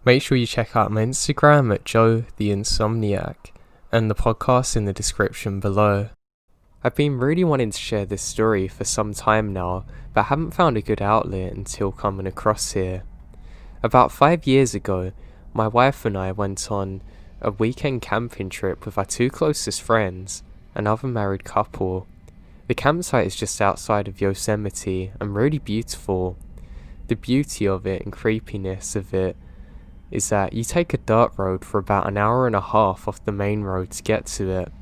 Make sure you check out my Instagram at Joe the Insomniac and the podcast in the description below. I've been really wanting to share this story for some time now, but haven't found a good outlet until coming across here. About 5 years ago, my wife and I went on a weekend camping trip with our two closest friends, another married couple. The campsite is just outside of Yosemite and really beautiful. The beauty of it and creepiness of it is that you take a dirt road for about an hour and a half off the main road to get to it.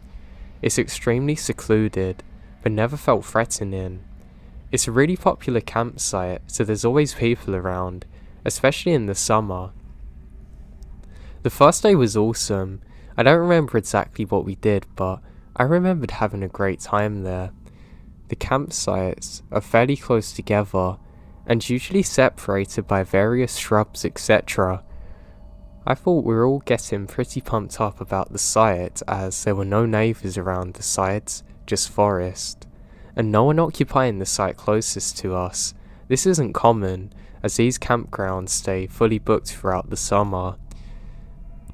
It's extremely secluded, but never felt threatening. It's a really popular campsite, so there's always people around, especially in the summer. The first day was awesome. I don't remember exactly what we did, but I remembered having a great time there. The campsites are fairly close together, and usually separated by various shrubs, etc. I thought we were all getting pretty pumped up about the site, as there were no neighbours around the sides, just forest, and no one occupying the site closest to us. This isn't common, as these campgrounds stay fully booked throughout the summer.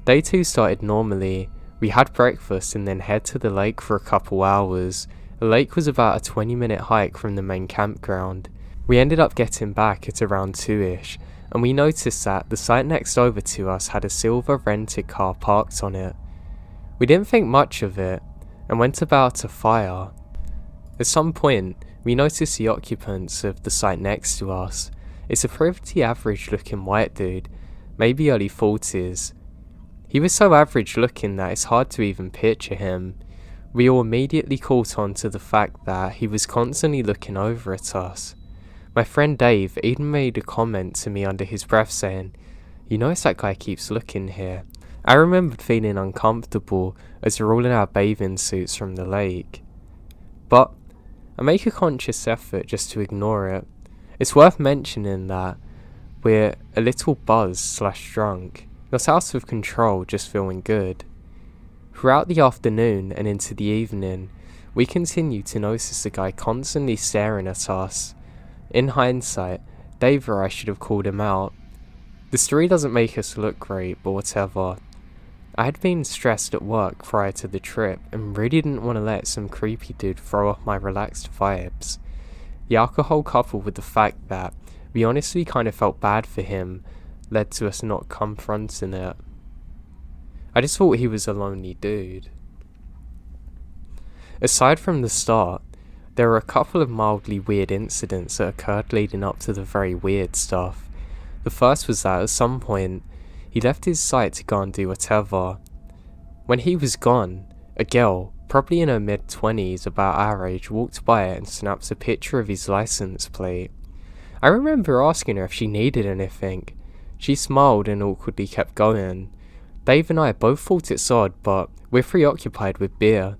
Day 2 started normally. We had breakfast and then head to the lake for a couple hours. The lake was about a 20-minute hike from the main campground. We ended up getting back at around 2ish, and we noticed that the site next over to us had a silver rented car parked on it. We didn't think much of it, and went about a fire. At some point, we noticed the occupants of the site next to us. It's a pretty average looking white dude, maybe early 40s. He was so average looking that it's hard to even picture him. We all immediately caught on to the fact that he was constantly looking over at us. My friend Dave even made a comment to me under his breath saying, "You notice that guy keeps looking here." I remembered feeling uncomfortable as we're all in our bathing suits from the lake. But I make a conscious effort just to ignore it. It's worth mentioning that we're a little buzzed/drunk, not out of control, just feeling good. Throughout the afternoon and into the evening, we continued to notice the guy constantly staring at us. In hindsight, Dave or I should have called him out. The story doesn't make us look great, but whatever. I had been stressed at work prior to the trip and really didn't want to let some creepy dude throw off my relaxed vibes. The alcohol coupled with the fact that we honestly kind of felt bad for him led to us not confronting it. I just thought he was a lonely dude. Aside from the start, there were a couple of mildly weird incidents that occurred leading up to the very weird stuff. The first was that at some point, he left his site to go and do whatever. When he was gone, a girl, probably in her mid-20s, about our age, walked by it and snapped a picture of his license plate. I remember asking her if she needed anything. She smiled and awkwardly kept going. Dave and I both thought it's odd, but we're preoccupied with beer.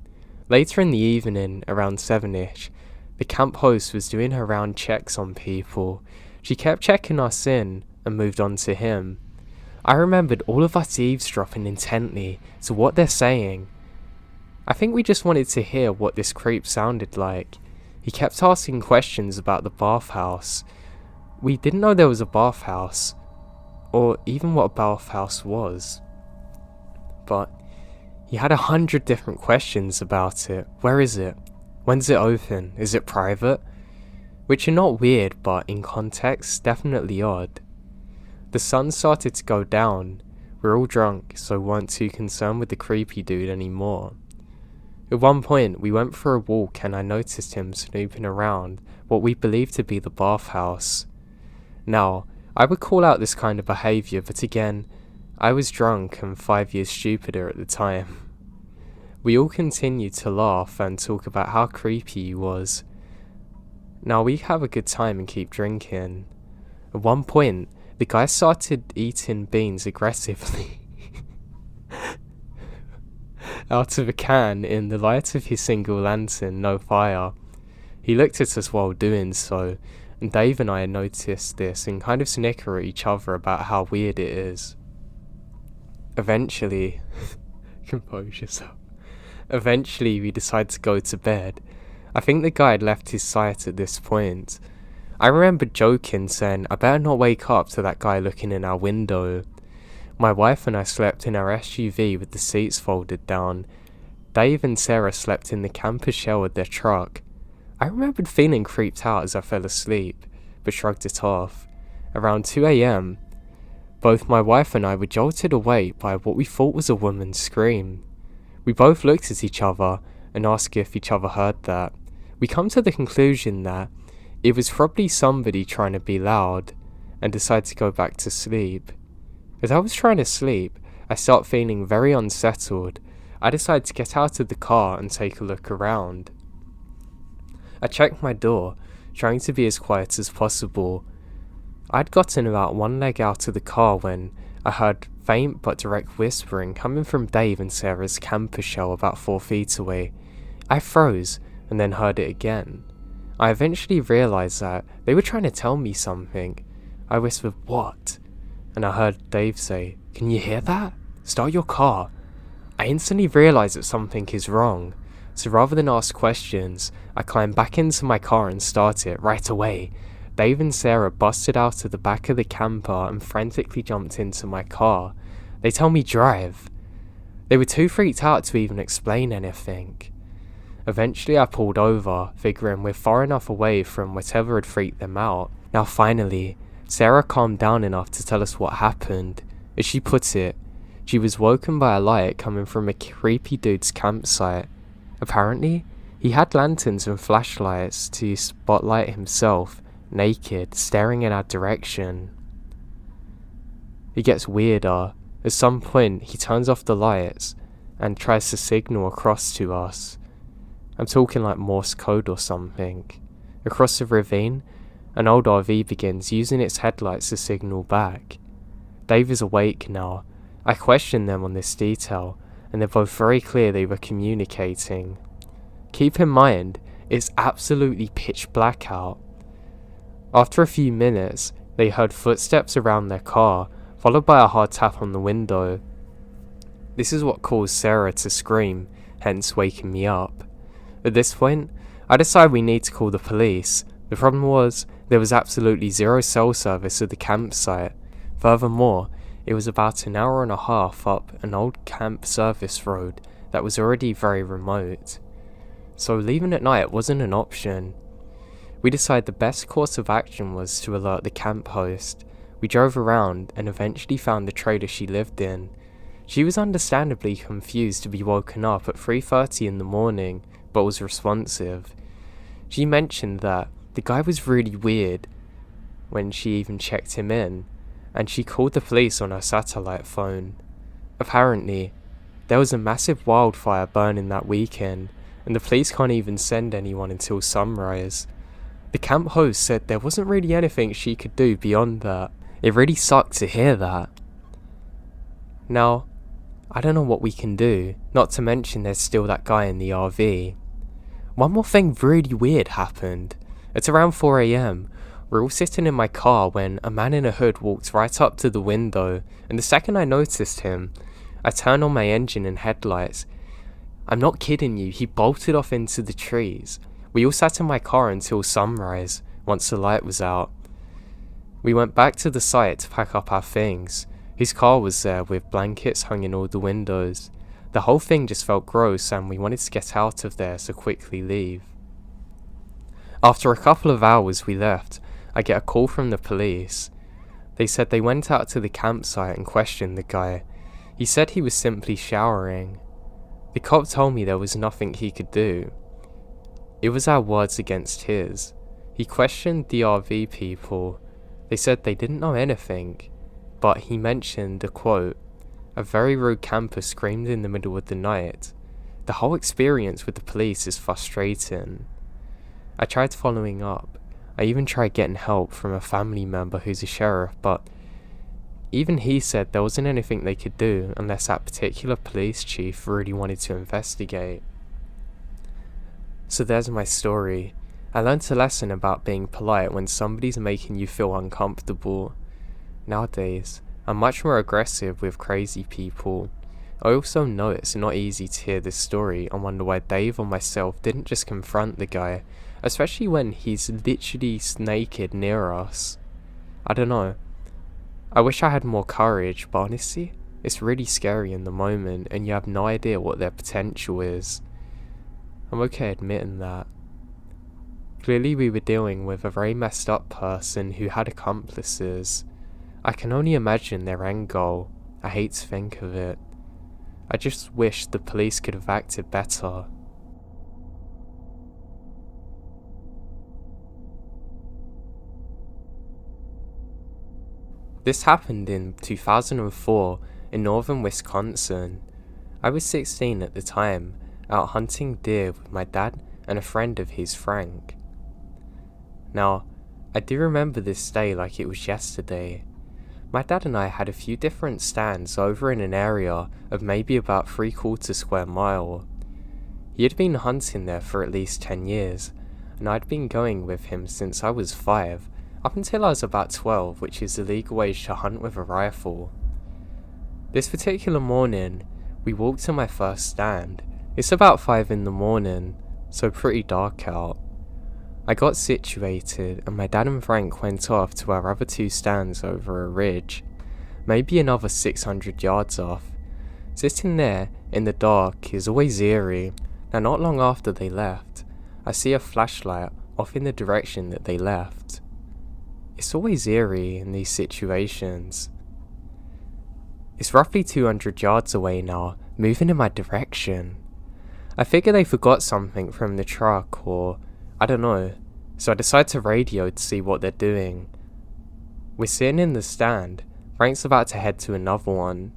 Later in the evening, around 7ish, the camp host was doing her round checks on people. She kept checking us in and moved on to him. I remembered all of us eavesdropping intently to what they're saying. I think we just wanted to hear what this creep sounded like. He kept asking questions about the bathhouse. We didn't know there was a bathhouse, or even what a bathhouse was. But he had 100 different questions about it. Where is it? When's it open? Is it private? Which are not weird, but in context, definitely odd. The sun started to go down. We're all drunk, so weren't too concerned with the creepy dude anymore. At one point, we went for a walk and I noticed him snooping around what we believed to be the bathhouse. Now, I would call out this kind of behaviour, but again, I was drunk and 5 years stupider at the time. We all continued to laugh and talk about how creepy he was. Now we have a good time and keep drinking. At one point, the guy started eating beans aggressively out of a can in the light of his single lantern, no fire. He looked at us while doing so, and Dave and I noticed this and kind of snicker at each other about how weird it is. Eventually, compose yourself. Eventually we decided to go to bed. I think the guy had left his site at this point. I remember joking, saying, "I better not wake up to that guy looking in our window." My wife and I slept in our SUV with the seats folded down. Dave and Sarah slept in the camper shell of their truck. I remembered feeling creeped out as I fell asleep, but shrugged it off. Around 2 a.m, both my wife and I were jolted awake by what we thought was a woman's scream. We both looked at each other and asked if each other heard that. We come to the conclusion that it was probably somebody trying to be loud, and decided to go back to sleep. As I was trying to sleep, I start feeling very unsettled. I decided to get out of the car and take a look around. I checked my door, trying to be as quiet as possible. I'd gotten about one leg out of the car when I heard faint but direct whispering coming from Dave and Sarah's camper shell about 4 feet away. I froze and then heard it again. I eventually realised that they were trying to tell me something. I whispered, "What?" And I heard Dave say, "Can you hear that? Start your car." I instantly realised that something is wrong, so rather than ask questions, I climbed back into my car and started it right away. Dave and Sarah busted out of the back of the camper and frantically jumped into my car. They tell me drive. They were too freaked out to even explain anything. Eventually I pulled over, figuring we're far enough away from whatever had freaked them out. Now finally, Sarah calmed down enough to tell us what happened. As she put it, she was woken by a light coming from a creepy dude's campsite. Apparently, he had lanterns and flashlights to spotlight himself, naked, staring in our direction. It gets weirder. At some point, he turns off the lights and tries to signal across to us. I'm talking like Morse code or something. Across the ravine, an old RV begins using its headlights to signal back. Dave is awake now. I questioned them on this detail, and they're both very clear they were communicating. Keep in mind, it's absolutely pitch black out. After a few minutes, they heard footsteps around their car, followed by a hard tap on the window. This is what caused Sarah to scream, hence waking me up. At this point, I decided we need to call the police. The problem was, there was absolutely zero cell service at the campsite. Furthermore, it was about an hour and a half up an old camp service road that was already very remote. So leaving at night wasn't an option. We decided the best course of action was to alert the camp host. We drove around and eventually found the trailer she lived in. She was understandably confused to be woken up at 3:30 in the morning, but was responsive. She mentioned that the guy was really weird when she even checked him in, and she called the police on her satellite phone. Apparently, there was a massive wildfire burning that weekend, and the police can't even send anyone until sunrise. The camp host said there wasn't really anything she could do beyond that. It really sucked to hear that. Now, I don't know what we can do, not to mention there's still that guy in the RV. One more thing really weird happened. At around 4 a.m, we're all sitting in my car when a man in a hood walked right up to the window, and the second I noticed him, I turned on my engine and headlights. I'm not kidding you, he bolted off into the trees. We all sat in my car until sunrise, once the light was out. We went back to the site to pack up our things. His car was there with blankets hung in all the windows. The whole thing just felt gross and we wanted to get out of there, so quickly leave. After a couple of hours we left, I get a call from the police. They said they went out to the campsite and questioned the guy. He said he was simply showering. The cop told me there was nothing he could do. It was our words against his. He questioned the RV people. They said they didn't know anything, but he mentioned a quote, "A very rude camper screamed in the middle of the night." The whole experience with the police is frustrating. I tried following up. I even tried getting help from a family member who's a sheriff, but even he said there wasn't anything they could do unless that particular police chief really wanted to investigate. So there's my story. I learned a lesson about being polite when somebody's making you feel uncomfortable. Nowadays, I'm much more aggressive with crazy people. I also know it's not easy to hear this story and wonder why Dave or myself didn't just confront the guy, especially when he's literally naked near us. I don't know. I wish I had more courage, but honestly, it's really scary in the moment and you have no idea what their potential is. I'm okay admitting that. Clearly we were dealing with a very messed up person who had accomplices. I can only imagine their end goal. I hate to think of it. I just wish the police could have acted better. This happened in 2004 in northern Wisconsin. I was 16 at the time, out hunting deer with my dad and a friend of his, Frank. Now, I do remember this day like it was yesterday. My dad and I had a few different stands over in an area of maybe about 3/4 square mile. He had been hunting there for at least 10 years, and I'd been going with him since I was 5, up until I was about 12, which is the legal age to hunt with a rifle. This particular morning, we walked to my first stand. It's about 5 in the morning, so pretty dark out. I got situated and my dad and Frank went off to our other 2 stands over a ridge, maybe another 600 yards off. Sitting there in the dark is always eerie. Now not long after they left, I see a flashlight off in the direction that they left. It's always eerie in these situations. It's roughly 200 yards away now, moving in my direction. I figure they forgot something from the truck or I don't know, so I decide to radio to see what they're doing. We're sitting in the stand. Frank's about to head to another one.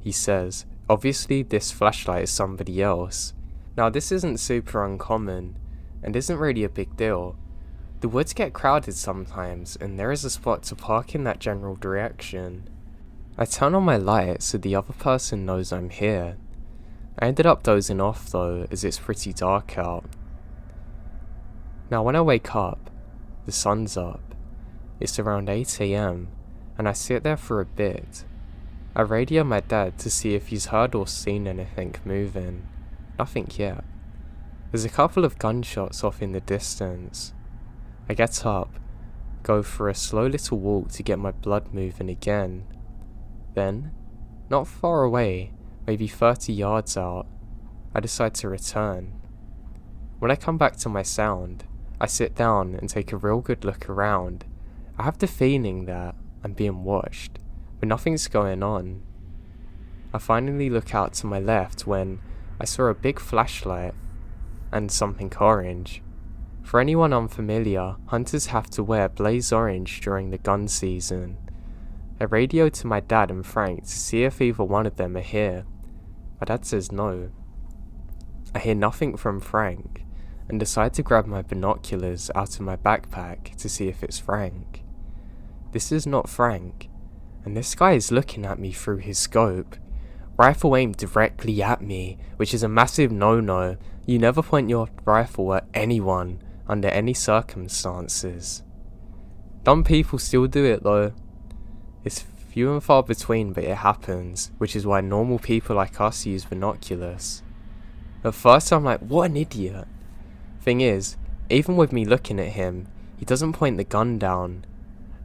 He says, obviously this flashlight is somebody else. Now this isn't super uncommon, and isn't really a big deal. The woods get crowded sometimes, and there is a spot to park in that general direction. I turn on my light so the other person knows I'm here. I ended up dozing off though, as it's pretty dark out. Now when I wake up, the sun's up. It's around 8 AM, and I sit there for a bit. I radio my dad to see if he's heard or seen anything moving. Nothing yet. There's a couple of gunshots off in the distance. I get up, go for a slow little walk to get my blood moving again. Then, not far away, maybe 30 yards out, I decide to return. When I come back to my sound, I sit down and take a real good look around. I have the feeling that I'm being watched, but nothing's going on. I finally look out to my left when I saw a big flashlight and something orange. For anyone unfamiliar, hunters have to wear blaze orange during the gun season. I radio to my dad and Frank to see if either one of them are here. My dad says no. I hear nothing from Frank, and decide to grab my binoculars out of my backpack to see if it's Frank. This is not Frank, and this guy is looking at me through his scope. Rifle aimed directly at me, which is a massive no-no. You never point your rifle at anyone, under any circumstances. Dumb people still do it though. It's few and far between, but it happens, which is why normal people like us use binoculars. At first I'm like, what an idiot. Thing is, even with me looking at him, he doesn't point the gun down.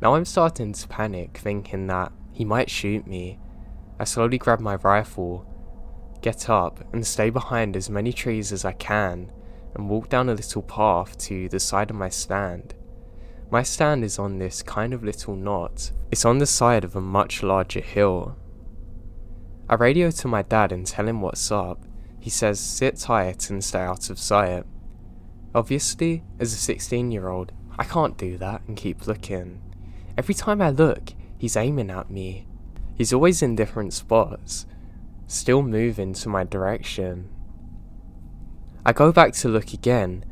Now I'm starting to panic, thinking that he might shoot me. I slowly grab my rifle, get up, and stay behind as many trees as I can, and walk down a little path to the side of my stand. My stand is on this kind of little knot. It's on the side of a much larger hill. I radio to my dad and tell him what's up. He says sit tight and stay out of sight. Obviously, as a 16-year-old, I can't do that and keep looking. Every time I look, he's aiming at me. He's always in different spots, still moving to my direction. I go back to look again,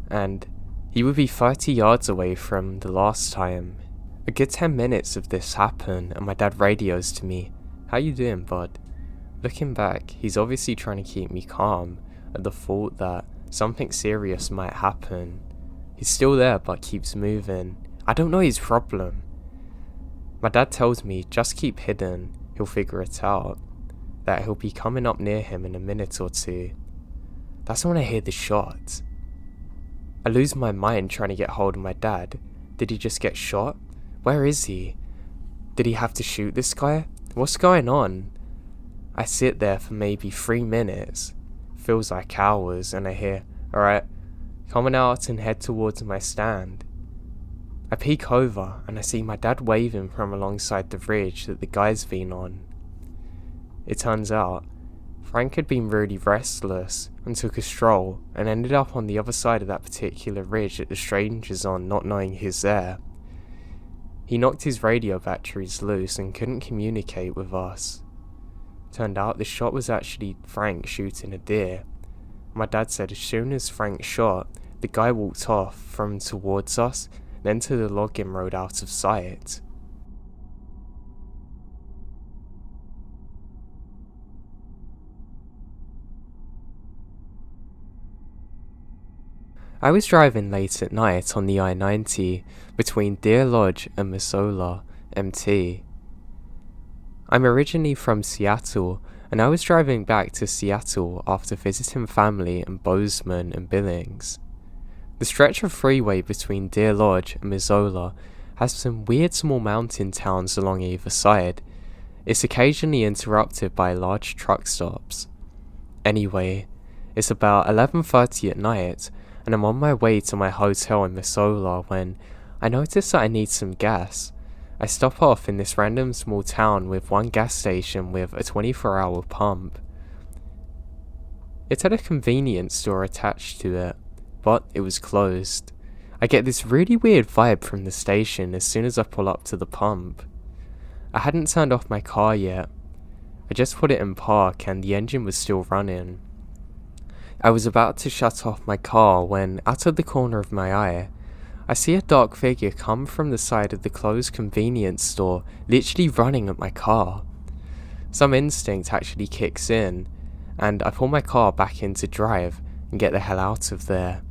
and he would be 30 yards away from the last time. A good 10 minutes of this happen, and my dad radios to me, "How you doing, bud?" Looking back, he's obviously trying to keep me calm at the thought that something serious might happen. He's still there but keeps moving. I don't know his problem. My dad tells me just keep hidden, he'll figure it out. That he'll be coming up near him in a minute or two. That's when I hear the shot. I lose my mind trying to get hold of my dad. Did he just get shot? Where is he? Did he have to shoot this guy? What's going on? I sit there for maybe 3 minutes. Feels like hours, and I hear, "Alright, coming out and head towards my stand." I peek over and I see my dad waving from alongside the ridge that the guy's been on. It turns out, Frank had been really restless and took a stroll and ended up on the other side of that particular ridge that the stranger's on, not knowing he's there. He knocked his radio batteries loose and couldn't communicate with us. Turned out the shot was actually Frank shooting a deer. My dad said as soon as Frank shot, the guy walked off from towards us, then to the logging road out of sight. I was driving late at night on the I-90 between Deer Lodge and Missoula, MT. I'm originally from Seattle, and I was driving back to Seattle after visiting family in Bozeman and Billings. The stretch of freeway between Deer Lodge and Missoula has some weird small mountain towns along either side. It's occasionally interrupted by large truck stops. Anyway, it's about 11:30 at night, and I'm on my way to my hotel in Missoula when I notice that I need some gas. I stop off in this random small town with one gas station with a 24-hour pump. It had a convenience store attached to it, but it was closed. I get this really weird vibe from the station as soon as I pull up to the pump. I hadn't turned off my car yet. I just put it in park and the engine was still running. I was about to shut off my car when, out of the corner of my eye, I see a dark figure come from the side of the closed convenience store, literally running at my car. Some instinct actually kicks in, and I pull my car back into drive and get the hell out of there.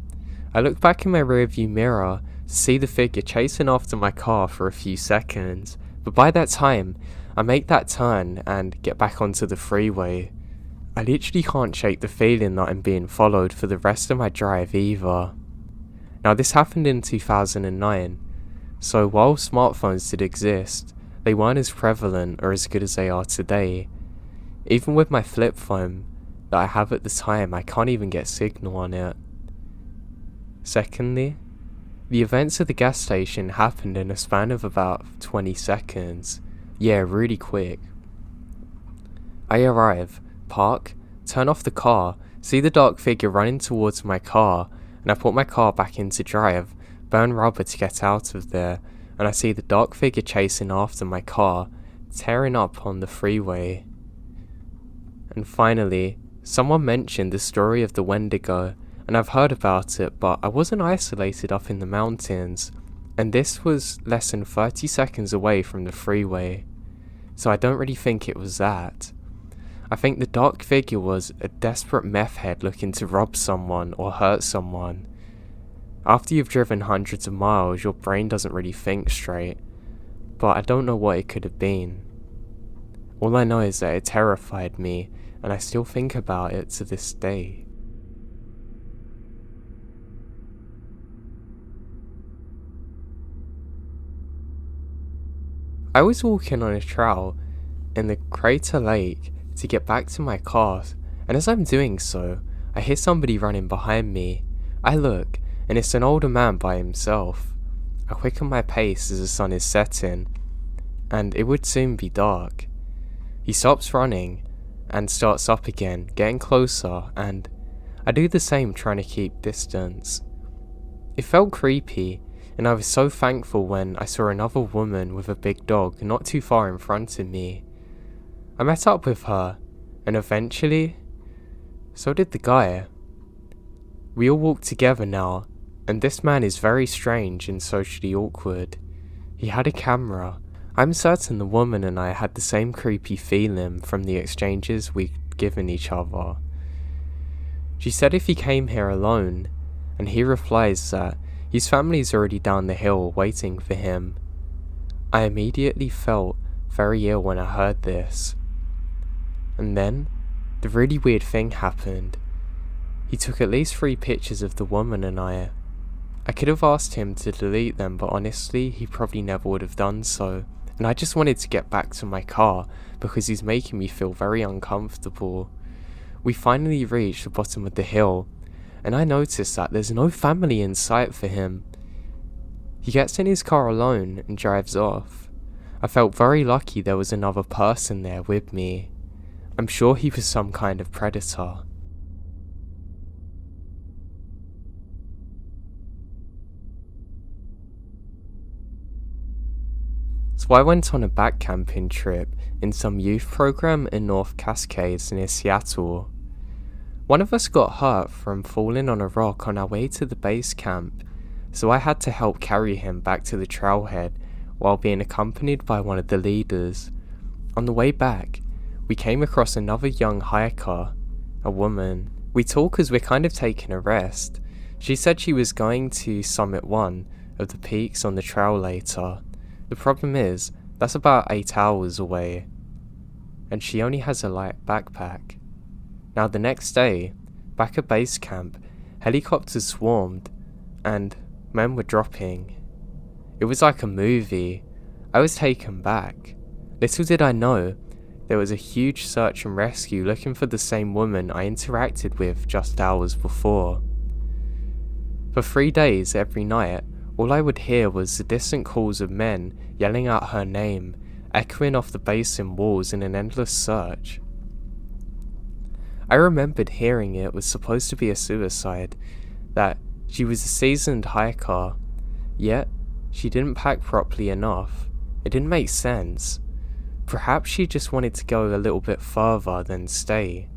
I look back in my rearview mirror to see the figure chasing after my car for a few seconds, but by that time, I make that turn and get back onto the freeway. I literally can't shake the feeling that I'm being followed for the rest of my drive either. Now this happened in 2009, so while smartphones did exist, they weren't as prevalent or as good as they are today. Even with my flip phone that I have at the time, I can't even get signal on it. Secondly, the events at the gas station happened in a span of about 20 seconds. Yeah, really quick. I arrive, park, turn off the car, see the dark figure running towards my car, and I put my car back into drive, burn rubber to get out of there, and I see the dark figure chasing after my car, tearing up on the freeway. And finally, someone mentioned the story of the Wendigo, and I've heard about it, but I wasn't isolated up in the mountains, and this was less than 30 seconds away from the freeway, so I don't really think it was that. I think the dark figure was a desperate meth head looking to rob someone or hurt someone. After you've driven hundreds of miles, your brain doesn't really think straight, but I don't know what it could have been. All I know is that it terrified me, and I still think about it to this day. I was walking on a trail in the Crater Lake to get back to my car, and as I'm doing so, I hear somebody running behind me. I look, and it's an older man by himself. I quicken my pace as the sun is setting, and it would soon be dark. He stops running, and starts up again, getting closer, and I do the same, trying to keep distance. It felt creepy, and I was so thankful when I saw another woman with a big dog not too far in front of me. I met up with her, and eventually, so did the guy. We all walked together now, and this man is very strange and socially awkward. He had a camera. I'm certain the woman and I had the same creepy feeling from the exchanges we'd given each other. She said if he came here alone, and he replies that his family's already down the hill waiting for him. I immediately felt very ill when I heard this. And then, the really weird thing happened. He took at least 3 pictures of the woman and I. I could have asked him to delete them, but honestly, he probably never would have done so, and I just wanted to get back to my car because he's making me feel very uncomfortable. We finally reached the bottom of the hill, and I noticed that there's no family in sight for him. He gets in his car alone and drives off. I felt very lucky there was another person there with me. I'm sure he was some kind of predator. So I went on a backcamping trip in some youth program in North Cascades near Seattle. One of us got hurt from falling on a rock on our way to the base camp, so I had to help carry him back to the trailhead while being accompanied by one of the leaders. On the way back, we came across another young hiker, a woman. We talked as we're kind of taking a rest. She said she was going to summit one of the peaks on the trail later. The problem is, that's about 8 hours away, and she only has a light backpack. Now the next day, back at base camp, helicopters swarmed, and men were dropping. It was like a movie. I was taken back. Little did I know, there was a huge search and rescue looking for the same woman I interacted with just hours before. For 3 days every night, all I would hear was the distant calls of men yelling out her name, echoing off the basin walls in an endless search. I remembered hearing it was supposed to be a suicide, that she was a seasoned hiker, yet she didn't pack properly enough. It didn't make sense. Perhaps she just wanted to go a little bit further than stay.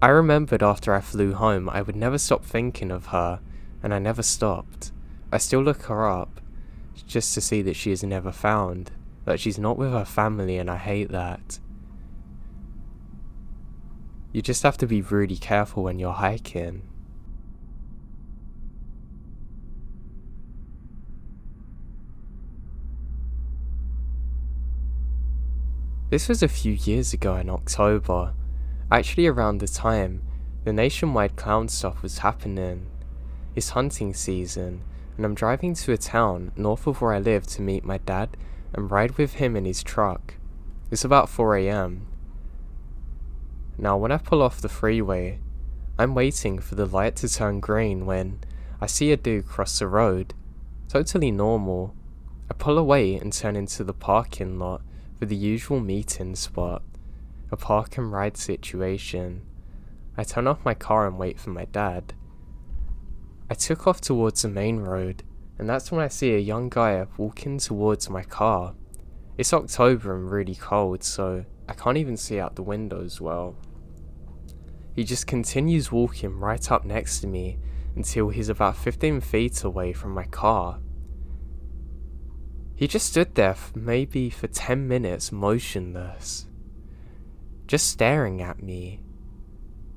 I remembered after I flew home I would never stop thinking of her, and I never stopped. I still look her up, just to see that she is never found, that she's not with her family, and I hate that. You just have to be really careful when you're hiking. This was a few years ago in October, actually around the time the nationwide clown stuff was happening. It's hunting season, and I'm driving to a town north of where I live to meet my dad and ride with him in his truck. It's about 4 AM. Now when I pull off the freeway, I'm waiting for the light to turn green when I see a dude cross the road. Totally normal. I pull away and turn into the parking lot for the usual meeting spot, a park and ride situation. I turn off my car and wait for my dad. I took off towards the main road, and that's when I see a young guy walking towards my car. It's October and really cold, so I can't even see out the windows well. He just continues walking right up next to me until he's about 15 feet away from my car. He just stood there maybe for 10 minutes motionless, just staring at me.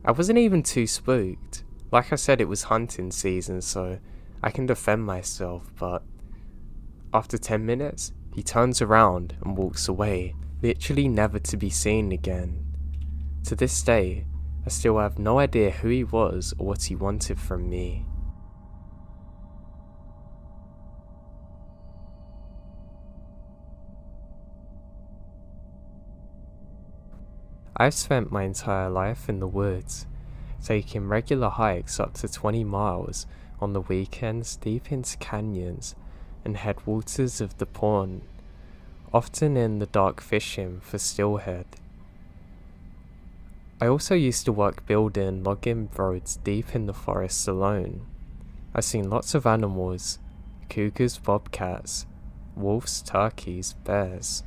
I wasn't even too spooked. Like I said, it was hunting season, so I can defend myself, but after 10 minutes, he turns around and walks away, literally never to be seen again. To this day, I still have no idea who he was or what he wanted from me. I've spent my entire life in the woods, taking regular hikes up to 20 miles on the weekends deep into canyons and headwaters of the pond, often in the dark fishing for steelhead. I also used to work building logging roads deep in the forest alone. I've seen lots of animals: cougars, bobcats, wolves, turkeys, bears.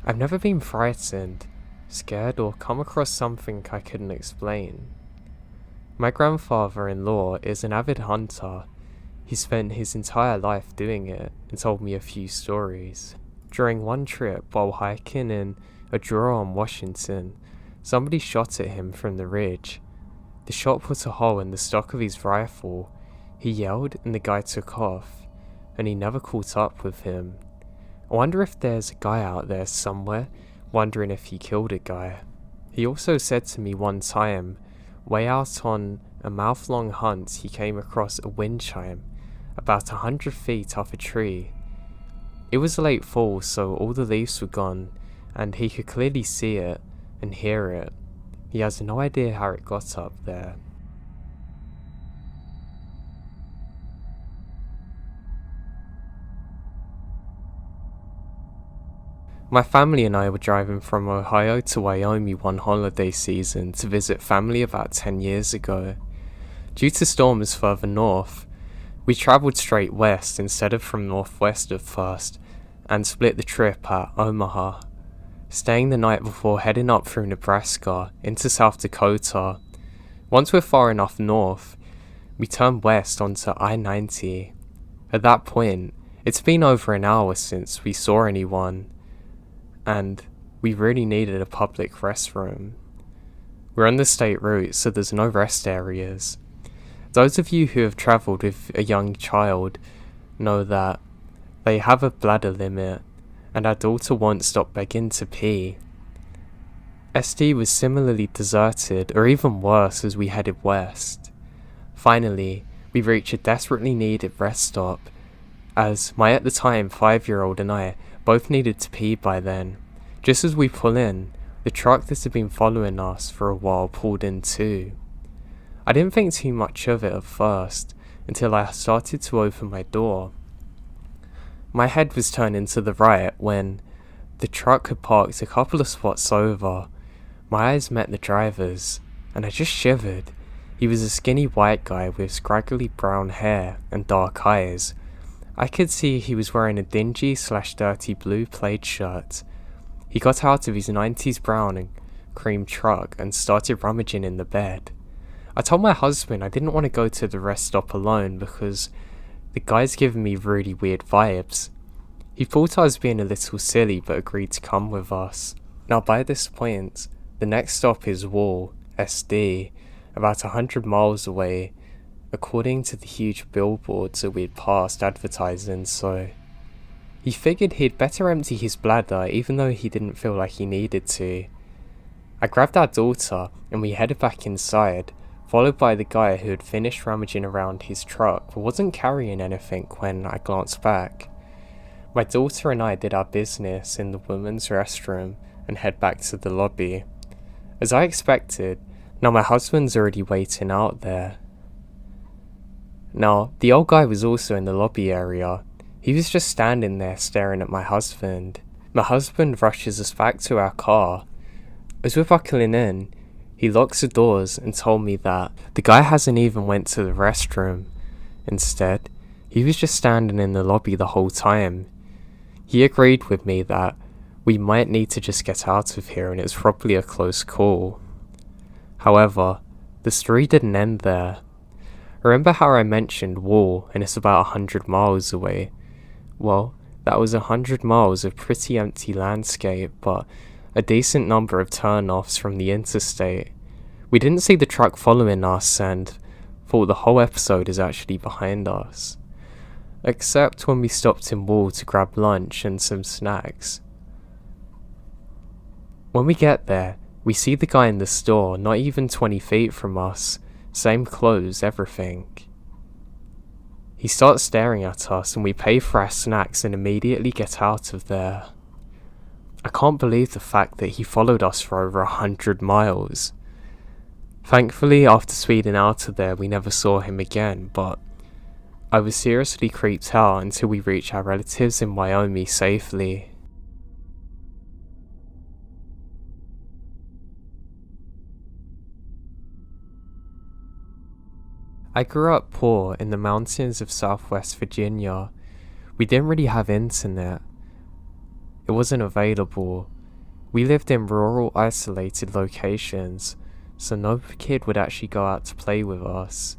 I've never been frightened, scared, or come across something I couldn't explain. My grandfather-in-law is an avid hunter. He spent his entire life doing it and told me a few stories. During one trip while hiking in a draw on Washington, somebody shot at him from the ridge. The shot put a hole in the stock of his rifle. He yelled and the guy took off, and he never caught up with him. I wonder if there's a guy out there somewhere wondering if he killed a guy. He also said to me one time, way out on a mouth-long hunt, he came across a wind chime about 100 feet off a tree. It was late fall, so all the leaves were gone, and he could clearly see it and hear it. He has no idea how it got up there. My family and I were driving from Ohio to Wyoming one holiday season to visit family about 10 years ago. Due to storms further north, we travelled straight west instead of from northwest at first, and split the trip at Omaha, staying the night before heading up through Nebraska into South Dakota. Once we're far enough north, we turned west onto I-90. At that point, it's been over an hour since we saw anyone, and we really needed a public restroom. We're on the state route, so there's no rest areas. Those of you who have travelled with a young child know that they have a bladder limit, and our daughter won't stop begging to pee. SD was similarly deserted, or even worse, as we headed west. Finally, we reach a desperately needed rest stop, as my at the time 5-year-old and I both needed to pee by then. Just as we pull in, the truck that had been following us for a while pulled in too. I didn't think too much of it at first, until I started to open my door. My head was turning to the right when the truck had parked a couple of spots over. My eyes met the driver's, and I just shivered. He was a skinny white guy with scraggly brown hair and dark eyes. I could see he was wearing a dingy/dirty blue plaid shirt. He got out of his 90s brown and cream truck and started rummaging in the bed. I told my husband I didn't want to go to the rest stop alone because the guy's giving me really weird vibes. He thought I was being a little silly but agreed to come with us. Now by this point, the next stop is Wall, SD, about 100 miles away, according to the huge billboards that we'd passed advertising, so he figured he'd better empty his bladder even though he didn't feel like he needed to. I grabbed our daughter and we headed back inside, followed by the guy who had finished rummaging around his truck but wasn't carrying anything when I glanced back. My daughter and I did our business in the women's restroom and head back to the lobby. As I expected, now my husband's already waiting out there. Now, the old guy was also in the lobby area. He was just standing there staring at my husband. My husband rushes us back to our car. As we're buckling in, he locks the doors and told me that the guy hasn't even went to the restroom. Instead, he was just standing in the lobby the whole time. He agreed with me that we might need to just get out of here and it was probably a close call. However, the story didn't end there. Remember how I mentioned Wall and it's about 100 miles away? Well, that was 100 miles of pretty empty landscape, but a decent number of turn-offs from the interstate. We didn't see the truck following us and thought the whole episode is actually behind us. Except when we stopped in Wall to grab lunch and some snacks. When we get there, we see the guy in the store not even 20 feet from us, same clothes, everything. He starts staring at us and we pay for our snacks and immediately get out of there. I can't believe the fact that he followed us for over 100 miles. Thankfully, after speeding out of there, we never saw him again, but I was seriously creeped out until we reached our relatives in Wyoming safely. I grew up poor in the mountains of southwest Virginia. We didn't really have internet. It wasn't available. We lived in rural, isolated locations, so no kid would actually go out to play with us.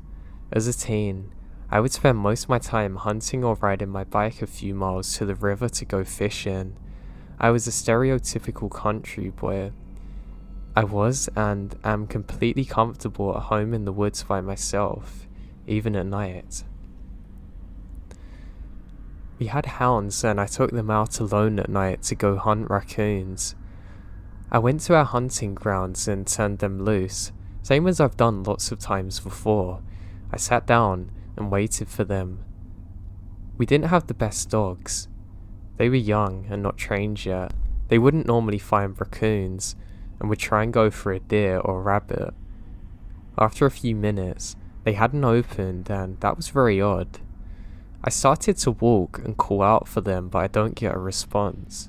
As a teen, I would spend most of my time hunting or riding my bike a few miles to the river to go fishing. I was a stereotypical country boy. I was and am completely comfortable at home in the woods by myself, even at night. We had hounds and I took them out alone at night to go hunt raccoons. I went to our hunting grounds and turned them loose, same as I've done lots of times before. I sat down and waited for them. We didn't have the best dogs. They were young and not trained yet. They wouldn't normally find raccoons and would try and go for a deer or rabbit. After a few minutes, they hadn't opened, and that was very odd. I started to walk and call out for them, but I don't get a response.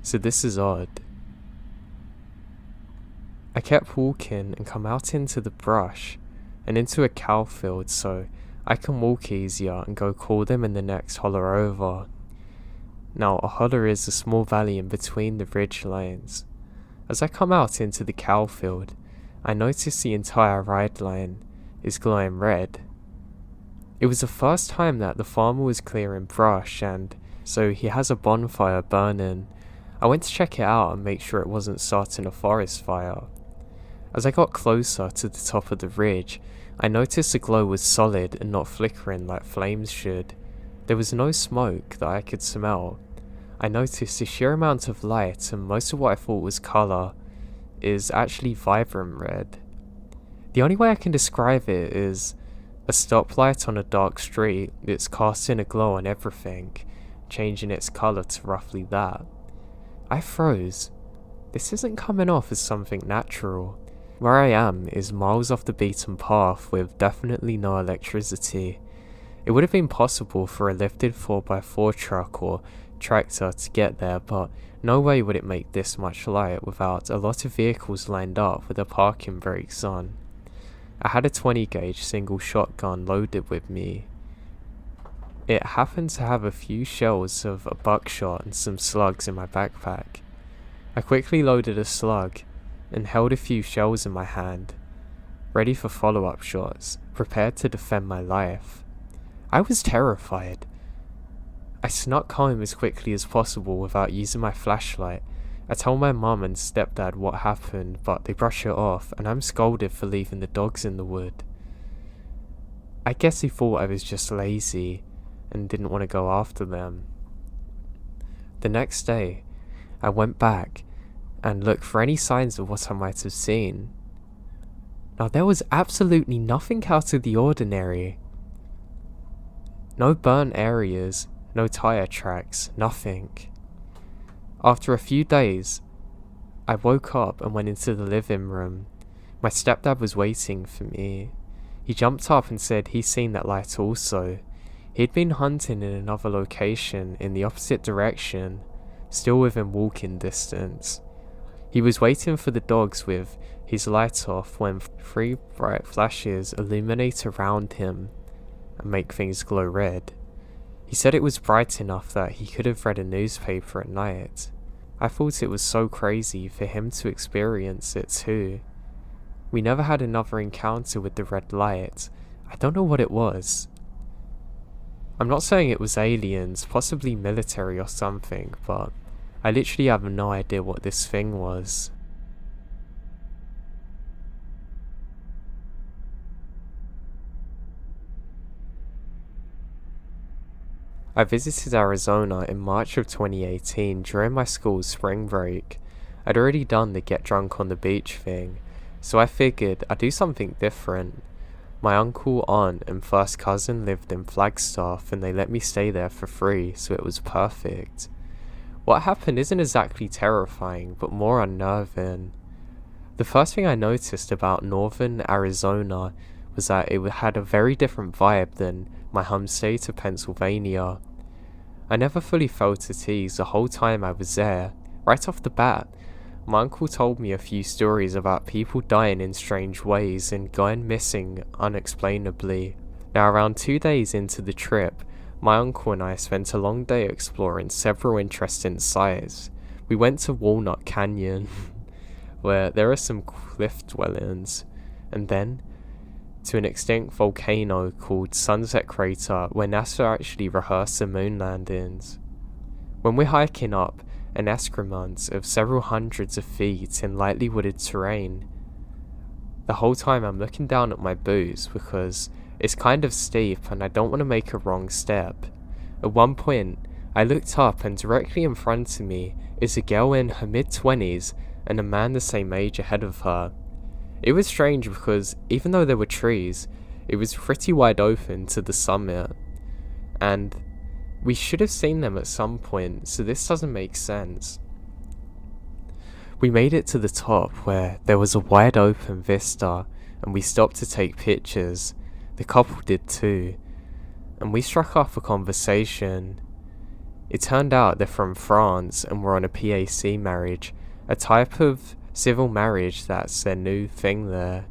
So this is odd. I kept walking and come out into the brush and into a cow field so I can walk easier and go call them in the next holler over. Now, a holler is a small valley in between the ridge lanes. As I come out into the cow field, I notice the entire ride line is glowing red. It was the first time that the farmer was clearing brush, and so he has a bonfire burning. I went to check it out and make sure it wasn't starting a forest fire. As I got closer to the top of the ridge, I noticed the glow was solid and not flickering like flames should. There was no smoke that I could smell. I noticed the sheer amount of light, and most of what I thought was colour is actually vibrant red. The only way I can describe it is a stoplight on a dark street that's casting a glow on everything, changing its colour to roughly that. I froze. This isn't coming off as something natural. Where I am is miles off the beaten path with definitely no electricity. It would have been possible for a lifted 4x4 truck or tractor to get there, but no way would it make this much light without a lot of vehicles lined up with their parking brakes on. I had a 20 gauge single shotgun loaded with me. It happened to have a few shells of a buckshot and some slugs in my backpack. I quickly loaded a slug and held a few shells in my hand, ready for follow-up shots, prepared to defend my life. I was terrified. I snuck home as quickly as possible without using my flashlight. I told my mum and stepdad what happened, but they brush it off, and I'm scolded for leaving the dogs in the wood. I guess they thought I was just lazy and didn't want to go after them. The next day, I went back and looked for any signs of what I might have seen. Now, there was absolutely nothing out of the ordinary. No burnt areas, no tire tracks, nothing. After a few days, I woke up and went into the living room. My stepdad was waiting for me. He jumped up and said he'd seen that light also. He'd been hunting in another location in the opposite direction, still within walking distance. He was waiting for the dogs with his light off when 3 bright flashes illuminate around him and make things glow red. He said it was bright enough that he could have read a newspaper at night. I thought it was so crazy for him to experience it too. We never had another encounter with the red light. I don't know what it was. I'm not saying it was aliens, possibly military or something, but I literally have no idea what this thing was. I visited Arizona in March of 2018 during my school's spring break. I'd already done the get drunk on the beach thing, so I figured I'd do something different. My uncle, aunt and first cousin lived in Flagstaff and they let me stay there for free, so it was perfect. What happened isn't exactly terrifying, but more unnerving. The first thing I noticed about northern Arizona was that it had a very different vibe than my home state of Pennsylvania. I never fully felt at ease the whole time I was there. Right off the bat, my uncle told me a few stories about people dying in strange ways and going missing unexplainably. Now, around 2 days into the trip, my uncle and I spent a long day exploring several interesting sites. We went to Walnut Canyon, where there are some cliff dwellings, and then to an extinct volcano called Sunset Crater, where NASA actually rehearsed the moon landings. When we're hiking up an escarpment of several hundreds of feet in lightly wooded terrain, the whole time I'm looking down at my boots because it's kind of steep and I don't want to make a wrong step. At one point, I looked up and directly in front of me is a girl in her mid-20s and a man the same age ahead of her. It was strange because even though there were trees, it was pretty wide open to the summit, and We should have seen them at some point, so this doesn't make sense. We made it to the top where there was a wide open vista, and we stopped to take pictures. The couple did too, and we struck off a conversation. It turned out they're from France and were on a PAC marriage, a type of civil marriage that's their new thing there.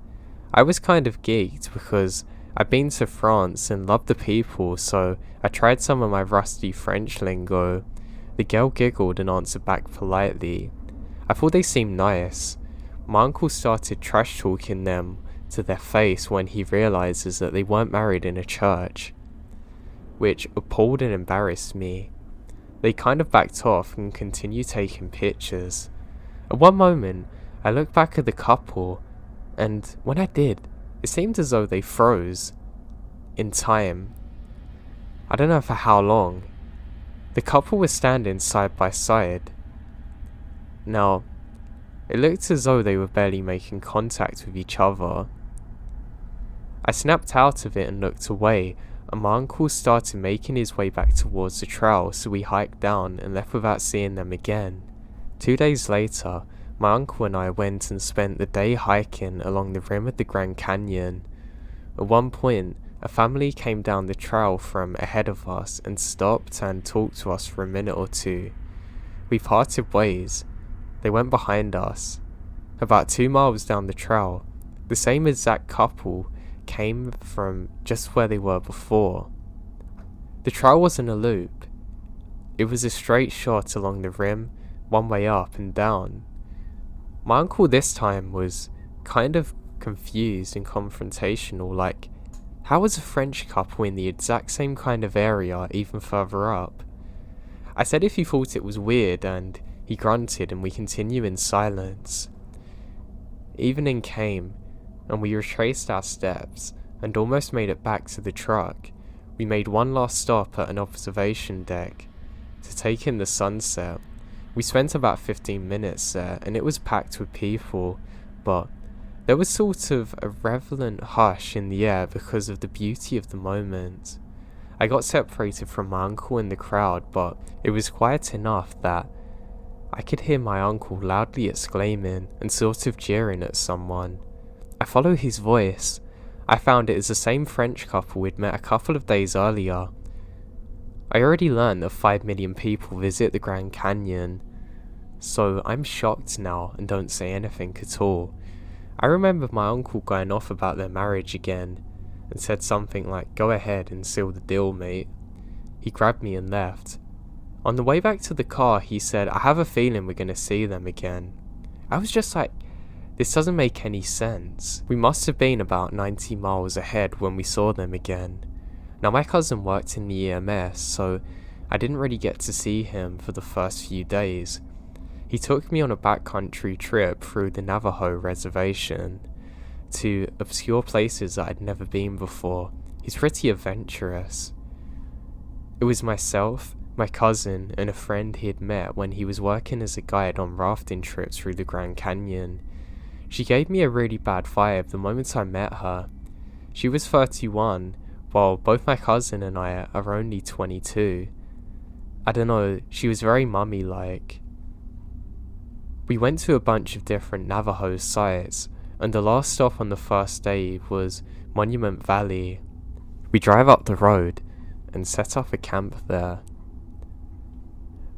I was kind of geeked because I'd been to France and loved the people, so I tried some of my rusty French lingo. The girl giggled and answered back politely. I thought they seemed nice. My uncle started trash talking them to their face when he realizes that they weren't married in a church, which appalled and embarrassed me. They kind of backed off and continued taking pictures. At one moment, I looked back at the couple, and when I did, it seemed as though they froze in time. I don't know for how long. The couple was standing side by side. Now, it looked as though they were barely making contact with each other. I snapped out of it and looked away, and my uncle started making his way back towards the trail, so we hiked down and left without seeing them again. 2 days later, my uncle and I went and spent the day hiking along the rim of the Grand Canyon. At one point, a family came down the trail from ahead of us and stopped and talked to us for a minute or two. We parted ways. They went behind us. About 2 miles down the trail, the same exact couple came from just where they were before. The trail wasn't a loop. It was a straight shot along the rim, one way up and down. My uncle this time was kind of confused and confrontational, like, how was a French couple in the exact same kind of area even further up? I said if he thought it was weird, and he grunted and we continued in silence. Evening came, and we retraced our steps and almost made it back to the truck. We made one last stop at an observation deck to take in the sunset. We spent about 15 minutes there, and it was packed with people, but there was sort of a relevant hush in the air because of the beauty of the moment. I got separated from my uncle in the crowd, but it was quiet enough that I could hear my uncle loudly exclaiming and sort of jeering at someone. I followed his voice. I found it is the same French couple we'd met a couple of days earlier. I already learned that 5 million people visit the Grand Canyon, so I'm shocked now and don't say anything at all. I remember my uncle going off about their marriage again and said something like, "Go ahead and seal the deal, mate." He grabbed me and left. On the way back to the car, he said, "I have a feeling we're going to see them again." I was just like, this doesn't make any sense. We must have been about 90 miles ahead when we saw them again. Now my cousin worked in the EMS, so I didn't really get to see him for the first few days. He took me on a backcountry trip through the Navajo reservation to obscure places that I'd never been before. He's pretty adventurous. It was myself, my cousin, and a friend he had met when he was working as a guide on rafting trips through the Grand Canyon. She gave me a really bad vibe the moment I met her. She was 31, while both my cousin and I are only 22. I don't know, she was very mummy-like. We went to a bunch of different Navajo sites, and the last stop on the first day was Monument Valley. We drive up the road and set up a camp there.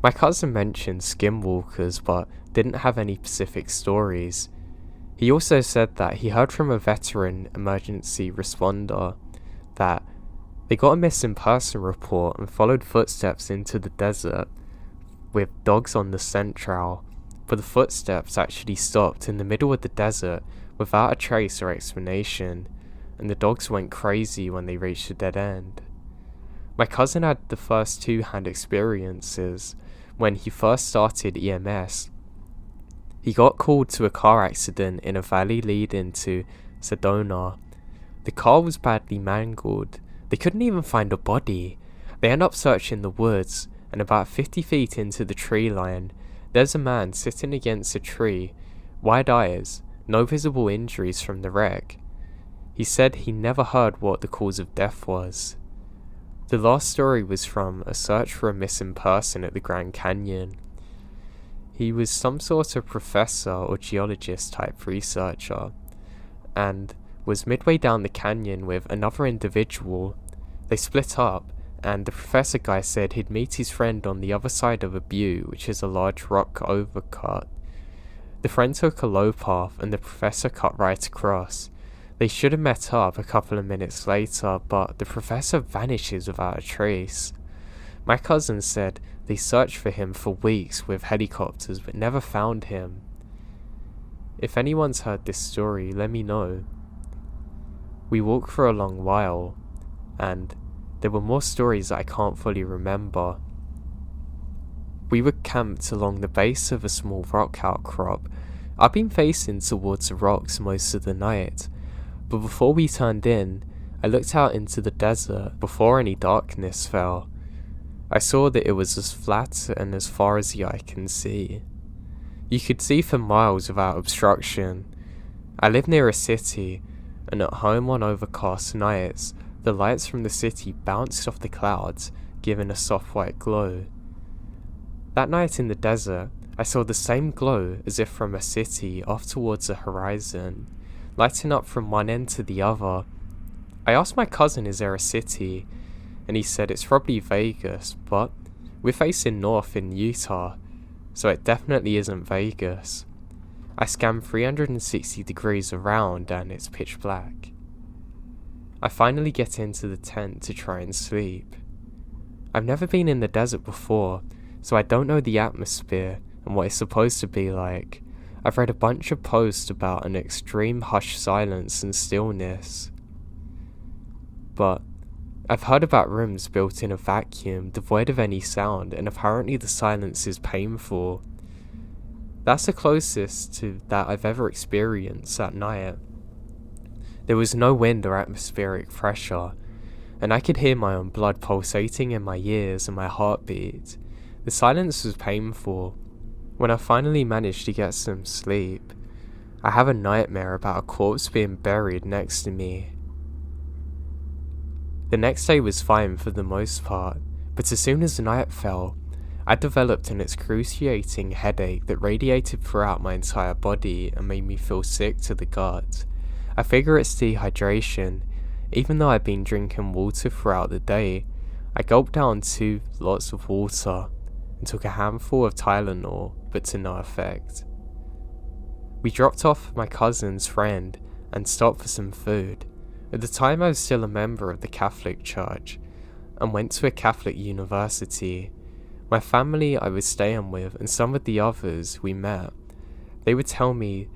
My cousin mentioned Skinwalkers, but didn't have any specific stories. He also said that he heard from a veteran emergency responder that they got a missing person report and followed footsteps into the desert with dogs on the scent trail, but the footsteps actually stopped in the middle of the desert without a trace or explanation, and the dogs went crazy when they reached a dead end. My cousin had the first 2-hand experiences when he first started EMS. He got called to a car accident in a valley leading to Sedona. The car was badly mangled. They couldn't even find a body. They end up searching the woods, and about 50 feet into the tree line, there's a man sitting against a tree, wide eyes, no visible injuries from the wreck. He said he never heard what the cause of death was. The last story was from a search for a missing person at the Grand Canyon. He was some sort of professor or geologist type researcher, and was midway down the canyon with another individual. They split up, and the professor guy said he'd meet his friend on the other side of a butte, which is a large rock overcut. The friend took a low path, and the professor cut right across. They should have met up a couple of minutes later, but the professor vanishes without a trace. My cousin said they searched for him for weeks with helicopters but never found him. If anyone's heard this story, let me know. We walked for a long while, and there were more stories that I can't fully remember. We were camped along the base of a small rock outcrop. I'd been facing towards the rocks most of the night, but before we turned in, I looked out into the desert before any darkness fell. I saw that it was as flat and as far as the eye can see. You could see for miles without obstruction. I live near a city, and at home on overcast nights, the lights from the city bounced off the clouds, giving a soft white glow. That night in the desert, I saw the same glow as if from a city off towards the horizon, lighting up from one end to the other. I asked my cousin, is there a city? And he said it's probably Vegas, but we're facing north in Utah, so it definitely isn't Vegas. I scanned 360 degrees around and it's pitch black. I finally get into the tent to try and sleep. I've never been in the desert before, so I don't know the atmosphere and what it's supposed to be like. I've read a bunch of posts about an extreme hushed silence and stillness, but I've heard about rooms built in a vacuum, devoid of any sound, and apparently the silence is painful. That's the closest to that I've ever experienced at night. There was no wind or atmospheric pressure, and I could hear my own blood pulsating in my ears and my heartbeat. The silence was painful. When I finally managed to get some sleep, I have a nightmare about a corpse being buried next to me. The next day was fine for the most part, but as soon as the night fell, I developed an excruciating headache that radiated throughout my entire body and made me feel sick to the gut. I figure it's dehydration. Even though I'd been drinking water throughout the day, I gulped down 2 lots of water and took a handful of Tylenol, but to no effect. We dropped off my cousin's friend and stopped for some food. At the time I was still a member of the Catholic Church and went to a Catholic university. My family I was staying with and some of the others we met, they would tell me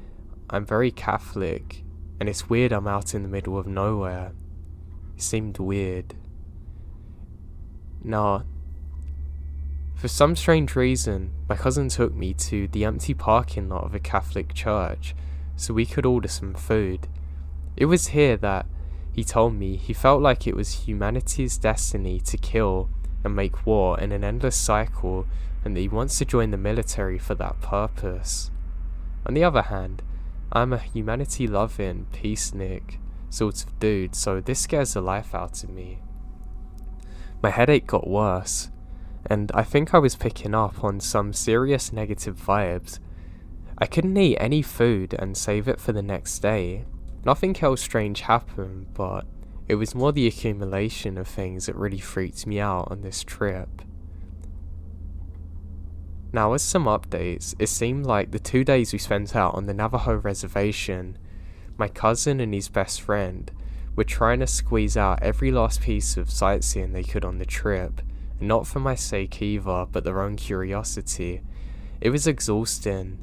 I'm very Catholic and it's weird I'm out in the middle of nowhere. It seemed weird. Now, for some strange reason, my cousin took me to the empty parking lot of a Catholic church so we could order some food. It was here that he told me he felt like it was humanity's destiny to kill and make war in an endless cycle, and that he wants to join the military for that purpose. On the other hand, I'm a humanity-loving, peacenik sort of dude, so this scares the life out of me. My headache got worse, and I think I was picking up on some serious negative vibes. I couldn't eat any food and save it for the next day. Nothing else strange happened, but it was more the accumulation of things that really freaked me out on this trip. Now, as some updates, it seemed like the 2 days we spent out on the Navajo reservation, my cousin and his best friend were trying to squeeze out every last piece of sightseeing they could on the trip, and not for my sake either, but their own curiosity. It was exhausting,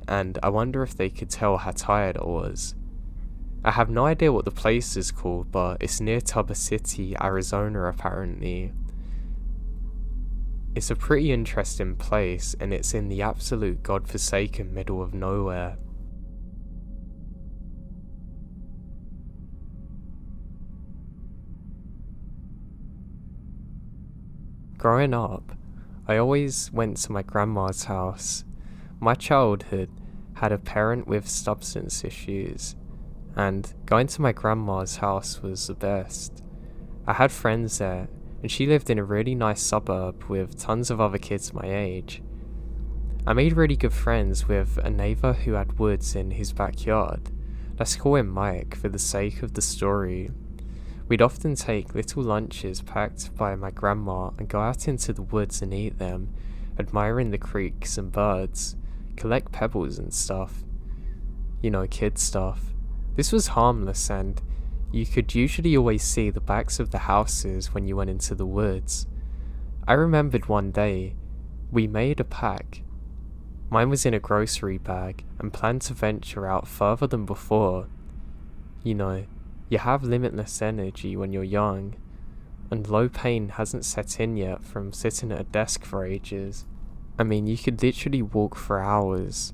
and I wonder if they could tell how tired I was. I have no idea what the place is called, but it's near Tuba City, Arizona apparently. It's a pretty interesting place, and it's in the absolute godforsaken middle of nowhere. Growing up, I always went to my grandma's house. My childhood had a parent with substance issues, and going to my grandma's house was the best. I had friends there, and she lived in a really nice suburb with tons of other kids my age. I made really good friends with a neighbour who had woods in his backyard. Let's call him Mike for the sake of the story. We'd often take little lunches packed by my grandma and go out into the woods and eat them, admiring the creeks and birds, collect pebbles and stuff. You know, kid stuff. This was harmless, and you could usually always see the backs of the houses when you went into the woods. I remembered one day, we made a pack. Mine was in a grocery bag and planned to venture out further than before. You know, you have limitless energy when you're young, and low pain hasn't set in yet from sitting at a desk for ages. I mean, you could literally walk for hours,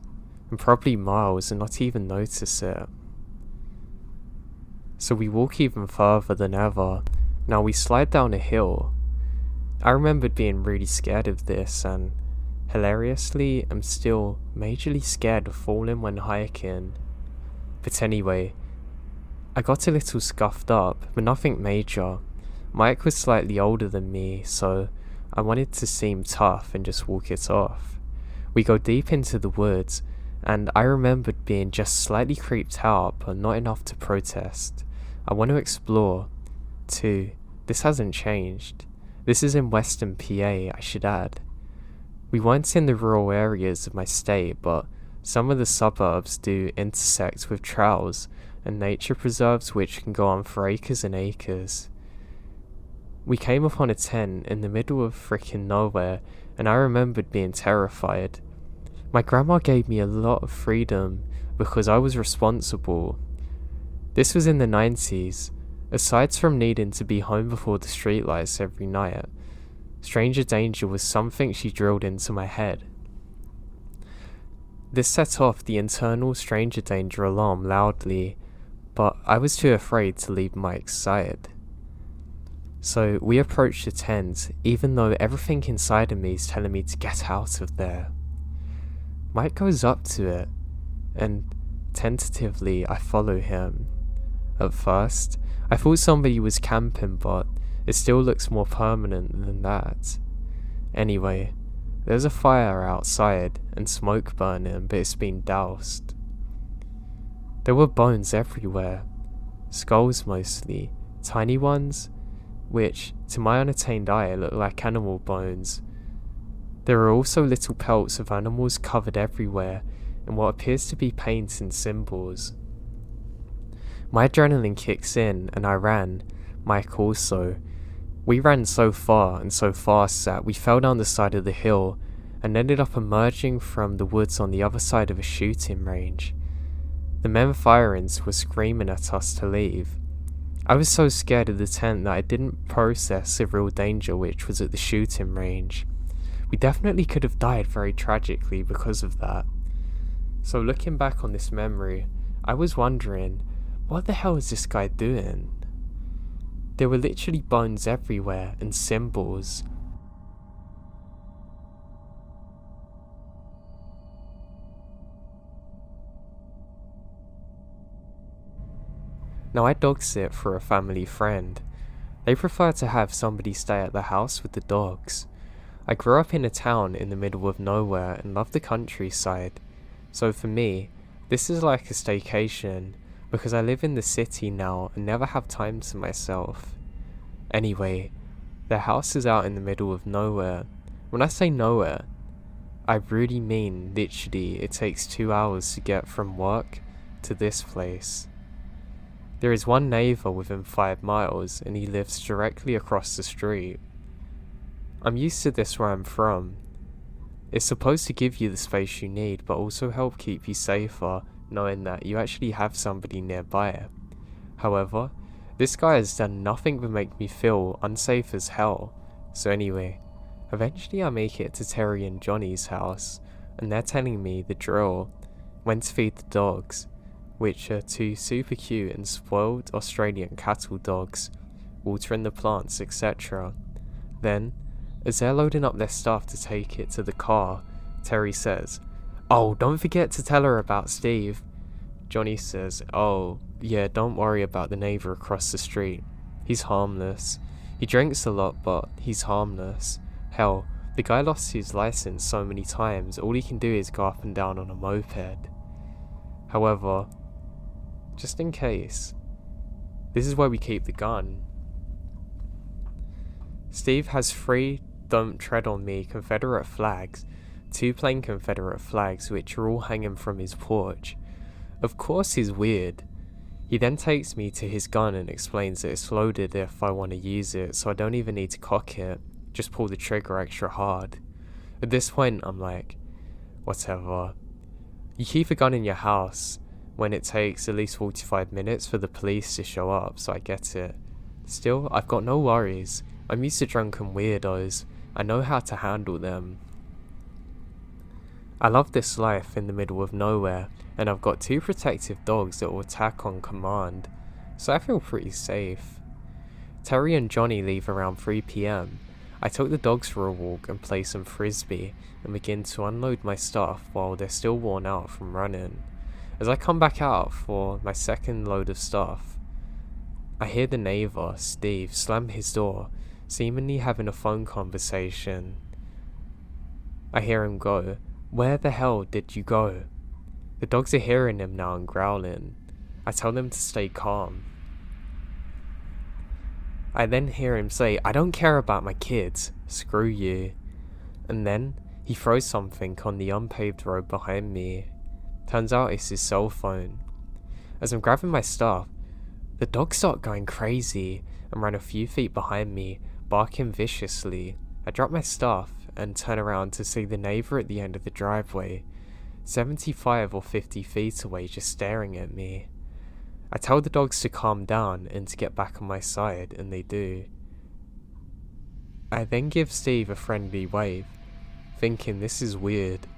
and probably miles, and not even notice it. So we walk even further than ever. Now we slide down a hill. I remembered being really scared of this, and hilariously, I'm still majorly scared of falling when hiking. But anyway, I got a little scuffed up, but nothing major. Mike was slightly older than me, so I wanted to seem tough and just walk it off. We go deep into the woods, and I remembered being just slightly creeped out, but not enough to protest. I want to explore, too. This hasn't changed. This is in Western PA, I should add. We weren't in the rural areas of my state, but some of the suburbs do intersect with trails and nature preserves which can go on for acres and acres. We came upon a tent in the middle of frickin' nowhere, and I remembered being terrified. My grandma gave me a lot of freedom because I was responsible. This was in the 90s. Aside from needing to be home before the streetlights every night, stranger danger was something she drilled into my head. This set off the internal stranger danger alarm loudly, but I was too afraid to leave Mike's side. So we approached the tent, even though everything inside of me is telling me to get out of there. Mike goes up to it, and tentatively I follow him. At first, I thought somebody was camping, but it still looks more permanent than that. Anyway, there's a fire outside and smoke burning, but it's been doused. There were bones everywhere, skulls mostly, tiny ones, which, to my unattained eye, look like animal bones. There are also little pelts of animals covered everywhere in what appears to be paint and symbols. My adrenaline kicks in and I ran, Mike also. We ran so far and so fast that we fell down the side of the hill and ended up emerging from the woods on the other side of a shooting range. The men firing were screaming at us to leave. I was so scared of the tent that I didn't process the real danger which was at the shooting range. We definitely could have died very tragically because of that. So looking back on this memory, I was wondering, what the hell is this guy doing? There were literally bones everywhere and symbols. Now I dog sit for a family friend. They prefer to have somebody stay at the house with the dogs. I grew up in a town in the middle of nowhere and love the countryside. So for me, this is like a staycation, because I live in the city now and never have time to myself. Anyway, their house is out in the middle of nowhere. When I say nowhere, I really mean literally it takes 2 hours to get from work to this place. There is one neighbour within 5 miles and he lives directly across the street. I'm used to this where I'm from. It's supposed to give you the space you need, but also help keep you safer, knowing that you actually have somebody nearby. However, this guy has done nothing but make me feel unsafe as hell. So anyway, eventually I make it to Terry and Johnny's house, and they're telling me the drill, when to feed the dogs, which are 2 super cute and spoiled Australian cattle dogs, watering the plants, etc. Then, as they're loading up their stuff to take it to the car, Terry says, "Oh, don't forget to tell her about Steve." Johnny says, "Oh, yeah, don't worry about the neighbour across the street. He's harmless. He drinks a lot, but he's harmless. Hell, the guy lost his license so many times, all he can do is go up and down on a moped. However, just in case, this is where we keep the gun. Steve has 3 "Don't Tread on Me" Confederate flags, 2 plain Confederate flags which are all hanging from his porch. Of course he's weird. He then takes me to his gun and explains that it's loaded if I want to use it, so I don't even need to cock it, just pull the trigger extra hard. At this point I'm like, whatever. You keep a gun in your house when it takes at least 45 minutes for the police to show up, so I get it. Still, I've got no worries. I'm used to drunken weirdos. I know how to handle them. I love this life in the middle of nowhere, and I've got 2 protective dogs that will attack on command, so I feel pretty safe. Terry and Johnny leave around 3 PM. I took the dogs for a walk and play some frisbee and begin to unload my stuff while they're still worn out from running. As I come back out for my second load of stuff, I hear the neighbour, Steve, slam his door, seemingly having a phone conversation. I hear him go, "Where the hell did you go?" The dogs are hearing him now and growling. I tell them to stay calm. I then hear him say, "I don't care about my kids, screw you." And then he throws something on the unpaved road behind me. Turns out it's his cell phone. As I'm grabbing my stuff, the dogs start going crazy and run a few feet behind me, barking viciously. I drop my stuff and turn around to see the neighbour at the end of the driveway, 75 or 50 feet away, just staring at me. I tell the dogs to calm down and to get back on my side, and they do. I then give Steve a friendly wave, thinking this is weird.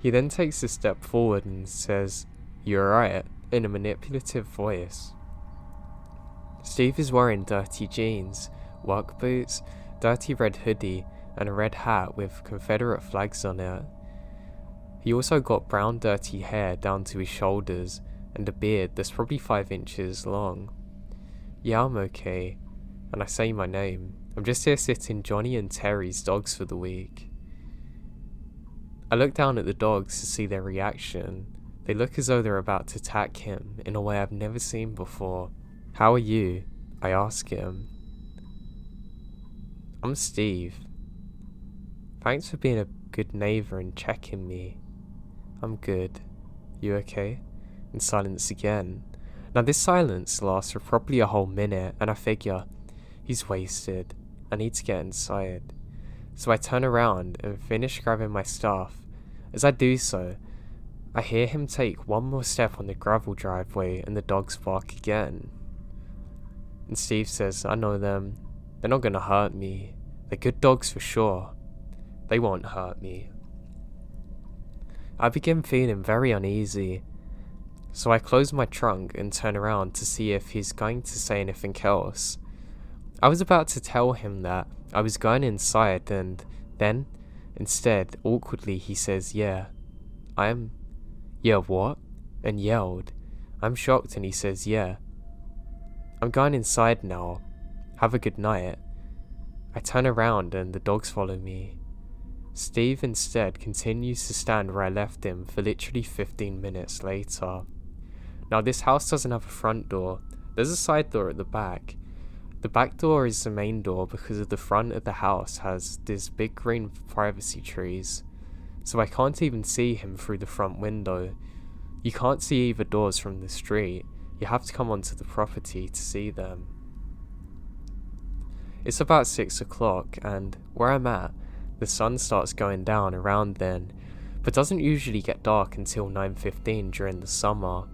He then takes a step forward and says, "You alright?" in a manipulative voice. Steve is wearing dirty jeans, work boots, dirty red hoodie, and a red hat with Confederate flags on it. He also got brown dirty hair down to his shoulders and a beard that's probably 5 inches long. "Yeah, I'm okay," and I say my name. I'm just here sitting Johnny and Terry's dogs for the week. I look down at the dogs to see their reaction. They look as though they're about to attack him in a way I've never seen before. "How are you?" I ask him. "I'm Steve. Thanks for being a good neighbour and checking me." "I'm good. You okay?" And silence again. Now this silence lasts for probably a whole minute, and I figure, he's wasted. I need to get inside. So I turn around and finish grabbing my stuff. As I do so, I hear him take one more step on the gravel driveway and the dogs bark again. And Steve says, "I know them. They're not gonna hurt me. They're good dogs for sure. They won't hurt me." I begin feeling very uneasy, so I close my trunk and turn around to see if he's going to say anything else. I was about to tell him that I was going inside, and then, instead, awkwardly he says, "Yeah, yeah, what?" and yelled. I'm shocked and he says, "Yeah. I'm going inside now. Have a good night." I turn around and the dogs follow me. Steve instead continues to stand where I left him for literally 15 minutes later. Now this house doesn't have a front door. There's a side door at the back. The back door is the main door because the front of the house has these big green privacy trees, so I can't even see him through the front window. You can't see either doors from the street. You have to come onto the property to see them. It's about 6 o'clock, and where I'm at, the sun starts going down around then, but doesn't usually get dark until 9:15 during the summer.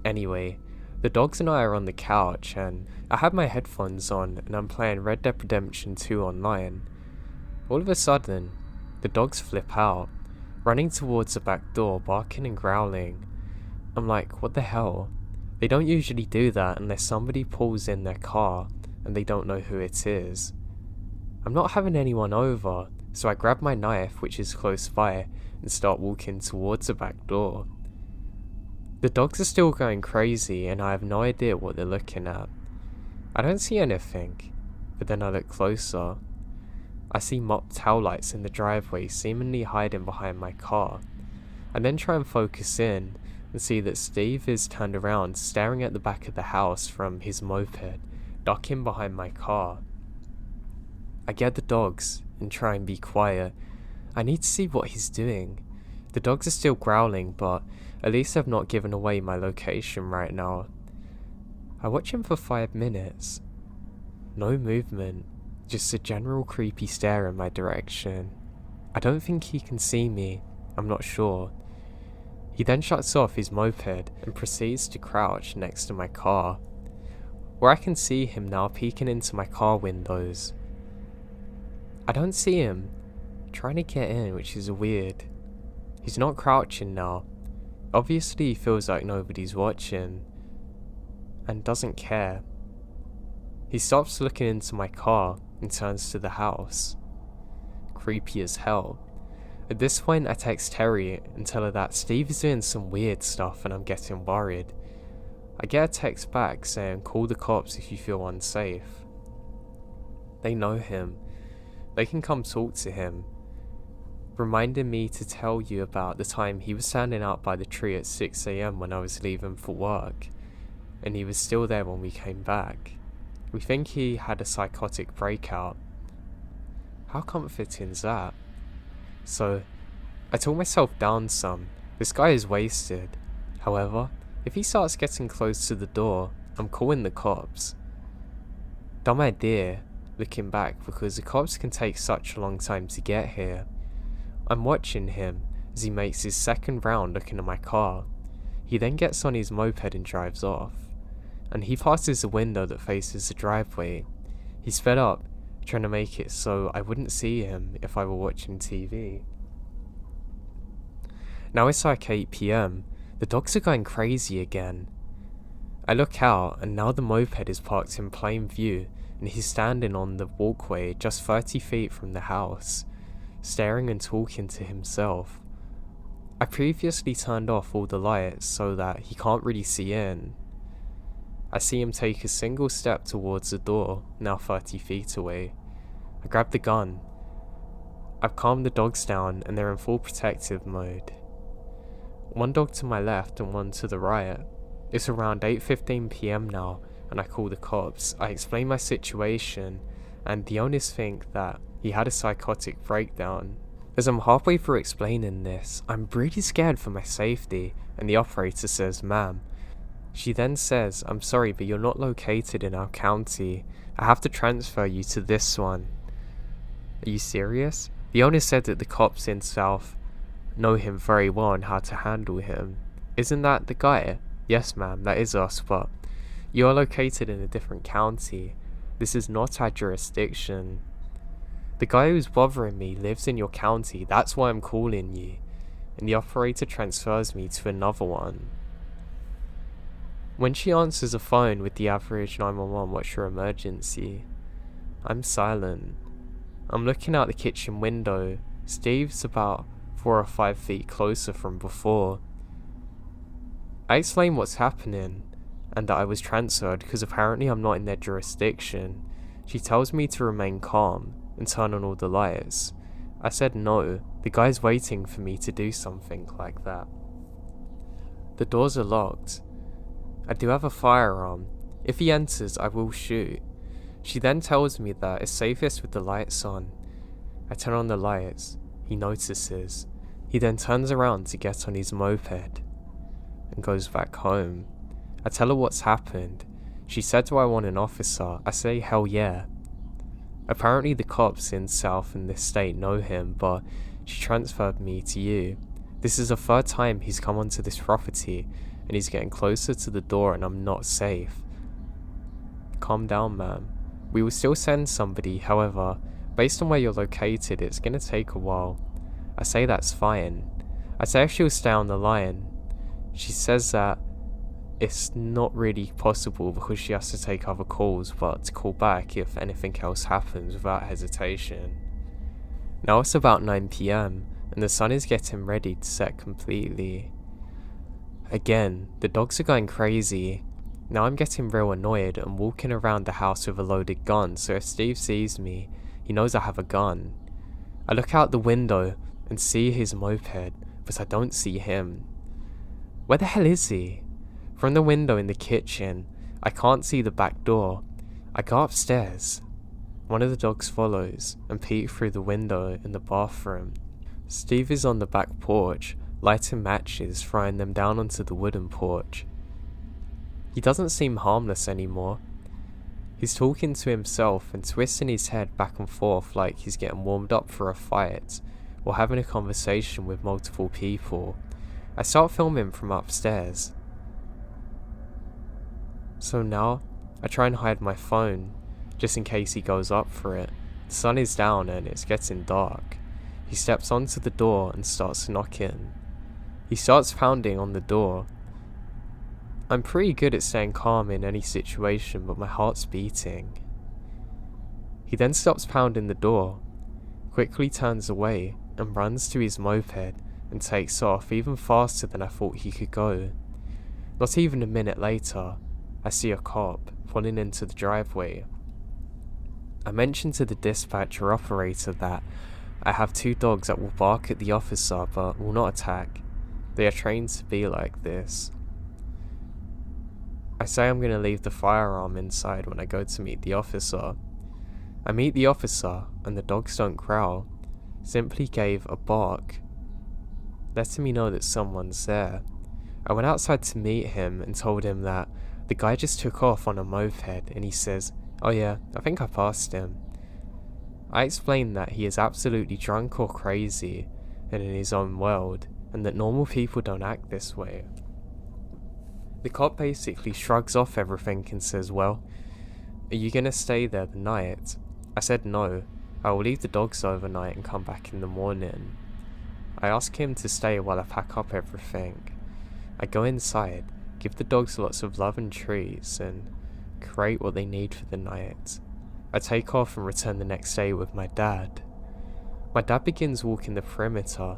Anyway, the dogs and I are on the couch, and I have my headphones on and I'm playing Red Dead Redemption 2 online. All of a sudden, the dogs flip out, running towards the back door, barking and growling. I'm like, what the hell? They don't usually do that unless somebody pulls in their car and they don't know who it is. I'm not having anyone over, so I grab my knife, which is close by, and start walking towards the back door. The dogs are still going crazy and I have no idea what they're looking at. I don't see anything, but then I look closer. I see mock tail lights in the driveway seemingly hiding behind my car. I then try and focus in and see that Steve is turned around staring at the back of the house from his moped, ducking behind my car. I get the dogs and try and be quiet. I need to see what he's doing. The dogs are still growling, but at least I've not given away my location right now. I watch him for 5 minutes. No movement, just a general creepy stare in my direction. I don't think he can see me, I'm not sure. He then shuts off his moped and proceeds to crouch next to my car, where I can see him now peeking into my car windows. I don't see him trying to get in, which is weird. He's not crouching now. Obviously he feels like nobody's watching and doesn't care. He stops looking into my car and turns to the house. Creepy as hell. At this point I text Terry and tell her that Steve is doing some weird stuff and I'm getting worried. I get a text back saying call the cops if you feel unsafe. They know him. They can come talk to him. Reminding me to tell you about the time he was standing out by the tree at 6 AM when I was leaving for work, and he was still there when we came back. We think he had a psychotic breakout. How comforting is that? So, I talk myself down some. This guy is wasted. However, if he starts getting close to the door, I'm calling the cops. Dumb idea, looking back, because the cops can take such a long time to get here. I'm watching him as he makes his second round looking at my car. He then gets on his moped and drives off, and he passes the window that faces the driveway. He sped up, trying to make it so I wouldn't see him if I were watching TV. Now it's like 8 PM. The dogs are going crazy again. I look out and now the moped is parked in plain view and he's standing on the walkway just 30 feet from the house, staring and talking to himself. I previously turned off all the lights so that he can't really see in. I see him take a single step towards the door, now 30 feet away. I grab the gun. I've calmed the dogs down and they're in full protective mode. One dog to my left and one to the right. It's around 8:15 PM now and I call the cops. I explain my situation and the owners think that he had a psychotic breakdown. As I'm halfway through explaining this, I'm really scared for my safety and the operator says, "Ma'am." She then says, "I'm sorry, but you're not located in our county. I have to transfer you to this one." Are you serious? The owner said that the cops in South know him very well and how to handle him. Isn't that the guy? Yes ma'am, that is us, but you are located in a different county. This is not our jurisdiction. The guy who's bothering me lives in your county, that's why I'm calling you. And the operator transfers me to another one. When she answers the phone with the average 911, what's your emergency? I'm silent. I'm looking out the kitchen window. Steve's about 4 or 5 feet closer from before. I explain what's happening and that I was transferred because apparently I'm not in their jurisdiction. She tells me to remain calm and turn on all the lights. I said no, the guy's waiting for me to do something like that. The doors are locked. I do have a firearm. If he enters, I will shoot. She then tells me that it's safest with the lights on. I turn on the lights. He notices. He then turns around to get on his moped and goes back home. I tell her what's happened. She said, "Do I want an officer?" I say, "Hell yeah." Apparently the cops in South in this state know him, but she transferred me to you. This is the third time he's come onto this property and he's getting closer to the door and I'm not safe. Calm down, ma'am. We will still send somebody, however, based on where you're located, it's gonna take a while. I say that's fine. I say if she'll stay on the line. She says that it's not really possible because she has to take other calls, but to call back if anything else happens without hesitation. Now it's about 9 PM and the sun is getting ready to set completely. Again, the dogs are going crazy. Now I'm getting real annoyed and walking around the house with a loaded gun, so if Steve sees me, he knows I have a gun. I look out the window and see his moped, but I don't see him. Where the hell is he? From the window in the kitchen, I can't see the back door. I go upstairs. One of the dogs follows and peek through the window in the bathroom. Steve is on the back porch, lighting matches, throwing them down onto the wooden porch. He doesn't seem harmless anymore. He's talking to himself and twisting his head back and forth like he's getting warmed up for a fight, or having a conversation with multiple people. I start filming from upstairs. So now, I try and hide my phone, just in case he goes up for it. The sun is down and it's getting dark. He steps onto the door and starts knocking. He starts pounding on the door. I'm pretty good at staying calm in any situation, but my heart's beating. He then stops pounding the door, quickly turns away and runs to his moped and takes off even faster than I thought he could go. Not even a minute later, I see a cop pulling into the driveway. I mentioned to the dispatcher operator that I have 2 dogs that will bark at the officer but will not attack. They are trained to be like this. I say I'm going to leave the firearm inside when I go to meet the officer. I meet the officer and the dogs don't growl, simply gave a bark, letting me know that someone's there. I went outside to meet him and told him that the guy just took off on a moped, and he says, "Oh yeah, I think I passed him." I explained that he is absolutely drunk or crazy and in his own world, and that normal people don't act this way. The cop basically shrugs off everything and says, "Well, are you gonna stay there the night?" I said no, I will leave the dogs overnight and come back in the morning. I ask him to stay while I pack up everything. I go inside, give the dogs lots of love and treats, and create what they need for the night. I take off and return the next day with my dad. My dad begins walking the perimeter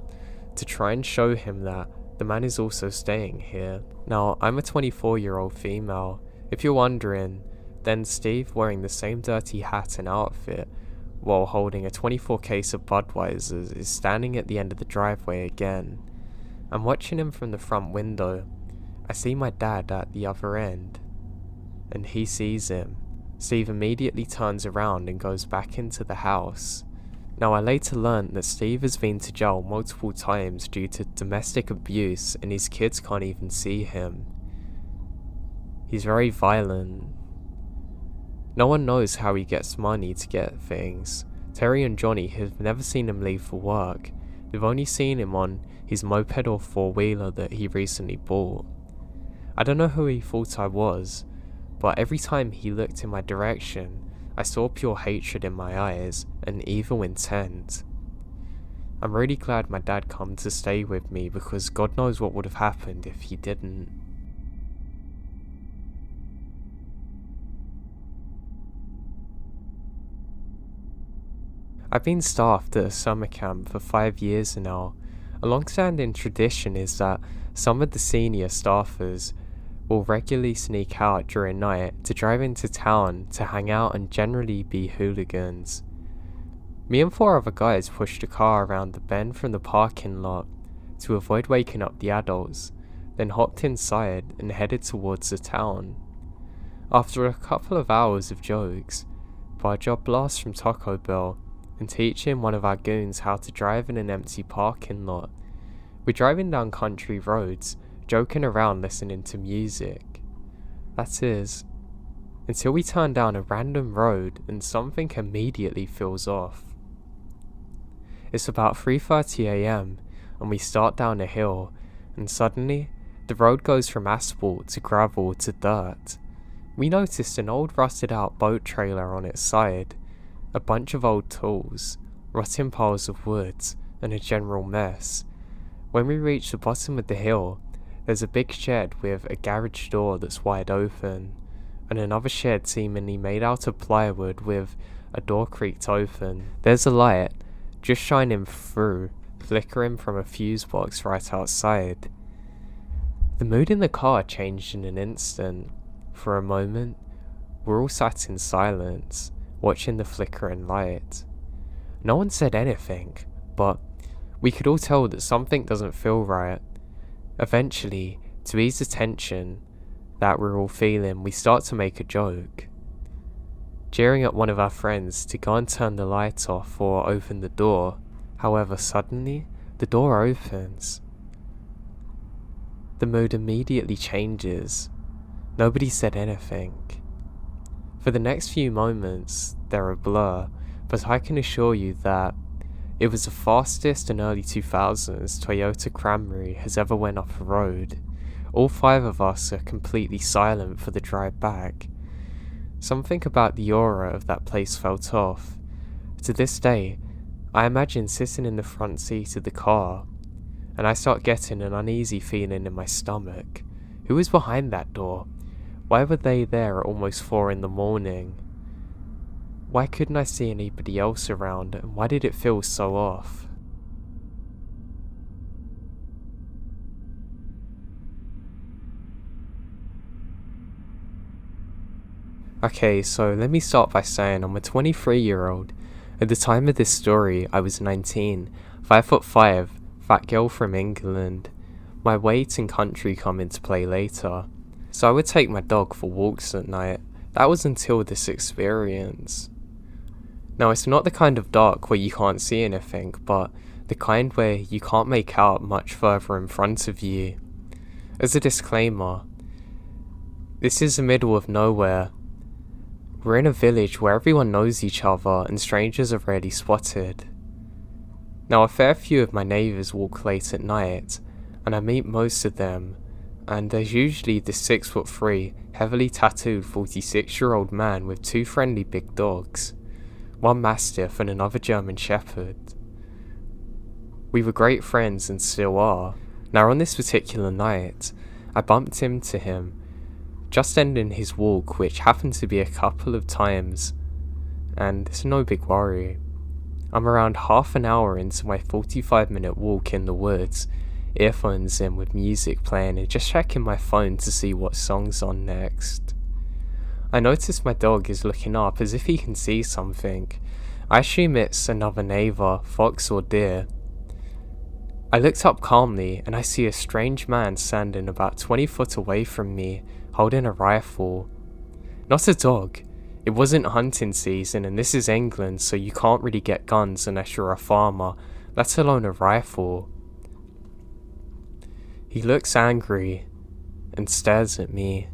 to try and show him that the man is also staying here. Now, I'm a 24-year-old female. If you're wondering, then Steve, wearing the same dirty hat and outfit while holding a 24 case of Budweisers, is standing at the end of the driveway again. I'm watching him from the front window. I see my dad at the other end, and he sees him. Steve immediately turns around and goes back into the house. Now, I later learned that Steve has been to jail multiple times due to domestic abuse, and his kids can't even see him. He's very violent. No one knows how he gets money to get things. Terry and Johnny have never seen him leave for work. They've only seen him on his moped or 4-wheeler that he recently bought. I don't know who he thought I was, but every time he looked in my direction, I saw pure hatred in my eyes and evil intent. I'm really glad my dad come to stay with me, because God knows what would have happened if he didn't. I've been staffed at a summer camp for 5 years now. A long-standing tradition is that some of the senior staffers will regularly sneak out during night to drive into town to hang out and generally be hooligans. Me and 4 other guys pushed a car around the bend from the parking lot to avoid waking up the adults, then hopped inside and headed towards the town. After a couple of hours of jokes, by a job blast from Taco Bell, and teaching one of our goons how to drive in an empty parking lot, we're driving down country roads, joking around listening to music. That is, until we turn down a random road and something immediately feels off. It's about 3:30 AM and we start down a hill, and suddenly the road goes from asphalt to gravel to dirt. We noticed an old rusted out boat trailer on its side, a bunch of old tools, rotting piles of wood, and a general mess. When we reach the bottom of the hill, there's a big shed with a garage door that's wide open, and another shed seemingly made out of plywood with a door creaked open. There's a light just shining through, flickering from a fuse box right outside. The mood in the car changed in an instant. For a moment, we're all sat in silence, watching the flickering light. No one said anything, but we could all tell that something doesn't feel right. Eventually, to ease the tension that we're all feeling, we start to make a joke, jeering at one of our friends to go and turn the light off or open the door. However, suddenly, the door opens. The mood immediately changes. Nobody said anything. For the next few moments, they're a blur, but I can assure you that it was the fastest and early 2000s Toyota Camry has ever went off a road. All 5 of us are completely silent for the drive back. Something about the aura of that place felt off. To this day, I imagine sitting in the front seat of the car, and I start getting an uneasy feeling in my stomach. Who was behind that door? Why were they there at almost 4 in the morning? Why couldn't I see anybody else around, and why did it feel so off? Okay, so let me start by saying I'm a 23-year-old. At the time of this story, I was 19, 5'5", fat girl from England. My weight and country come into play later. So I would take my dog for walks at night. That was until this experience. Now, it's not the kind of dark where you can't see anything, but the kind where you can't make out much further in front of you. As a disclaimer, this is the middle of nowhere. We're in a village where everyone knows each other and strangers are rarely spotted. Now, a fair few of my neighbours walk late at night, and I meet most of them, and there's usually this 6'3", heavily tattooed 46-year-old man with 2 friendly big dogs, one Mastiff and another German Shepherd. We were great friends and still are. Now, on this particular night, I bumped into him, just ending his walk, which happened to be a couple of times, and it's no big worry. I'm around half an hour into my 45-minute walk in the woods, earphones in with music playing and just checking my phone to see what song's on next. I notice my dog is looking up as if he can see something. I assume it's another neighbour, fox or deer. I looked up calmly and I see a strange man standing about 20 foot away from me, holding a rifle. Not a dog. It wasn't hunting season, and this is England, so you can't really get guns unless you're a farmer, let alone a rifle. He looks angry and stares at me.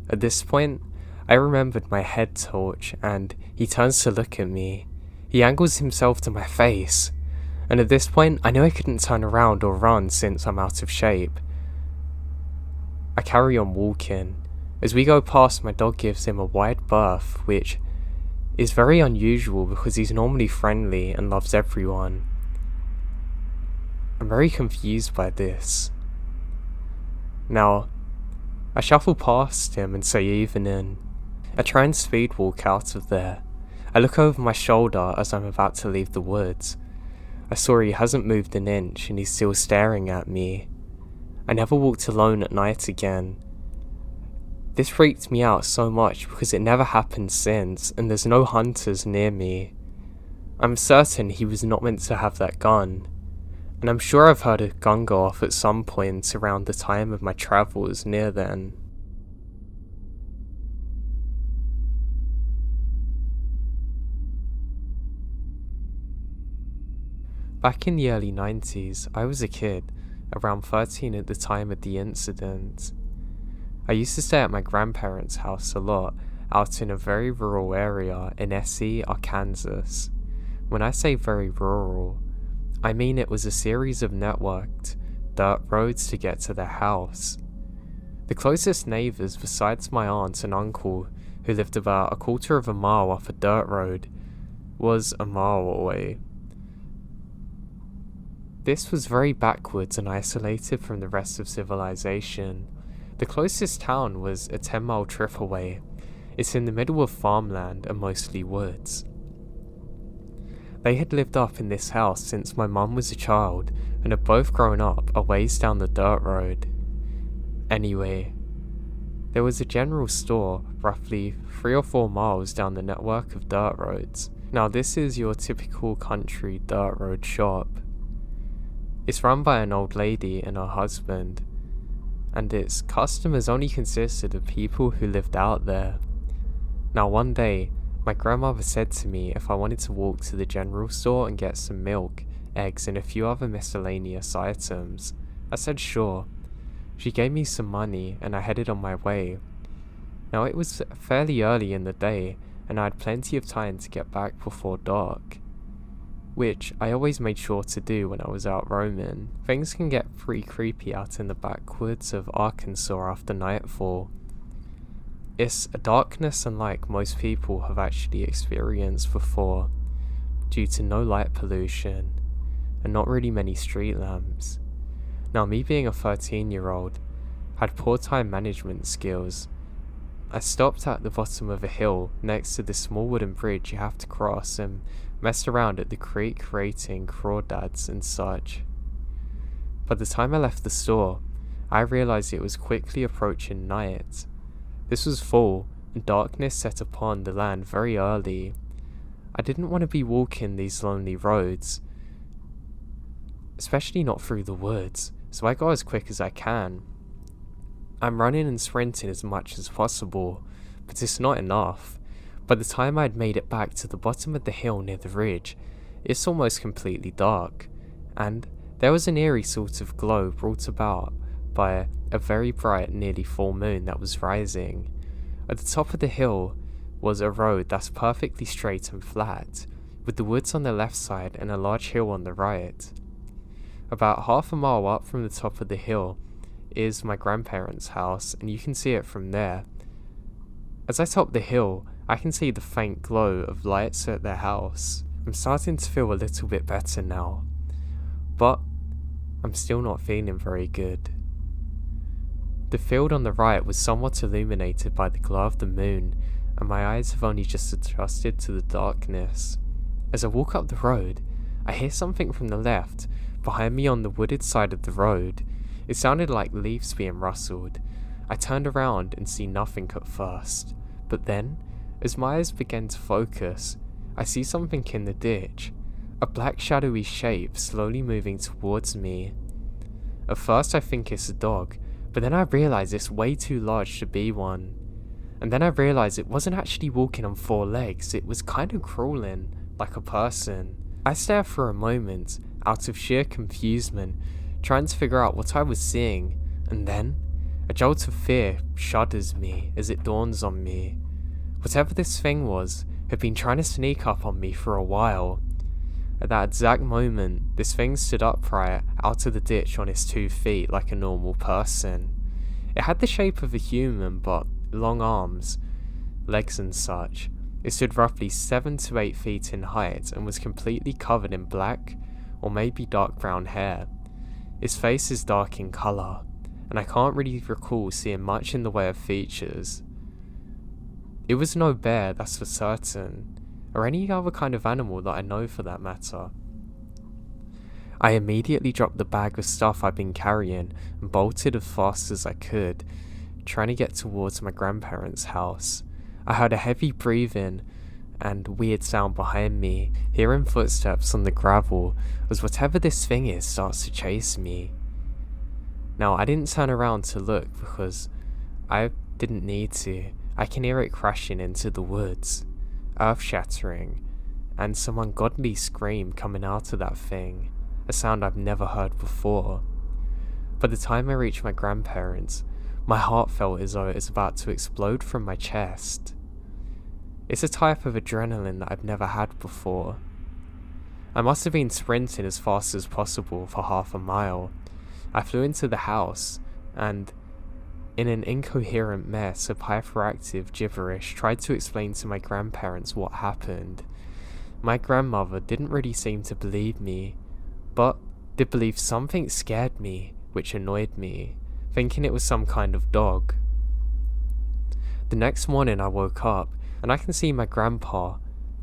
At this point, I remembered my head torch, and he turns to look at me. He angles himself to my face, and at this point, I knew I couldn't turn around or run since I'm out of shape. I carry on walking. As we go past, my dog gives him a wide berth, which is very unusual because he's normally friendly and loves everyone. I'm very confused by this. Now, I shuffle past him and say evening. I try and speed walk out of there. I look over my shoulder as I'm about to leave the woods. I saw he hasn't moved an inch and he's still staring at me. I never walked alone at night again. This freaked me out so much because it never happened since, and there's no hunters near me. I'm certain he was not meant to have that gun, and I'm sure I've heard a gun go off at some point around the time of my travels near then. Back in the early 90s, I was a kid, around 13 at the time of the incident. I used to stay at my grandparents' house a lot, out in a very rural area in SE, Arkansas. When I say very rural, I mean it was a series of networked dirt roads to get to their house. The closest neighbours besides my aunt and uncle, who lived about a quarter of a mile off a dirt road, was a mile away. This was very backwards and isolated from the rest of civilization. The closest town was a 10-mile trip away. It's in the middle of farmland and mostly woods. They had lived up in this house since my mum was a child and had both grown up a ways down the dirt road. Anyway, There was a general store roughly 3 or 4 miles down the network of dirt roads. Now this is your typical country dirt road shop. It's run by an old lady and her husband, and its customers only consisted of people who lived out there. Now one day, my grandmother said to me if I wanted to walk to the general store and get some milk, eggs and a few other miscellaneous items. I said sure. She gave me some money and I headed on my way. Now it was fairly early in the day and I had plenty of time to get back before dark, which I always made sure to do when I was out roaming. Things can get pretty creepy out in the backwoods of Arkansas after nightfall. It's a darkness unlike most people have actually experienced before, due to no light pollution and not really many street lamps. Now me being a 13-year-old, had poor time management skills. I stopped at the bottom of a hill next to the small wooden bridge you have to cross and messed around at the creek creating crawdads and such. By the time I left the store, I realised it was quickly approaching night. This was fall and darkness set upon the land very early. I didn't want to be walking these lonely roads, especially not through the woods, so I go as quick as I can. I'm running and sprinting as much as possible, but it's not enough. By the time I'd made it back to the bottom of the hill near the ridge, it's almost completely dark, and there was an eerie sort of glow brought about by a very bright nearly full moon that was rising. At the top of the hill was a road that's perfectly straight and flat, with the woods on the left side and a large hill on the right. About half a mile up from the top of the hill is my grandparents' house, and you can see it from there. As I top the hill, I can see the faint glow of lights at their house. I'm starting to feel a little bit better now, but I'm still not feeling very good. The field on the right was somewhat illuminated by the glow of the moon, and my eyes have only just adjusted to the darkness. As I walk up the road, I hear something from the left, behind me on the wooded side of the road. It sounded like leaves being rustled. I turned around and see nothing at first, but then, as my eyes began to focus, I see something in the ditch, a black shadowy shape slowly moving towards me. At first I think it's a dog, but then I realise it's way too large to be one. And then I realise it wasn't actually walking on 4 legs, it was kind of crawling, like a person. I stare for a moment, out of sheer confusement, trying to figure out what I was seeing, and then a jolt of fear shudders me as it dawns on me. Whatever this thing was had been trying to sneak up on me for a while. At that exact moment, this thing stood upright out of the ditch on its 2 feet like a normal person. It had the shape of a human, but long arms, legs and such. It stood roughly 7 to 8 feet in height and was completely covered in black or maybe dark brown hair. Its face is dark in colour, and I can't really recall seeing much in the way of features. It was no bear, that's for certain, or any other kind of animal that I know for that matter. I immediately dropped the bag of stuff I'd been carrying and bolted as fast as I could, trying to get towards my grandparents' house. I heard a heavy breathing and weird sound behind me, hearing footsteps on the gravel as whatever this thing is starts to chase me. Now I didn't turn around to look because I didn't need to. I can hear it crashing into the woods, earth shattering, and some ungodly scream coming out of that thing, a sound I've never heard before. By the time I reached my grandparents, my heart felt as though it was about to explode from my chest. It's a type of adrenaline that I've never had before. I must have been sprinting as fast as possible for half a mile. I flew into the house and, in an incoherent mess of hyperactive gibberish, tried to explain to my grandparents what happened. My grandmother didn't really seem to believe me, but did believe something scared me, which annoyed me, thinking it was some kind of dog. The next morning I woke up, and I can see my grandpa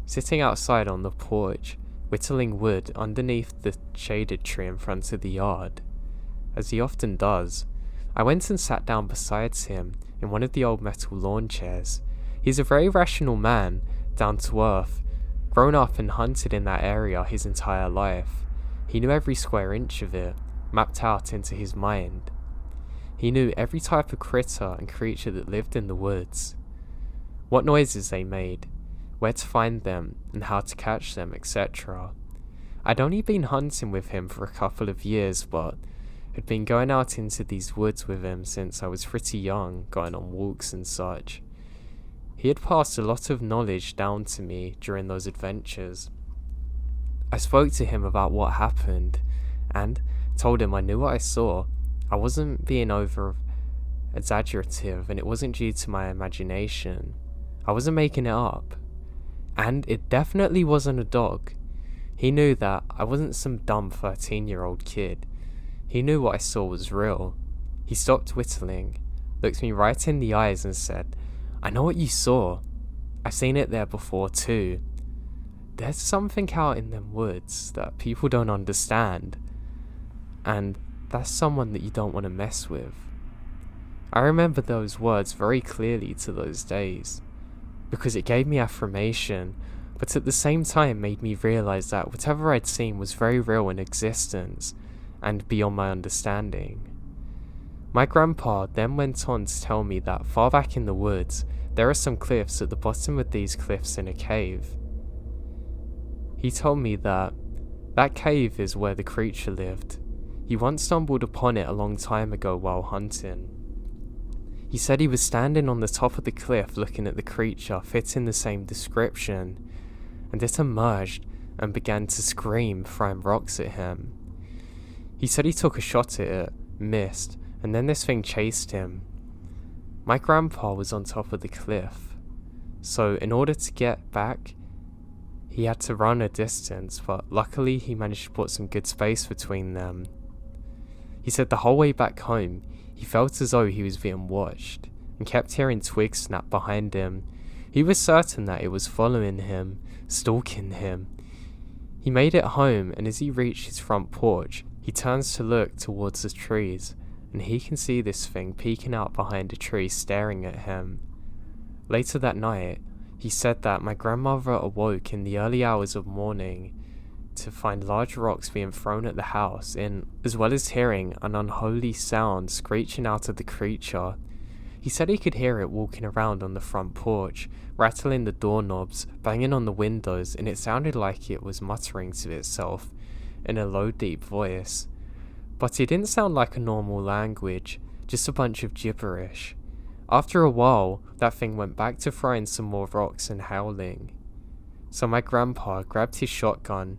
sitting outside on the porch, whittling wood underneath the shaded tree in front of the yard. As he often does, I went and sat down beside him in one of the old metal lawn chairs. He's a very rational man, down to earth, grown up and hunted in that area his entire life. He knew every square inch of it, mapped out into his mind. He knew every type of critter and creature that lived in the woods, what noises they made, where to find them and how to catch them, etc. I'd only been hunting with him for a couple of years, but had been going out into these woods with him since I was pretty young, going on walks and such. He had passed a lot of knowledge down to me during those adventures. I spoke to him about what happened, and told him I knew what I saw. I wasn't being over exaggerative, and it wasn't due to my imagination. I wasn't making it up. And it definitely wasn't a dog. He knew that I wasn't some dumb 13-year-old kid. He knew what I saw was real. He stopped whittling, looked me right in the eyes and said, "I know what you saw. I've seen it there before too. There's something out in them woods that people don't understand, and that's someone that you don't want to mess with." I remember those words very clearly to those days, because it gave me affirmation, but at the same time made me realise that whatever I'd seen was very real in existence, and beyond my understanding. My grandpa then went on to tell me that far back in the woods, there are some cliffs. At the bottom of these cliffs in a cave. He told me that that cave is where the creature lived. He once stumbled upon it a long time ago while hunting. He said he was standing on the top of the cliff looking at the creature fitting the same description, and it emerged and began to scream, throwing rocks at him. He said he took a shot at it, missed, and then this thing chased him. My grandpa was on top of the cliff, so in order to get back, he had to run a distance, but luckily he managed to put some good space between them. He said the whole way back home, he felt as though he was being watched, and kept hearing twigs snap behind him. He was certain that it was following him, stalking him. He made it home, and as he reached his front porch, he turns to look towards the trees, and he can see this thing peeking out behind a tree staring at him. Later that night, he said that my grandmother awoke in the early hours of morning to find large rocks being thrown at the house, as well as hearing an unholy sound screeching out of the creature. He said he could hear it walking around on the front porch, rattling the doorknobs, banging on the windows, and it sounded like it was muttering to itself in a low, deep voice. But it didn't sound like a normal language, just a bunch of gibberish. After a while, that thing went back to throwing some more rocks and howling. So my grandpa grabbed his shotgun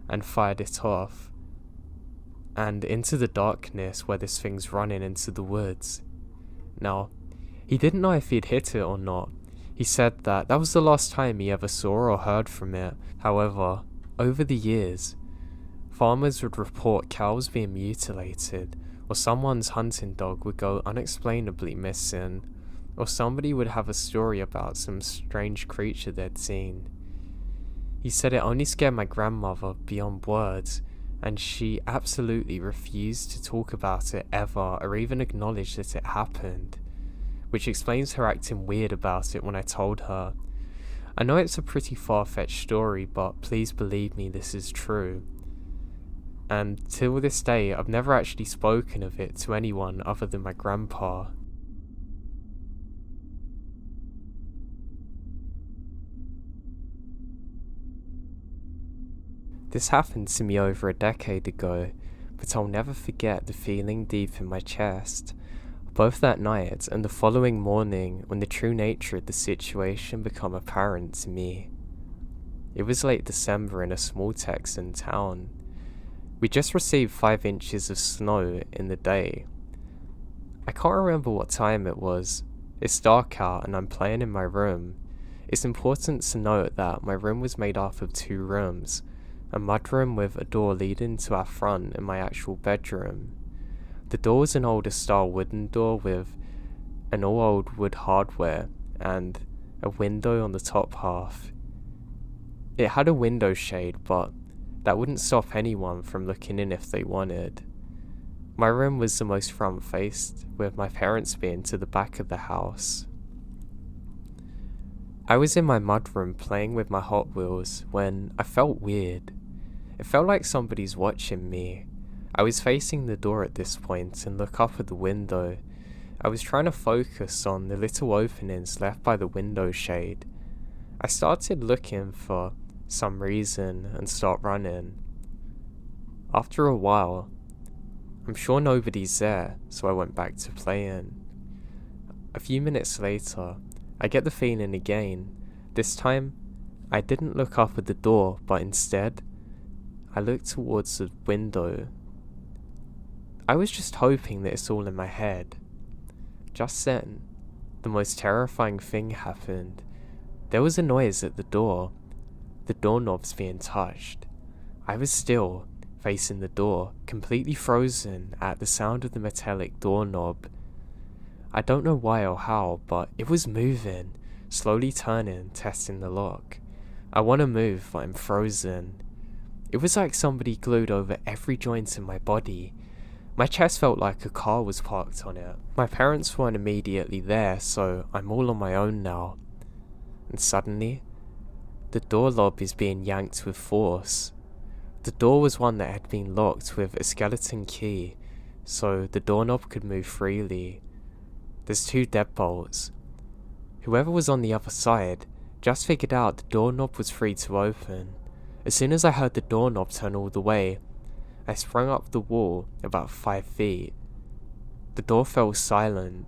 and fired it off, and into the darkness where this thing's running into the woods. Now, he didn't know if he'd hit it or not. He said that was the last time he ever saw or heard from it. However, over the years, farmers would report cows being mutilated, or someone's hunting dog would go unexplainably missing, or somebody would have a story about some strange creature they'd seen. He said it only scared my grandmother beyond words, and she absolutely refused to talk about it ever, or even acknowledge that it happened, which explains her acting weird about it when I told her. I know it's a pretty far-fetched story, but please believe me, this is true. And till this day, I've never actually spoken of it to anyone other than my grandpa. This happened to me over a decade ago, but I'll never forget the feeling deep in my chest, both that night and the following morning when the true nature of the situation became apparent to me. It was late December in a small Texan town. We just received 5 inches of snow in the day. I can't remember what time it was. It's dark out and I'm playing in my room. It's important to note that my room was made up of 2 rooms, a mudroom with a door leading to our front and my actual bedroom. The door was an older style wooden door with an all old wood hardware and a window on the top half. It had a window shade, but that wouldn't stop anyone from looking in if they wanted. My room was the most front-faced, with my parents being to the back of the house. I was in my mudroom playing with my Hot Wheels when I felt weird. It felt like somebody's watching me. I was facing the door at this point and look up at the window. I was trying to focus on the little openings left by the window shade. I started looking for some reason and start running. After a while, I'm sure nobody's there, so I went back to playing. A few minutes later, I get the feeling again. This time, I didn't look up at the door, but instead, I looked towards the window. I was just hoping that it's all in my head. Just then, the most terrifying thing happened. There was a noise at the door. The doorknob's being touched. I was still, facing the door, completely frozen at the sound of the metallic doorknob. I don't know why or how, but it was moving, slowly turning, testing the lock. I want to move, but I'm frozen. It was like somebody glued over every joint in my body. My chest felt like a car was parked on it. My parents weren't immediately there, so I'm all on my own now. And suddenly, the door knob is being yanked with force. The door was one that had been locked with a skeleton key, so the doorknob could move freely. There's 2 deadbolts. Whoever was on the other side just figured out the doorknob was free to open. As soon as I heard the doorknob turn all the way, I sprung up the wall about 5 feet. The door fell silent.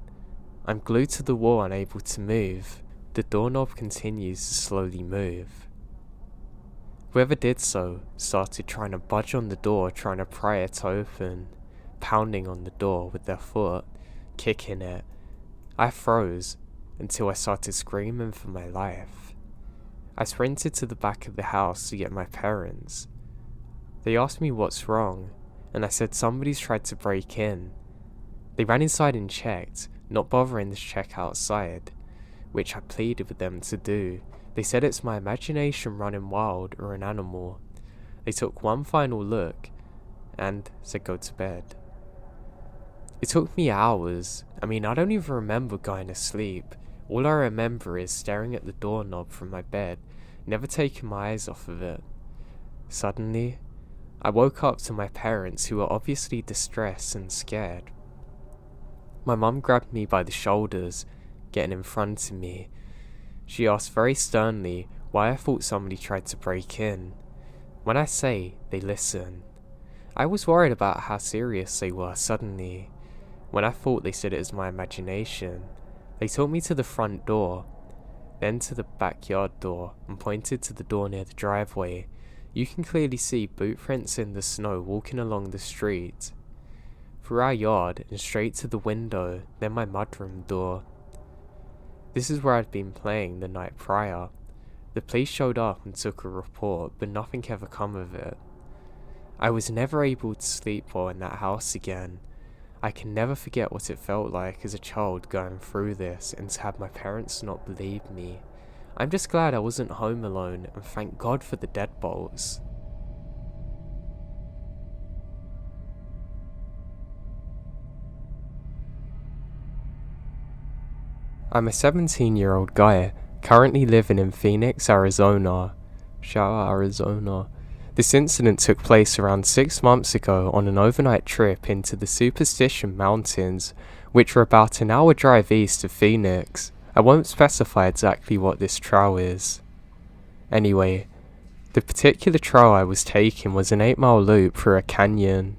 I'm glued to the wall, unable to move. The doorknob continues to slowly move. Whoever did so started trying to budge on the door, trying to pry it open, pounding on the door with their foot, kicking it. I froze until I started screaming for my life. I sprinted to the back of the house to get my parents. They asked me what's wrong, and I said somebody's tried to break in. They ran inside and checked, not bothering to check outside, which I pleaded with them to do. They said it's my imagination running wild or an animal. They took one final look and said go to bed. It took me hours. I don't even remember going to sleep. All I remember is staring at the doorknob from my bed, never taking my eyes off of it. Suddenly, I woke up to my parents, who were obviously distressed and scared. My mum grabbed me by the shoulders, getting in front of me. She asked very sternly why I thought somebody tried to break in. When I say, they listen. I was worried about how serious they were suddenly. When I thought they said it was my imagination, they took me to the front door, then to the backyard door, and pointed to the door near the driveway. You can clearly see boot prints in the snow walking along the street. Through our yard and straight to the window, then my mudroom door. This is where I'd been playing the night prior. The police showed up and took a report, but nothing ever come of it. I was never able to sleep well in that house again. I can never forget what it felt like as a child going through this and to have my parents not believe me. I'm just glad I wasn't home alone, and thank God for the deadbolts. I'm a 17-year-old guy, currently living in Phoenix, Arizona. Shout out Arizona. This incident took place around 6 months ago on an overnight trip into the Superstition Mountains, which are about an hour drive east of Phoenix. I won't specify exactly what this trail is. Anyway, the particular trail I was taking was an 8-mile loop through a canyon.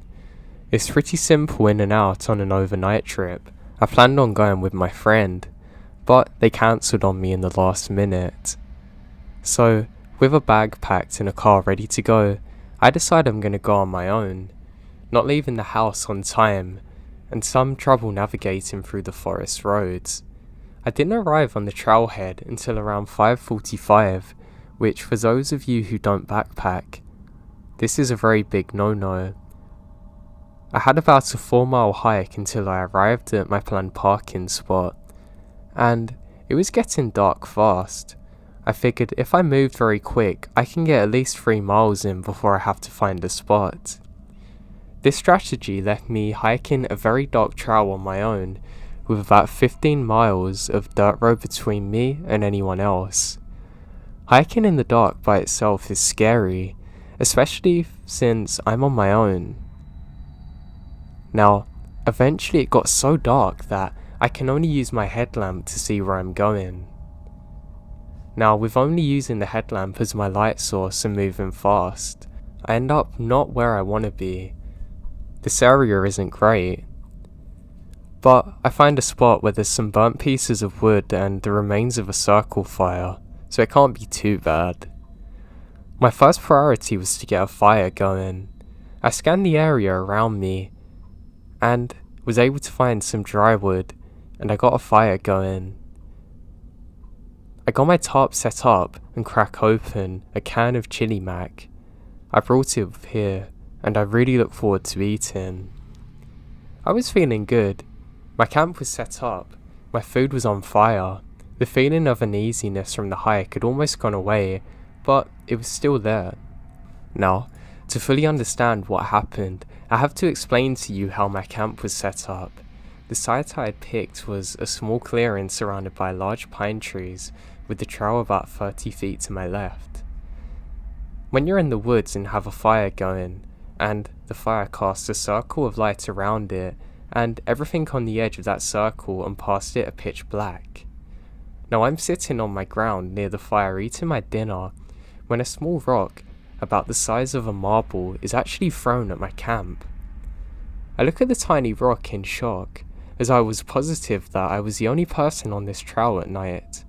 It's pretty simple in and out on an overnight trip. I planned on going with my friend, but they cancelled on me in the last minute. So, with a bag packed and a car ready to go, I decide I'm going to go on my own, not leaving the house on time, and some trouble navigating through the forest roads. I didn't arrive on the trailhead until around 5:45, which for those of you who don't backpack, this is a very big no-no. I had about a 4-mile hike until I arrived at my planned parking spot, and it was getting dark fast. I figured if I moved very quick, I can get at least 3 miles in before I have to find a spot. This strategy left me hiking a very dark trail on my own, with about 15 miles of dirt road between me and anyone else. Hiking in the dark by itself is scary, especially since I'm on my own. Now, eventually it got so dark that I can only use my headlamp to see where I'm going. Now, with only using the headlamp as my light source and moving fast, I end up not where I want to be. This area isn't great, but I find a spot where there's some burnt pieces of wood and the remains of a circle fire, so it can't be too bad. My first priority was to get a fire going. I scanned the area around me and was able to find some dry wood, and I got a fire going. I got my tarp set up and crack open a can of chili mac. I brought it here and I really look forward to eating. I was feeling good. My camp was set up, my food was on fire. The feeling of uneasiness from the hike had almost gone away, but it was still there. Now, to fully understand what happened, I have to explain to you how my camp was set up. The site I had picked was a small clearing surrounded by large pine trees, with the trail about 30 feet to my left. When you're in the woods and have a fire going, and the fire casts a circle of light around it, and everything on the edge of that circle and past it are pitch black. Now I'm sitting on my ground near the fire eating my dinner, when a small rock, about the size of a marble, is actually thrown at my camp. I look at the tiny rock in shock, as I was positive that I was the only person on this trail at night.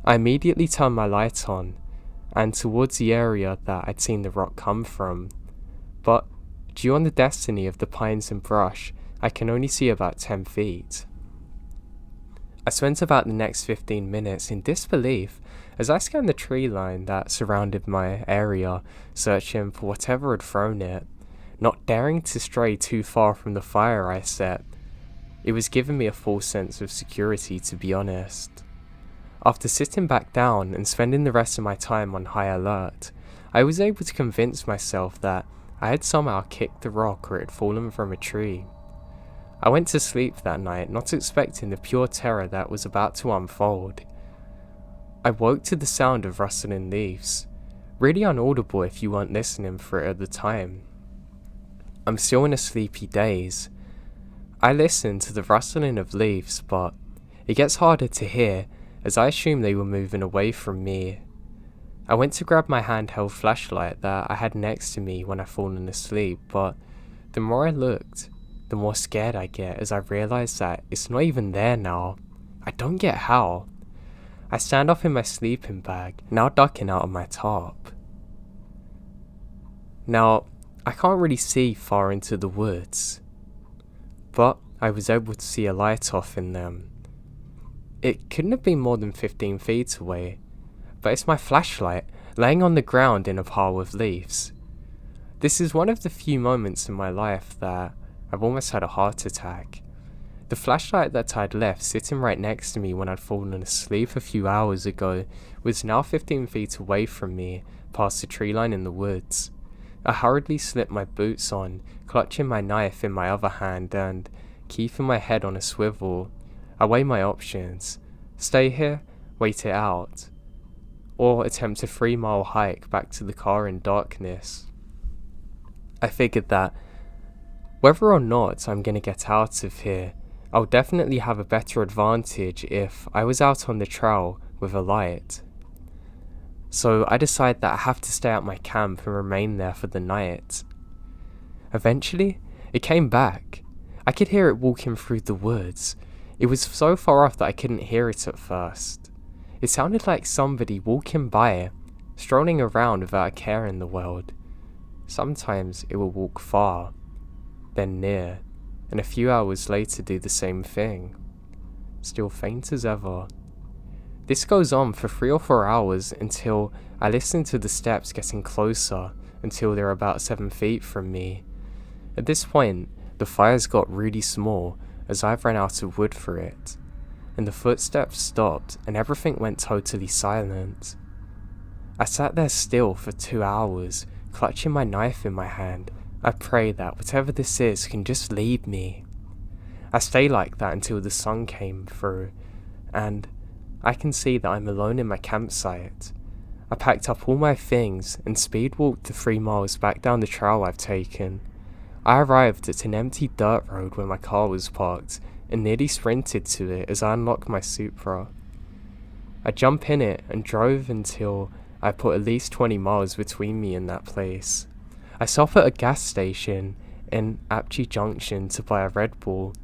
I immediately turn my light on, and towards the area that I'd seen the rock come from. But, due on the destiny of the pines and brush, I can only see about 10 feet. I spent about the next 15 minutes in disbelief as I scanned the tree line that surrounded my area, searching for whatever had thrown it, not daring to stray too far from the fire I set. It was giving me a false sense of security, to be honest. After sitting back down and spending the rest of my time on high alert, I was able to convince myself that I had somehow kicked the rock or it had fallen from a tree. I went to sleep that night, not expecting the pure terror that was about to unfold. I woke to the sound of rustling leaves, really inaudible if you weren't listening for it at the time. I'm still in a sleepy daze. I listen to the rustling of leaves, but it gets harder to hear as I assume they were moving away from me. I went to grab my handheld flashlight that I had next to me when I'd fallen asleep, but the more I looked, the more scared I get as I realise that it's not even there now. I don't get how. I stand up in my sleeping bag, now ducking out of my tarp. Now, I can't really see far into the woods, but I was able to see a light off in them. It couldn't have been more than 15 feet away, but it's my flashlight laying on the ground in a pile of leaves. This is one of the few moments in my life that I've almost had a heart attack. The flashlight that I'd left sitting right next to me when I'd fallen asleep a few hours ago was now 15 feet away from me, past the tree line in the woods. I hurriedly slipped my boots on, clutching my knife in my other hand and keeping my head on a swivel. I weigh my options: stay here, wait it out, or attempt a 3-mile hike back to the car in darkness. I figured that whether or not I'm going to get out of here, I'll definitely have a better advantage if I was out on the trail with a light. So I decide that I have to stay at my camp and remain there for the night. Eventually, it came back. I could hear it walking through the woods. It was so far off that I couldn't hear it at first. It sounded like somebody walking by, strolling around without a care in the world. Sometimes it will walk far, then near, and a few hours later do the same thing. Still faint as ever. This goes on for 3 or 4 hours until I listen to the steps getting closer until they're about 7 feet from me. At this point, the fire's got really small as I've run out of wood for it, and the footsteps stopped and everything went totally silent. I sat there still for 2 hours, clutching my knife in my hand, I pray that whatever this is can just leave me. I stay like that until the sun came through, and I can see that I'm alone in my campsite. I packed up all my things and speed walked the 3 miles back down the trail I've taken. I arrived at an empty dirt road where my car was parked and nearly sprinted to it as I unlocked my Supra. I jumped in it and drove until I put at least 20 miles between me and that place. I stopped at a gas station in Apocaly Junction to buy a Red Bull,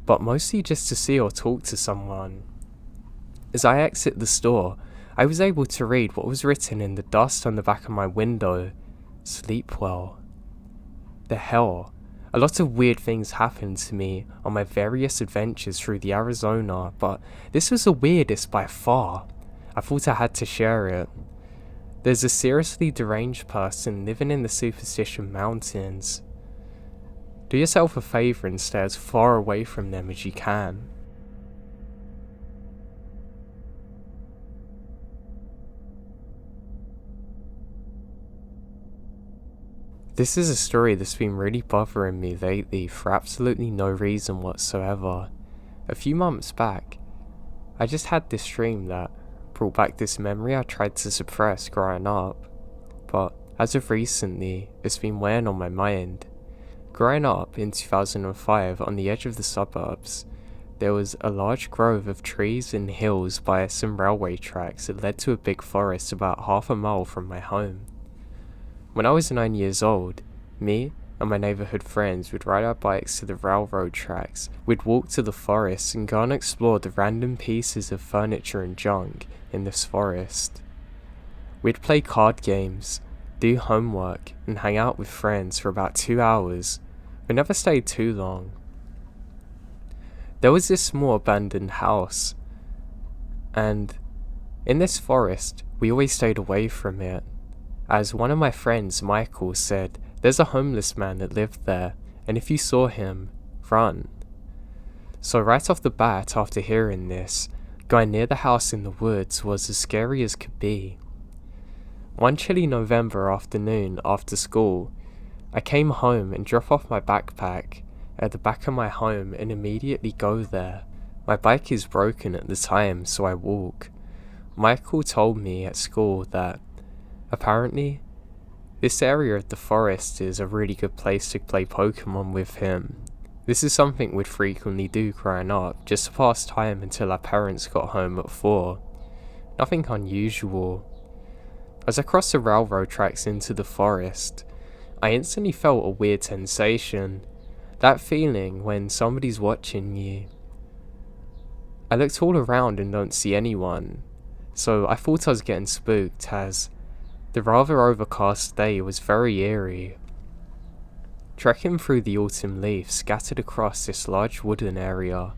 but mostly just to see or talk to someone. As I exit the store, I was able to read what was written in the dust on the back of my window. Sleep well. The hell? A lot of weird things happened to me on my various adventures through the Arizona, but this was the weirdest by far. I thought I had to share it. There's a seriously deranged person living in the Superstition Mountains. Do yourself a favour and stay as far away from them as you can. This is a story that's been really bothering me lately for absolutely no reason whatsoever. A few months back, I just had this dream that brought back this memory I tried to suppress growing up, but as of recently, it's been weighing on my mind. Growing up in 2005 on the edge of the suburbs, there was a large grove of trees and hills by some railway tracks that led to a big forest about half a mile from my home. When I was 9 years old, me and my neighbourhood friends would ride our bikes to the railroad tracks, we'd walk to the forest and go and explore the random pieces of furniture and junk in this forest. We'd play card games, do homework, and hang out with friends for about 2 hours. We never stayed too long. There was this small abandoned house, and in this forest, we always stayed away from it. As one of my friends, Michael, said, there's a homeless man that lived there, and if you saw him, run. So right off the bat, after hearing this, going near the house in the woods was as scary as could be. One chilly November afternoon after school, I came home and dropped off my backpack at the back of my home and immediately go there. My bike is broken at the time, so I walk. Michael told me at school that apparently, this area of the forest is a really good place to play Pokemon with him. This is something we'd frequently do growing up, just to pass time until our parents got home at 4. Nothing unusual. As I crossed the railroad tracks into the forest, I instantly felt a weird sensation. That feeling when somebody's watching you. I looked all around and don't see anyone, so I thought I was getting spooked as the rather overcast day was very eerie. Trekking through the autumn leaves scattered across this large wooden area,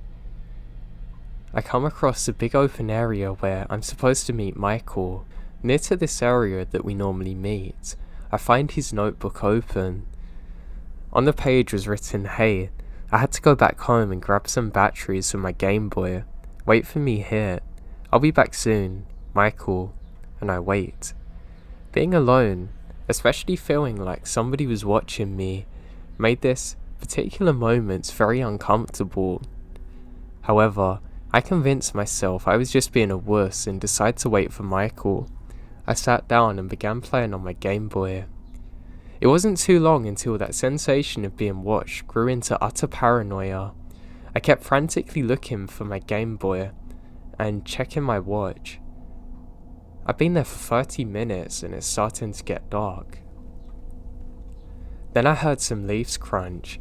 I come across a big open area where I'm supposed to meet Michael. Near to this area that we normally meet, I find his notebook open. On the page was written, "Hey, I had to go back home and grab some batteries for my Game Boy. Wait for me here. I'll be back soon, Michael." And I wait. Being alone, especially feeling like somebody was watching me, made this particular moment very uncomfortable. However, I convinced myself I was just being a wuss and decided to wait for Michael. I sat down and began playing on my Game Boy. It wasn't too long until that sensation of being watched grew into utter paranoia. I kept frantically looking for my Game Boy and checking my watch. I've been there for 30 minutes and it's starting to get dark. Then I heard some leaves crunch.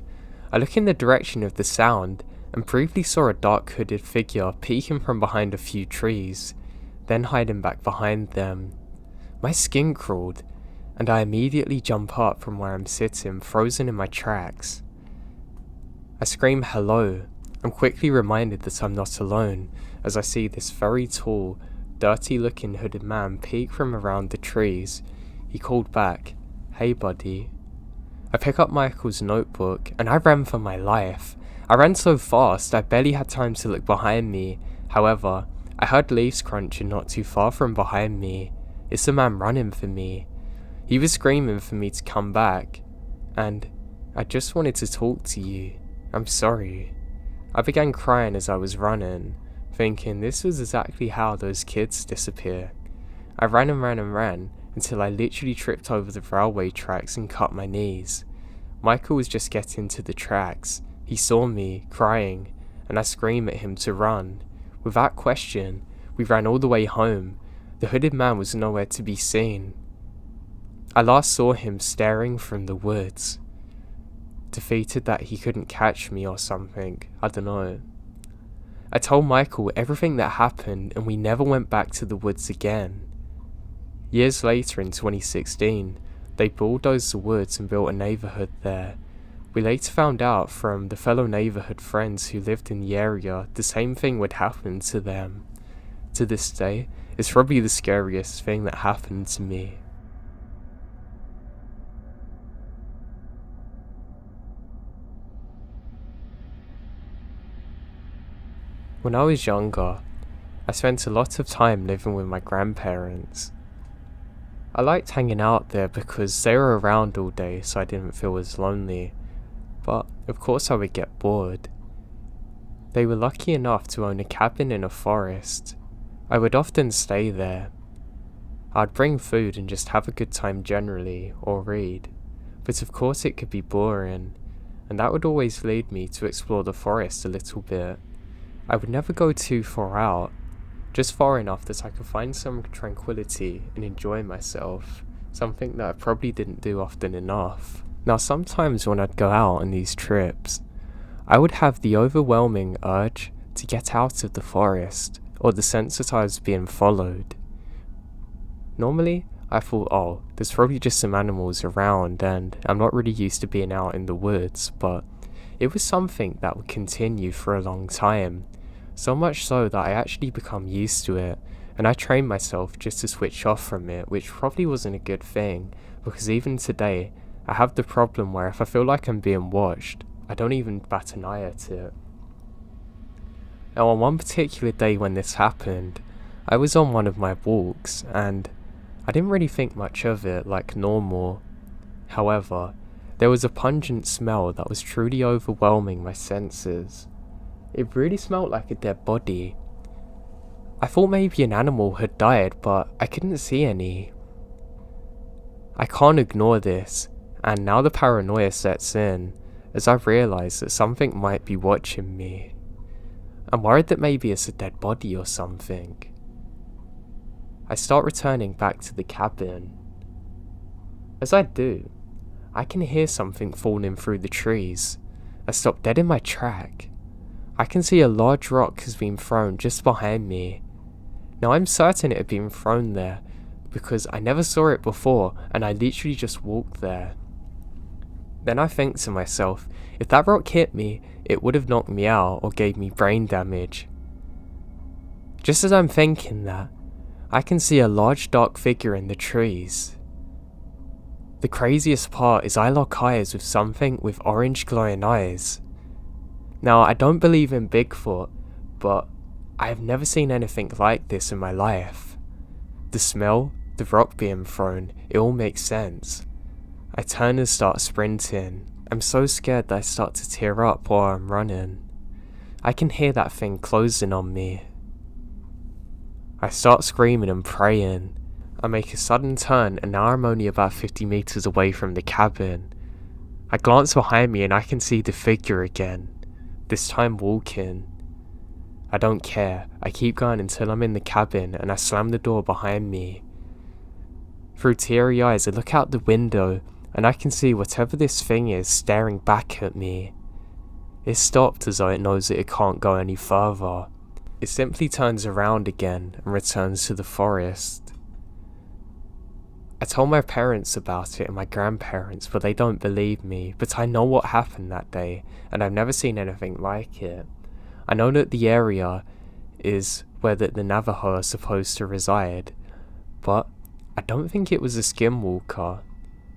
I looked in the direction of the sound and briefly saw a dark hooded figure peeking from behind a few trees, then hiding back behind them. My skin crawled, and I immediately jump up from where I'm sitting, frozen in my tracks. I scream hello. I'm quickly reminded that I'm not alone, as I see this very tall, dirty looking hooded man peek from around the trees. He called back, "Hey buddy." I pick up Michael's notebook and I ran for my life. I ran so fast I barely had time to look behind me. However, I heard leaves crunching not too far from behind me. It's the man running for me. He was screaming for me to come back. and I just wanted to talk to you. I'm sorry. I began crying as I was running, thinking this was exactly how those kids disappear. I ran and ran and ran until I literally tripped over the railway tracks and cut my knees. Michael was just getting to the tracks. He saw me, crying, and I screamed at him to run. Without question, we ran all the way home. The hooded man was nowhere to be seen. I last saw him staring from the woods. Defeated that he couldn't catch me or something, I don't know. I told Michael everything that happened and we never went back to the woods again. Years later in 2016, they bulldozed the woods and built a neighbourhood there. We later found out from the fellow neighbourhood friends who lived in the area the same thing would happen to them. To this day, it's probably the scariest thing that happened to me. When I was younger, I spent a lot of time living with my grandparents. I liked hanging out there because they were around all day so I didn't feel as lonely, but of course I would get bored. They were lucky enough to own a cabin in a forest. I would often stay there. I'd bring food and just have a good time generally, or read, but of course it could be boring, and that would always lead me to explore the forest a little bit. I would never go too far out, just far enough that I could find some tranquility and enjoy myself, something that I probably didn't do often enough. Now sometimes when I'd go out on these trips, I would have the overwhelming urge to get out of the forest, or the sense that I was being followed. Normally, I thought, oh, there's probably just some animals around and I'm not really used to being out in the woods, but it was something that would continue for a long time. So much so that I actually become used to it, and I trained myself just to switch off from it, which probably wasn't a good thing, because even today, I have the problem where if I feel like I'm being watched, I don't even bat an eye at it. Now on one particular day when this happened, I was on one of my walks, and I didn't really think much of it like normal. However, there was a pungent smell that was truly overwhelming my senses. It really smelled like a dead body. I thought maybe an animal had died, but I couldn't see any. I can't ignore this, and now the paranoia sets in, as I realise that something might be watching me. I'm worried that maybe it's a dead body or something. I start returning back to the cabin. As I do, I can hear something falling through the trees. I stop dead in my track. I can see a large rock has been thrown just behind me. Now I'm certain it had been thrown there, because I never saw it before and I literally just walked there. Then I think to myself, if that rock hit me, it would have knocked me out or gave me brain damage. Just as I'm thinking that, I can see a large dark figure in the trees. The craziest part is I lock eyes with something with orange glowing eyes. Now I don't believe in Bigfoot, but I have never seen anything like this in my life. The smell, the rock being thrown, it all makes sense. I turn and start sprinting. I'm so scared that I start to tear up while I'm running. I can hear that thing closing on me. I start screaming and praying. I make a sudden turn and now I'm only about 50 meters away from the cabin. I glance behind me and I can see the figure again, this time walking. I don't care, I keep going until I'm in the cabin and I slam the door behind me. Through teary eyes I look out the window and I can see whatever this thing is staring back at me. It stopped as though it knows that it can't go any further. It simply turns around again and returns to the forest. I told my parents about it and my grandparents, but they don't believe me, but I know what happened that day, and I've never seen anything like it. I know that the area is where the Navajo are supposed to reside, but I don't think it was a skinwalker.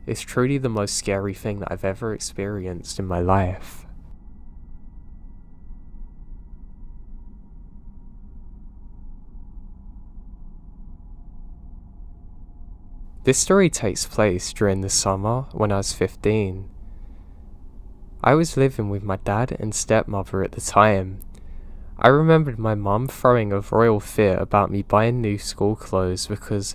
It's truly the most scary thing that I've ever experienced in my life. This story takes place during the summer when I was 15. I was living with my dad and stepmother at the time. I remembered my mum throwing a royal fit about me buying new school clothes because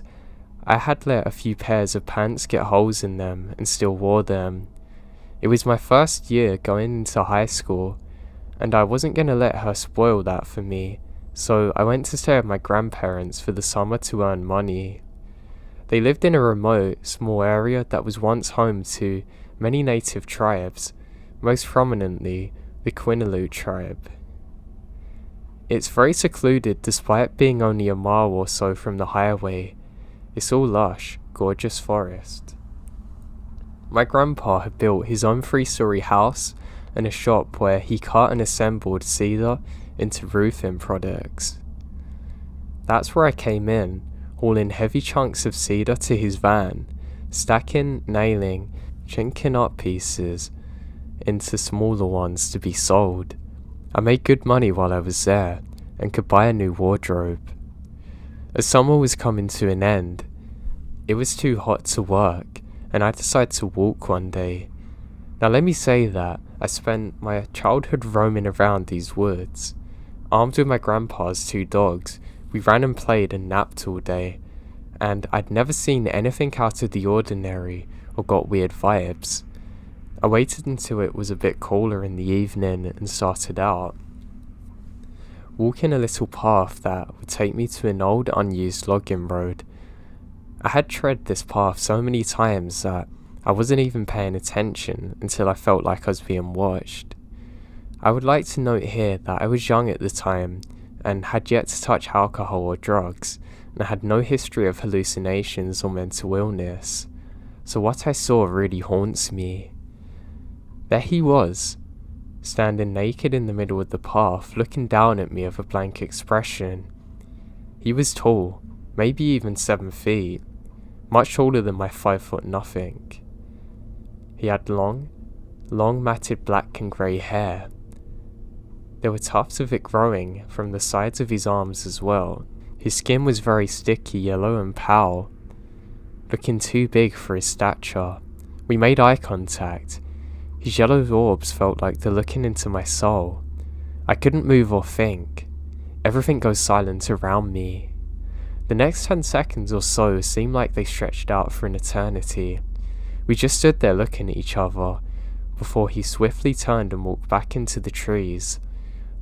I had let a few pairs of pants get holes in them and still wore them. It was my first year going into high school, and I wasn't going to let her spoil that for me, so I went to stay with my grandparents for the summer to earn money. They lived in a remote, small area that was once home to many native tribes, most prominently the Cthulhu tribe. It's very secluded despite being only a mile or so from the highway. It's all lush, gorgeous forest. My grandpa had built his own 3-story house and a shop where he cut and assembled cedar into roofing products. That's where I came in, hauling heavy chunks of cedar to his van, stacking, nailing, chinking up pieces into smaller ones to be sold. I made good money while I was there, and could buy a new wardrobe. As summer was coming to an end, it was too hot to work, and I decided to walk one day. Now let me say that I spent my childhood roaming around these woods. Armed with my grandpa's 2 dogs, we ran and played and napped all day, and I'd never seen anything out of the ordinary or got weird vibes. I waited until it was a bit cooler in the evening and started out, walking a little path that would take me to an old unused logging road. I had tread this path so many times that I wasn't even paying attention until I felt like I was being watched. I would like to note here that I was young at the time and had yet to touch alcohol or drugs, and I had no history of hallucinations or mental illness, so what I saw really haunts me. There he was, standing naked in the middle of the path, looking down at me with a blank expression. He was tall, maybe even 7 feet, much taller than my 5 nothing. He had long matted black and grey hair. There were tufts of it growing from the sides of his arms as well. His skin was very sticky yellow and pale, looking too big for his stature. We made eye contact. His yellow orbs felt like they're looking into my soul. I couldn't move or think. Everything goes silent around me. The next 10 seconds or so seemed like they stretched out for an eternity. We just stood there looking at each other, before he swiftly turned and walked back into the trees.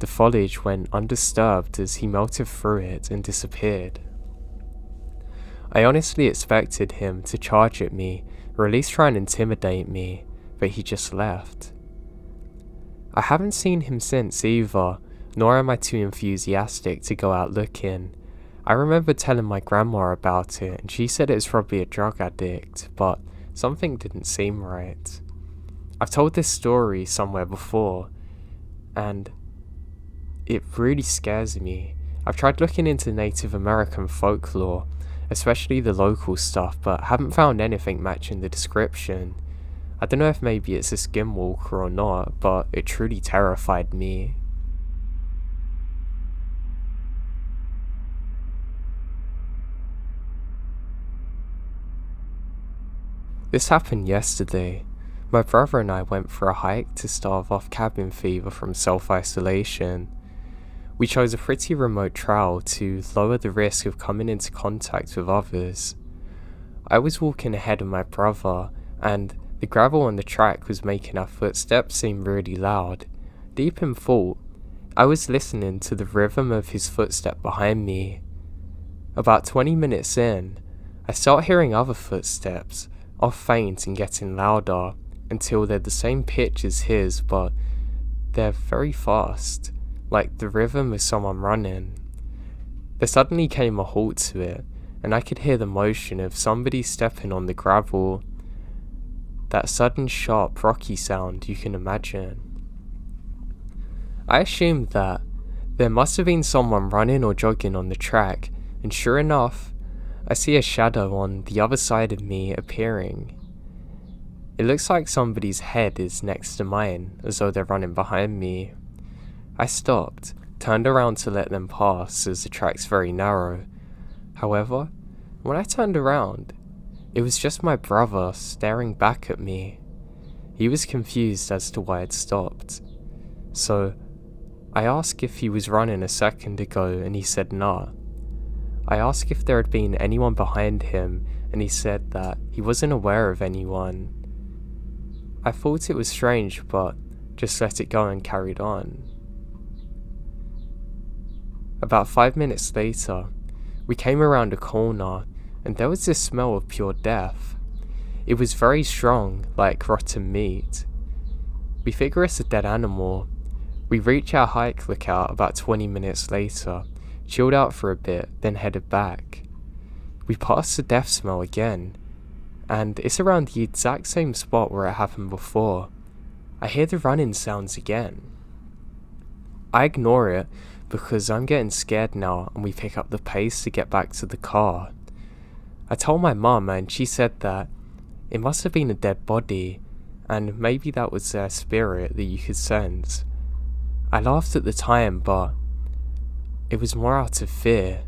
The foliage went undisturbed as he melted through it and disappeared. I honestly expected him to charge at me, or at least try and intimidate me, but he just left. I haven't seen him since either, nor am I too enthusiastic to go out looking. I remember telling my grandma about it, and she said it was probably a drug addict, but something didn't seem right. I've told this story somewhere before, and it really scares me. I've tried looking into Native American folklore, especially the local stuff, but haven't found anything matching the description. I don't know if maybe it's a skinwalker or not, but it truly terrified me. This happened yesterday. My brother and I went for a hike to stave off cabin fever from self-isolation. We chose a pretty remote trail to lower the risk of coming into contact with others. I was walking ahead of my brother, and the gravel on the track was making our footsteps seem really loud. Deep in thought, I was listening to the rhythm of his footstep behind me. About 20 minutes in, I start hearing other footsteps, off faint and getting louder, until they're the same pitch as his, but they're very fast, like the rhythm of someone running. There suddenly came a halt to it, and I could hear the motion of somebody stepping on the gravel. That sudden sharp rocky sound you can imagine. I assumed that there must have been someone running or jogging on the track, and sure enough, I see a shadow on the other side of me appearing. It looks like somebody's head is next to mine, as though they're running behind me. I stopped, turned around to let them pass as the track's very narrow. However, when I turned around, it was just my brother staring back at me. He was confused as to why it stopped. So, I asked if he was running a second ago and he said nah. I asked if there had been anyone behind him and he said that he wasn't aware of anyone. I thought it was strange but just let it go and carried on. About 5 minutes later, we came around a corner and there was this smell of pure death. It was very strong, like rotten meat. We figure it's a dead animal. We reach our hike lookout about 20 minutes later, chilled out for a bit, then headed back. We passed the death smell again, and it's around the exact same spot where it happened before. I hear the running sounds again. I ignore it because I'm getting scared now and we pick up the pace to get back to the car. I told my mum and she said that it must have been a dead body and maybe that was their spirit that you could sense. I laughed at the time but it was more out of fear.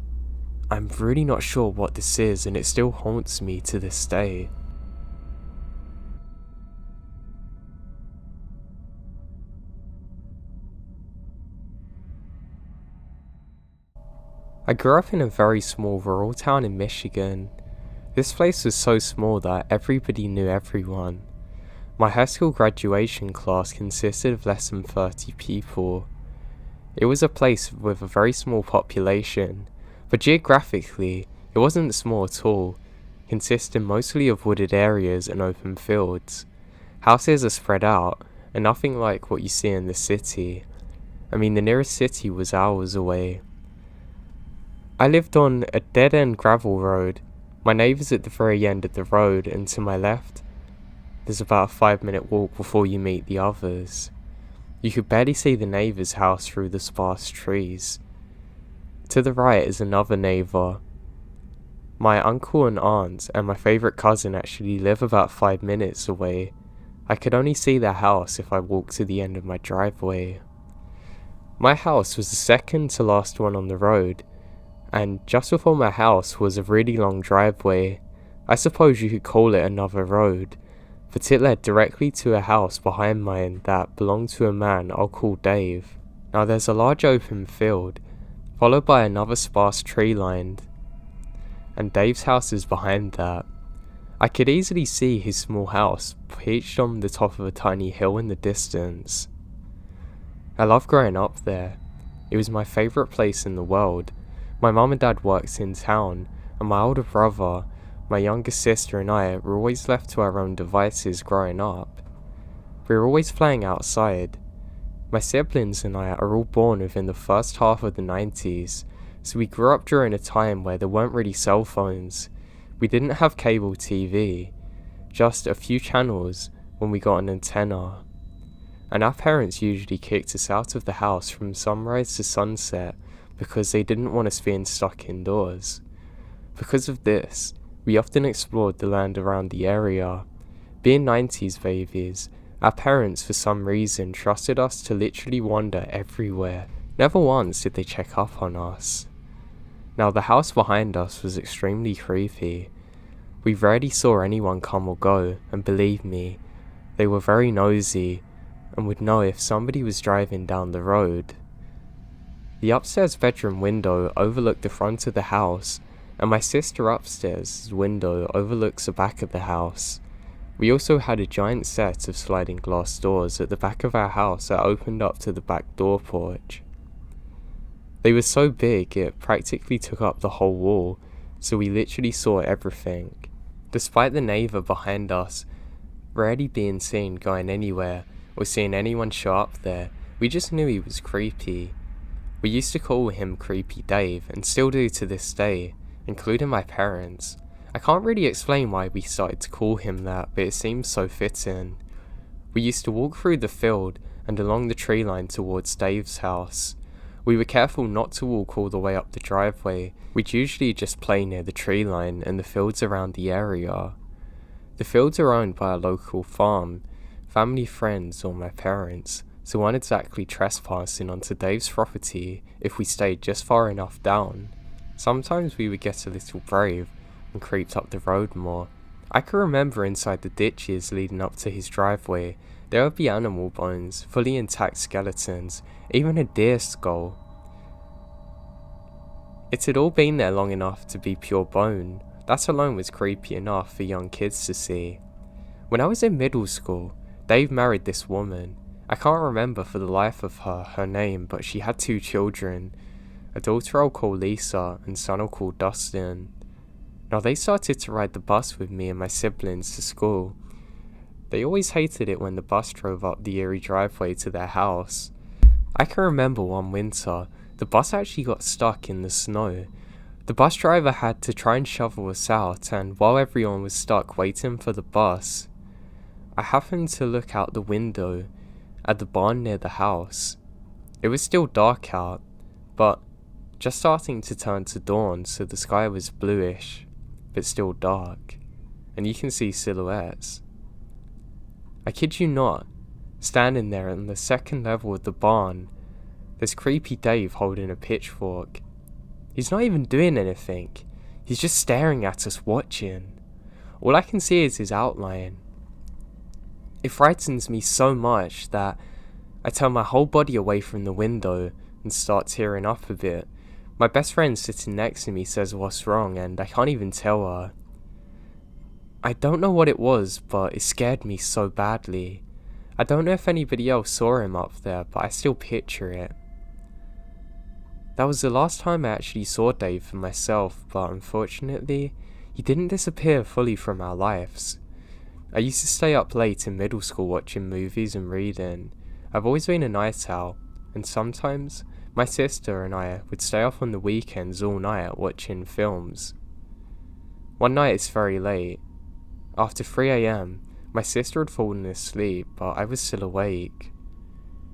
I'm really not sure what this is and it still haunts me to this day. I grew up in a very small rural town in Michigan. This place was so small that everybody knew everyone. My high school graduation class consisted of less than 30 people. It was a place with a very small population, but geographically, it wasn't small at all, consisting mostly of wooded areas and open fields. Houses are spread out, and nothing like what you see in the city. I mean, the nearest city was hours away. I lived on a dead-end gravel road. My neighbour's at the very end of the road, and to my left, there's about a 5-minute walk before you meet the others. You could barely see the neighbour's house through the sparse trees. To the right is another neighbour. My uncle and aunt and my favourite cousin actually live about 5 minutes away. I could only see their house if I walked to the end of my driveway. My house was the second to last one on the road, and just before my house was a really long driveway. I suppose you could call it another road, but it led directly to a house behind mine that belonged to a man I'll call Dave. Now there's a large open field, followed by another sparse tree line, and Dave's house is behind that. I could easily see his small house perched on the top of a tiny hill in the distance. I loved growing up there. It was my favourite place in the world. My mum and dad worked in town, and my older brother, my younger sister and I were always left to our own devices growing up. We were always playing outside. My siblings and I are all born within the first half of the 90s, so we grew up during a time where there weren't really cell phones. We didn't have cable TV, just a few channels when we got an antenna. And our parents usually kicked us out of the house from sunrise to sunset because they didn't want us being stuck indoors. Because of this, we often explored the land around the area. Being 90s babies, our parents for some reason trusted us to literally wander everywhere. Never once did they check up on us. Now the house behind us was extremely creepy. We rarely saw anyone come or go, and believe me, they were very nosy and would know if somebody was driving down the road. The upstairs bedroom window overlooked the front of the house, and my sister upstairs' window overlooks the back of the house. We also had a giant set of sliding glass doors at the back of our house that opened up to the back door porch. They were so big it practically took up the whole wall, so we literally saw everything. Despite the neighbour behind us rarely being seen going anywhere or seeing anyone show up there, we just knew he was creepy. We used to call him Creepy Dave, and still do to this day, including my parents. I can't really explain why we started to call him that, but it seems so fitting. We used to walk through the field and along the tree line towards Dave's house. We were careful not to walk all the way up the driveway. We'd usually just play near the tree line and the fields around the area. The fields are owned by a local farm, family friends or my parents, so we weren't exactly trespassing onto Dave's property if we stayed just far enough down. Sometimes we would get a little brave and creeped up the road more. I can remember inside the ditches leading up to his driveway, there would be animal bones, fully intact skeletons, even a deer skull. It had all been there long enough to be pure bone. That alone was creepy enough for young kids to see. When I was in middle school, Dave married this woman. I can't remember for the life of her name, but she had 2 children. A daughter I'll call Lisa and son I'll call Dustin. Now they started to ride the bus with me and my siblings to school. They always hated it when the bus drove up the eerie driveway to their house. I can remember one winter, the bus actually got stuck in the snow. The bus driver had to try and shovel us out, and while everyone was stuck waiting for the bus, I happened to look out the window at the barn near the house. It was still dark out, but just starting to turn to dawn, so the sky was bluish, but still dark, and you can see silhouettes. I kid you not, standing there on the second level of the barn, there's creepy Dave holding a pitchfork. He's not even doing anything, he's just staring at us watching. All I can see is his outline. It frightens me so much that I turn my whole body away from the window and start tearing up a bit. My best friend sitting next to me says what's wrong, and I can't even tell her. I don't know what it was, but it scared me so badly. I don't know if anybody else saw him up there, but I still picture it. That was the last time I actually saw Dave for myself, but unfortunately, he didn't disappear fully from our lives. I used to stay up late in middle school watching movies and reading. I've always been a night owl, and sometimes my sister and I would stay up on the weekends all night watching films. One night it's very late. After 3 AM, my sister had fallen asleep, but I was still awake.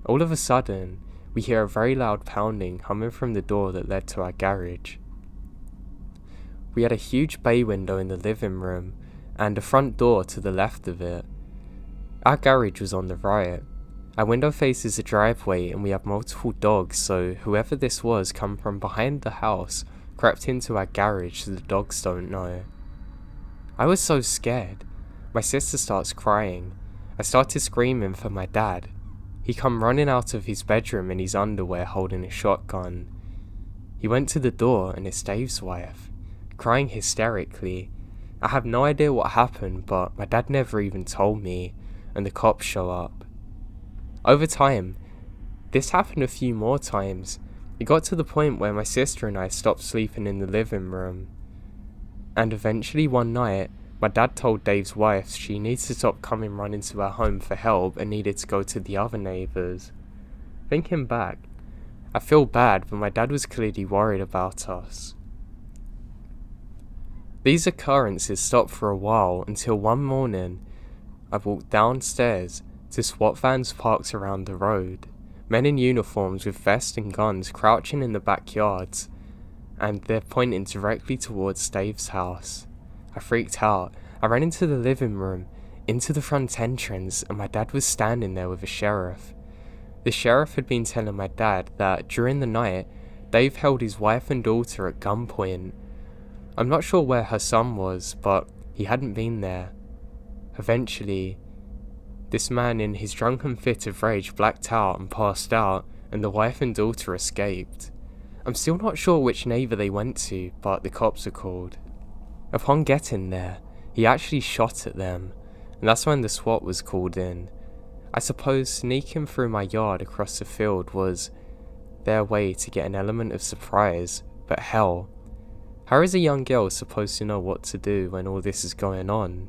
All of a sudden, we hear a very loud pounding coming from the door that led to our garage. We had a huge bay window in the living room, and a front door to the left of it. Our garage was on the right. Our window faces a driveway, and we have multiple dogs, so whoever this was come from behind the house, crept into our garage so the dogs don't know. I was so scared. My sister starts crying. I started screaming for my dad. He come running out of his bedroom in his underwear holding a shotgun. He went to the door and it's Dave's wife, crying hysterically. I have no idea what happened, but my dad never even told me, and the cops show up. Over time, this happened a few more times. It got to the point where my sister and I stopped sleeping in the living room. And eventually one night, my dad told Dave's wife she needs to stop coming running to our home for help and needed to go to the other neighbours. Thinking back, I feel bad, but my dad was clearly worried about us. These occurrences stopped for a while until one morning, I walked downstairs to SWAT vans parked around the road, men in uniforms with vests and guns crouching in the backyards, and they're pointing directly towards Dave's house. I freaked out. I ran into the living room, into the front entrance, and my dad was standing there with a sheriff. The sheriff had been telling my dad that during the night, Dave held his wife and daughter at gunpoint. I'm not sure where her son was, but he hadn't been there. Eventually, this man in his drunken fit of rage blacked out and passed out, and the wife and daughter escaped. I'm still not sure which neighbour they went to, but the cops are called. Upon getting there, he actually shot at them, and that's when the SWAT was called in. I suppose sneaking through my yard across the field was their way to get an element of surprise, but hell, how is a young girl supposed to know what to do when all this is going on?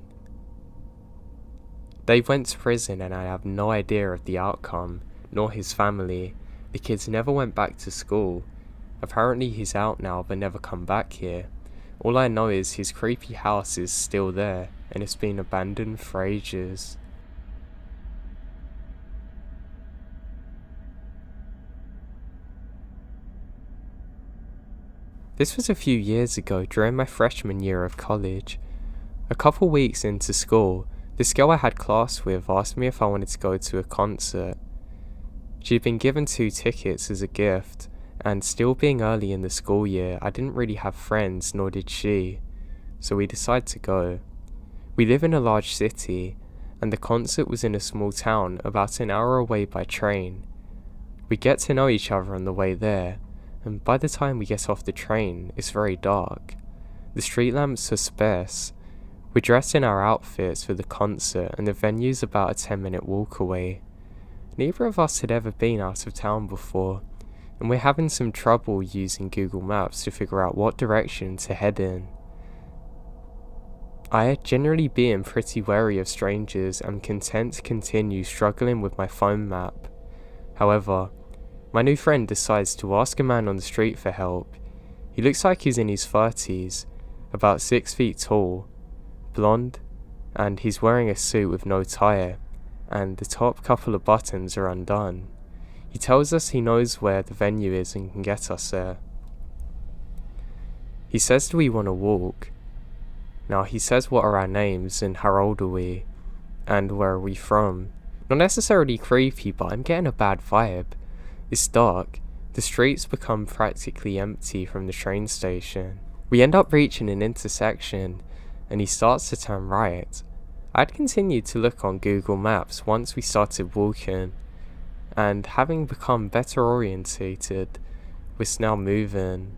Dave went to prison and I have no idea of the outcome, nor his family. The kids never went back to school. Apparently he's out now but never come back here. All I know is his creepy house is still there, and it's been abandoned for ages. This was a few years ago during my freshman year of college. A couple weeks into school, this girl I had class with asked me if I wanted to go to a concert. She'd been given 2 tickets as a gift, and still being early in the school year, I didn't really have friends, nor did she, so we decided to go. We live in a large city, and the concert was in a small town about an hour away by train. We get to know each other on the way there, and by the time we get off the train, it's very dark. The street lamps are sparse. We're dressed in our outfits for the concert, and the venue's about a 10-minute walk away. Neither of us had ever been out of town before, and we're having some trouble using Google Maps to figure out what direction to head in. I, generally being pretty wary of strangers, am content to continue struggling with my phone map. However, my new friend decides to ask a man on the street for help. He looks like he's in his 30s, about 6 feet tall, blonde, and he's wearing a suit with no tie, and the top couple of buttons are undone. He tells us he knows where the venue is and can get us there. He says, do we want to walk? Now he says what are our names and how old are we, and where are we from. Not necessarily creepy, but I'm getting a bad vibe. It's dark. The streets become practically empty from the train station. We end up reaching an intersection, and he starts to turn right. I'd continued to look on Google Maps once we started walking, and having become better orientated, we're now moving.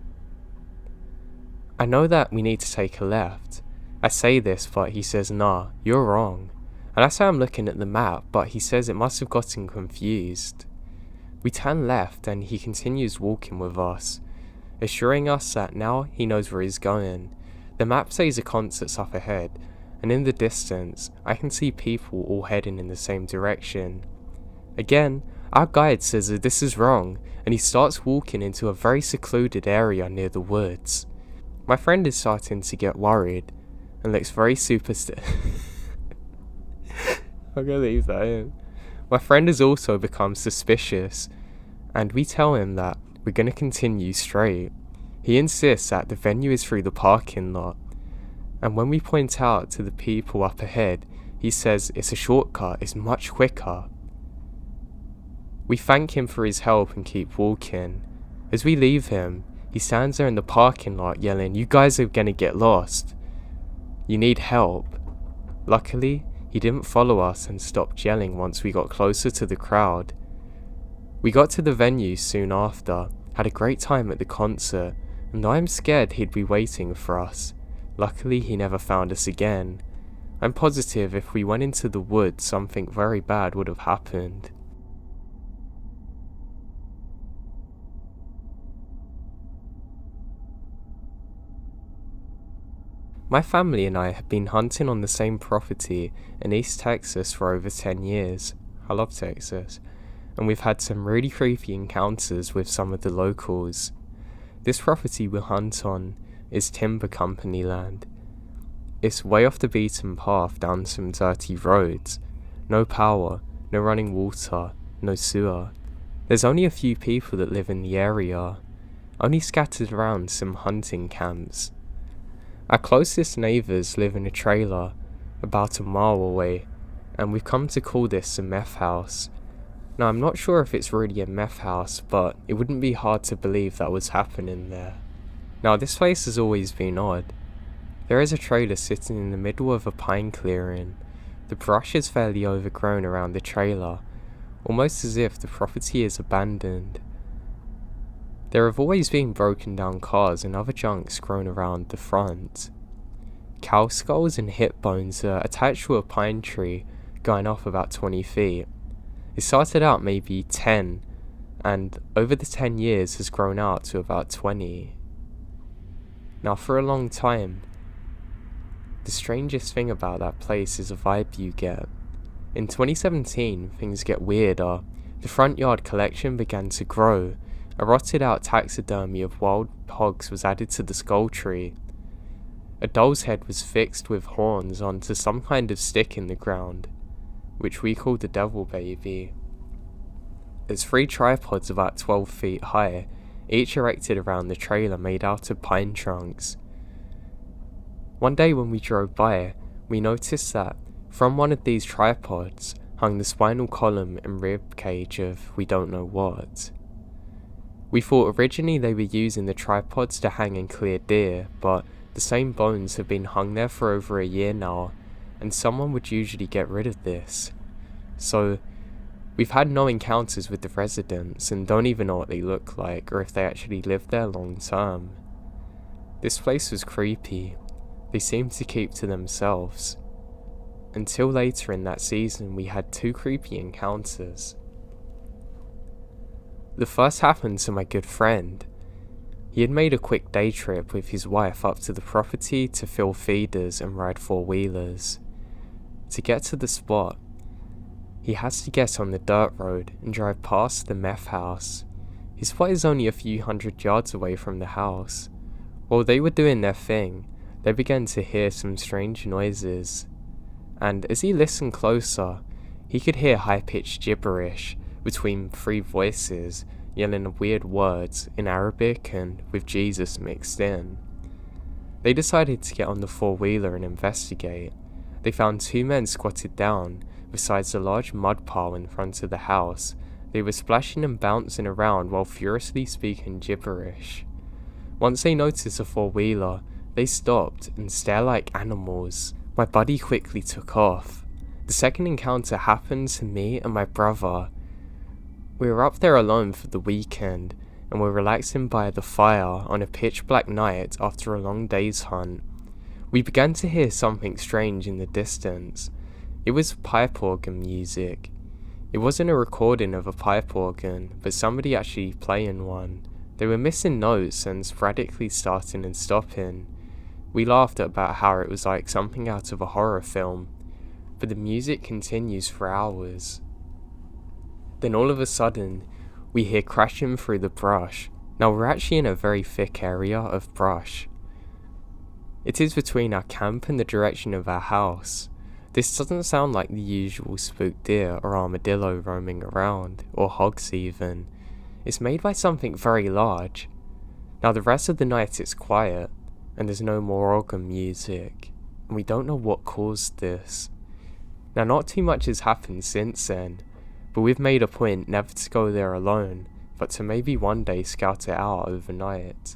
I know that we need to take a left. I say this, but he says, nah, you're wrong. And I say I'm looking at the map, but he says it must have gotten confused. We turn left and he continues walking with us, assuring us that now he knows where he's going. The map says a concert's up ahead, and in the distance, I can see people all heading in the same direction. Again, our guide says that this is wrong, and he starts walking into a very secluded area near the woods. My friend is starting to get worried, and looks very superstitious. I'm gonna leave that in. My friend has also become suspicious, and we tell him that we're gonna continue straight. He insists that the venue is through the parking lot, and when we point out to the people up ahead, he says it's a shortcut, it's much quicker. We thank him for his help and keep walking. As we leave him, he stands there in the parking lot yelling, "You guys are gonna get lost. You need help." Luckily, he didn't follow us and stopped yelling once we got closer to the crowd. We got to the venue soon after, had a great time at the concert, and I'm scared he'd be waiting for us. Luckily, he never found us again. I'm positive if we went into the woods, something very bad would have happened. My family and I have been hunting on the same property in East Texas for over 10 years. I love Texas. And we've had some really creepy encounters with some of the locals. This property we hunt on is timber company land. It's way off the beaten path down some dirty roads. No power, no running water, no sewer. There's only a few people that live in the area, only scattered around some hunting camps. Our closest neighbours live in a trailer about a mile away, and we've come to call this a meth house. Now I'm not sure if it's really a meth house, but it wouldn't be hard to believe that was happening there. Now this place has always been odd. There is a trailer sitting in the middle of a pine clearing. The brush is fairly overgrown around the trailer, almost as if the property is abandoned. There have always been broken down cars and other junks grown around the front. Cow skulls and hip bones are attached to a pine tree going off about 20 feet. It started out maybe 10, and over the 10 years has grown out to about 20. Now for a long time, the strangest thing about that place is the vibe you get. In 2017, things get weirder. The front yard collection began to grow. A rotted out taxidermy of wild hogs was added to the skull tree. A doll's head was fixed with horns onto some kind of stick in the ground, which we called the devil baby. There's 3 tripods about 12 feet high, each erected around the trailer made out of pine trunks. One day when we drove by, we noticed that from one of these tripods hung the spinal column and rib cage of we don't know what. We thought originally they were using the tripods to hang and clear deer, but the same bones have been hung there for over a year now, and someone would usually get rid of this. So, we've had no encounters with the residents and don't even know what they look like or if they actually lived there long term. This place was creepy. They seemed to keep to themselves. Until later in that season, we had 2 creepy encounters. The first happened to my good friend. He had made a quick day trip with his wife up to the property to fill feeders and ride 4-wheelers. To get to the spot, he has to get on the dirt road and drive past the meth house. His spot is only a few hundred yards away from the house. While they were doing their thing, they began to hear some strange noises. And as he listened closer, he could hear high-pitched gibberish between 3 voices yelling weird words in Arabic and with Jesus mixed in. They decided to get on the 4-wheeler and investigate. They found 2 men squatted down besides a large mud pile in front of the house. They were splashing and bouncing around while furiously speaking gibberish. Once they noticed a 4-wheeler, they stopped and stared like animals. My buddy quickly took off. The second encounter happened to me and my brother. We were up there alone for the weekend and were relaxing by the fire on a pitch black night after a long day's hunt. We began to hear something strange in the distance. It was pipe organ music. It wasn't a recording of a pipe organ, but somebody actually playing one. They were missing notes and sporadically starting and stopping. We laughed about how it was like something out of a horror film, but the music continues for hours. Then all of a sudden, we hear crashing through the brush. Now we're actually in a very thick area of brush. It is between our camp and the direction of our house. This doesn't sound like the usual spooked deer or armadillo roaming around, or hogs even. It's made by something very large. Now the rest of the night it's quiet, and there's no more organ music, and we don't know what caused this. Now not too much has happened since then, but we've made a point never to go there alone, but to maybe one day scout it out overnight.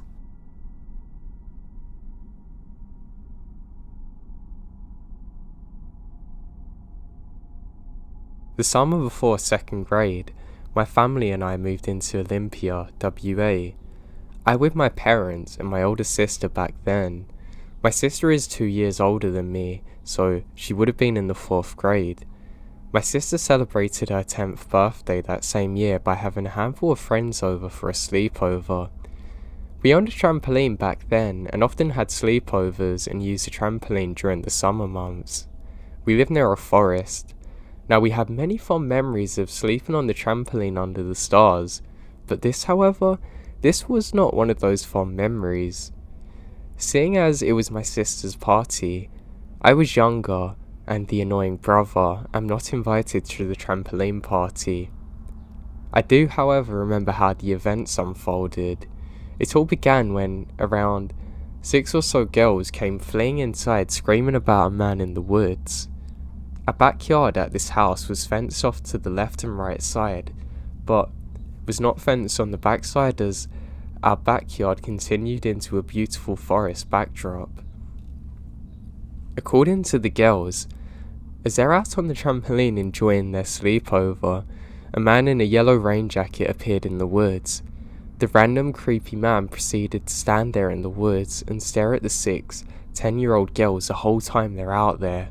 The summer before 2nd grade, my family and I moved into Olympia, WA. I with my parents and my older sister back then. My sister is 2 years older than me, so she would have been in the 4th grade. My sister celebrated her 10th birthday that same year by having a handful of friends over for a sleepover. We owned a trampoline back then and often had sleepovers and used the trampoline during the summer months. We lived near a forest. Now we have many fond memories of sleeping on the trampoline under the stars, but this was not one of those fond memories. Seeing as it was my sister's party, I was younger, and the annoying brother am not invited to the trampoline party. I do, however, remember how the events unfolded. It all began when around 6 or so girls came fleeing inside screaming about a man in the woods. Our backyard at this house was fenced off to the left and right side, but was not fenced on the backside as our backyard continued into a beautiful forest backdrop. According to the girls, as they're out on the trampoline enjoying their sleepover, a man in a yellow rain jacket appeared in the woods. The random creepy man proceeded to stand there in the woods and stare at the 6, 10-year-old girls the whole time they're out there.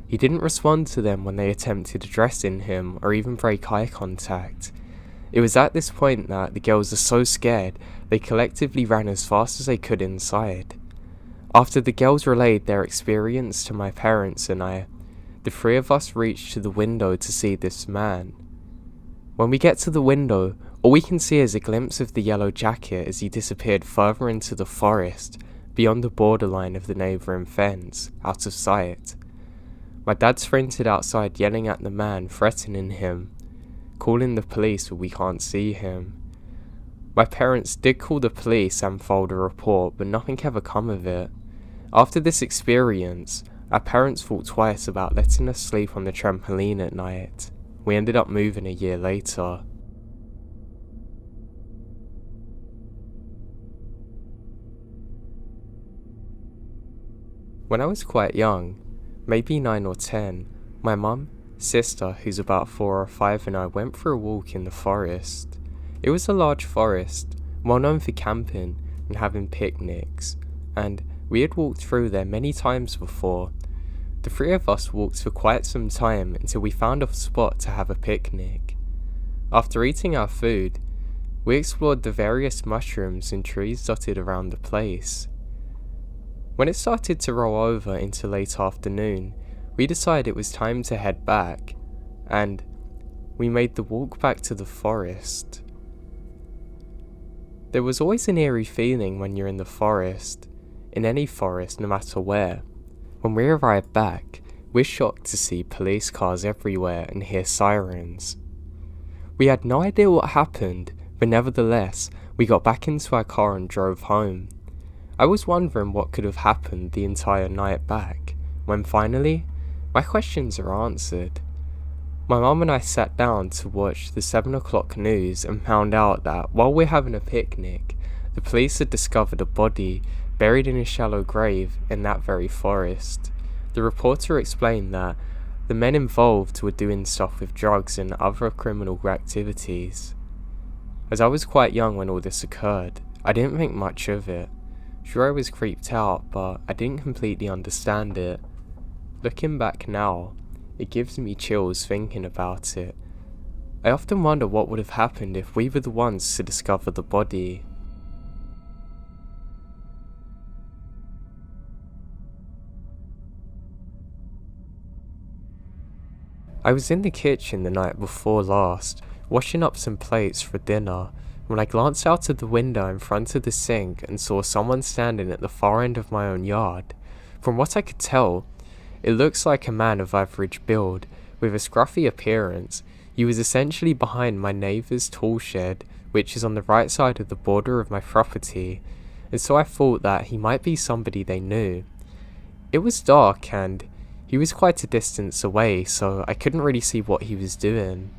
He didn't respond to them when they attempted addressing him or even break eye contact. It was at this point that the girls are so scared they collectively ran as fast as they could inside. After the girls relayed their experience to my parents and I, the 3 of us reached to the window to see this man. When we get to the window, all we can see is a glimpse of the yellow jacket as he disappeared further into the forest, beyond the borderline of the neighbouring fence, out of sight. My dad sprinted outside yelling at the man, threatening him, calling the police but we can't see him. My parents did call the police and filed a report, but nothing ever come of it. After this experience, our parents thought twice about letting us sleep on the trampoline at night. We ended up moving a year later. When I was quite young, maybe 9 or 10, my mum, sister, who's about 4 or 5, and I went for a walk in the forest. It was a large forest, well known for camping and having picnics, and we had walked through there many times before. The three of us walked for quite some time until we found a spot to have a picnic. After eating our food, we explored the various mushrooms and trees dotted around the place. When it started to roll over into late afternoon, we decided it was time to head back, and we made the walk back to the forest. There was always an eerie feeling when you're in the forest, in any forest no matter where. When we arrived back, we're shocked to see police cars everywhere and hear sirens. We had no idea what happened, but nevertheless, we got back into our car and drove home. I was wondering what could have happened the entire night back, when finally, my questions are answered. My mum and I sat down to watch the 7 o'clock news and found out that while we're having a picnic, the police had discovered a body buried in a shallow grave in that very forest. The reporter explained that the men involved were doing stuff with drugs and other criminal activities. As I was quite young when all this occurred, I didn't think much of it. Sure, I was creeped out, but I didn't completely understand it. Looking back now, it gives me chills thinking about it. I often wonder what would have happened if we were the ones to discover the body. I was in the kitchen the night before last, washing up some plates for dinner, when I glanced out of the window in front of the sink and saw someone standing at the far end of my own yard. From what I could tell, it looks like a man of average build, with a scruffy appearance. He was essentially behind my neighbour's tool shed, which is on the right side of the border of my property, and so I thought that he might be somebody they knew. It was dark and he was quite a distance away, so I couldn't really see what he was doing.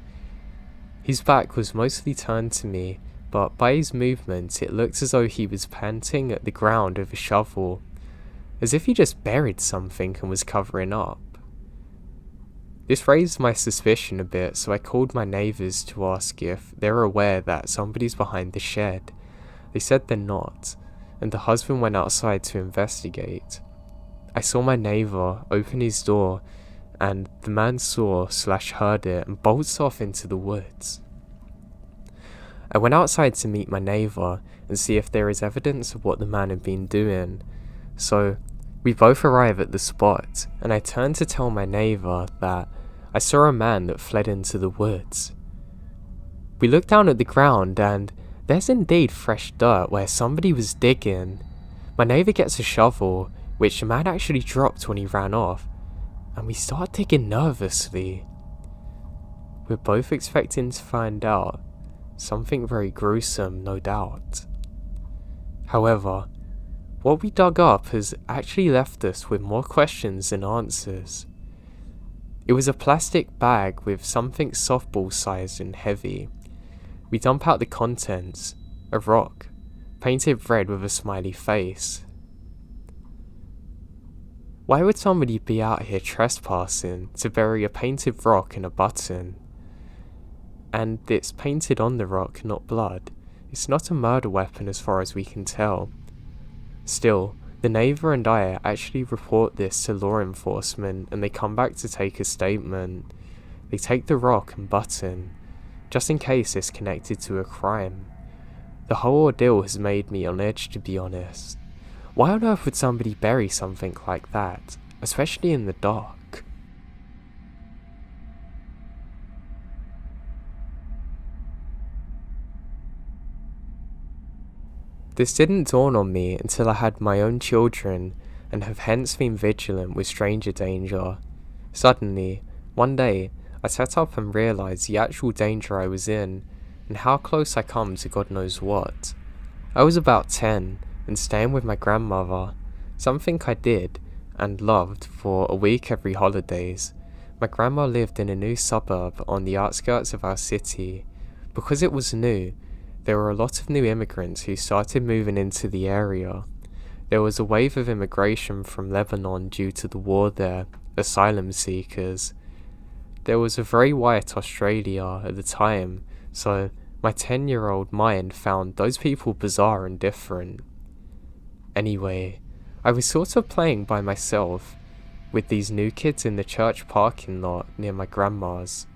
His back was mostly turned to me, but by his movements it looked as though he was panting at the ground with a shovel, as if he just buried something and was covering up. This raised my suspicion a bit, so I called my neighbours to ask if they're aware that somebody's behind the shed. They said they're not, and the husband went outside to investigate. I saw my neighbour open his door, and the man saw/heard it and bolts off into the woods. I went outside to meet my neighbour and see if there is evidence of what the man had been doing. So we both arrive at the spot, and I turned to tell my neighbour that I saw a man that fled into the woods. We looked down at the ground, and there's indeed fresh dirt where somebody was digging. My neighbour gets a shovel, which the man actually dropped when he ran off, and we start digging nervously. We're both expecting to find out something very gruesome, no doubt. However, what we dug up has actually left us with more questions than answers. It was a plastic bag with something softball sized and heavy. We dump out the contents, a rock, painted red with a smiley face. Why would somebody be out here trespassing to bury a painted rock and a button? And it's painted on the rock, not blood. It's not a murder weapon as far as we can tell. Still, the neighbour and I actually report this to law enforcement, and they come back to take a statement. They take the rock and button, just in case it's connected to a crime. The whole ordeal has made me on edge, to be honest. Why on earth would somebody bury something like that, especially in the dark? This didn't dawn on me until I had my own children, and have hence been vigilant with stranger danger. Suddenly, one day, I sat up and realised the actual danger I was in, and how close I come to God knows what. I was about 10, and staying with my grandmother, something I did and loved for a week every holidays. My grandma lived in a new suburb on the outskirts of our city. Because it was new, there were a lot of new immigrants who started moving into the area. There was a wave of immigration from Lebanon due to the war there, asylum seekers. There was a very white Australia at the time, so my 10-year-old mind found those people bizarre and different. Anyway, I was sort of playing by myself with these new kids in the church parking lot near my grandma's.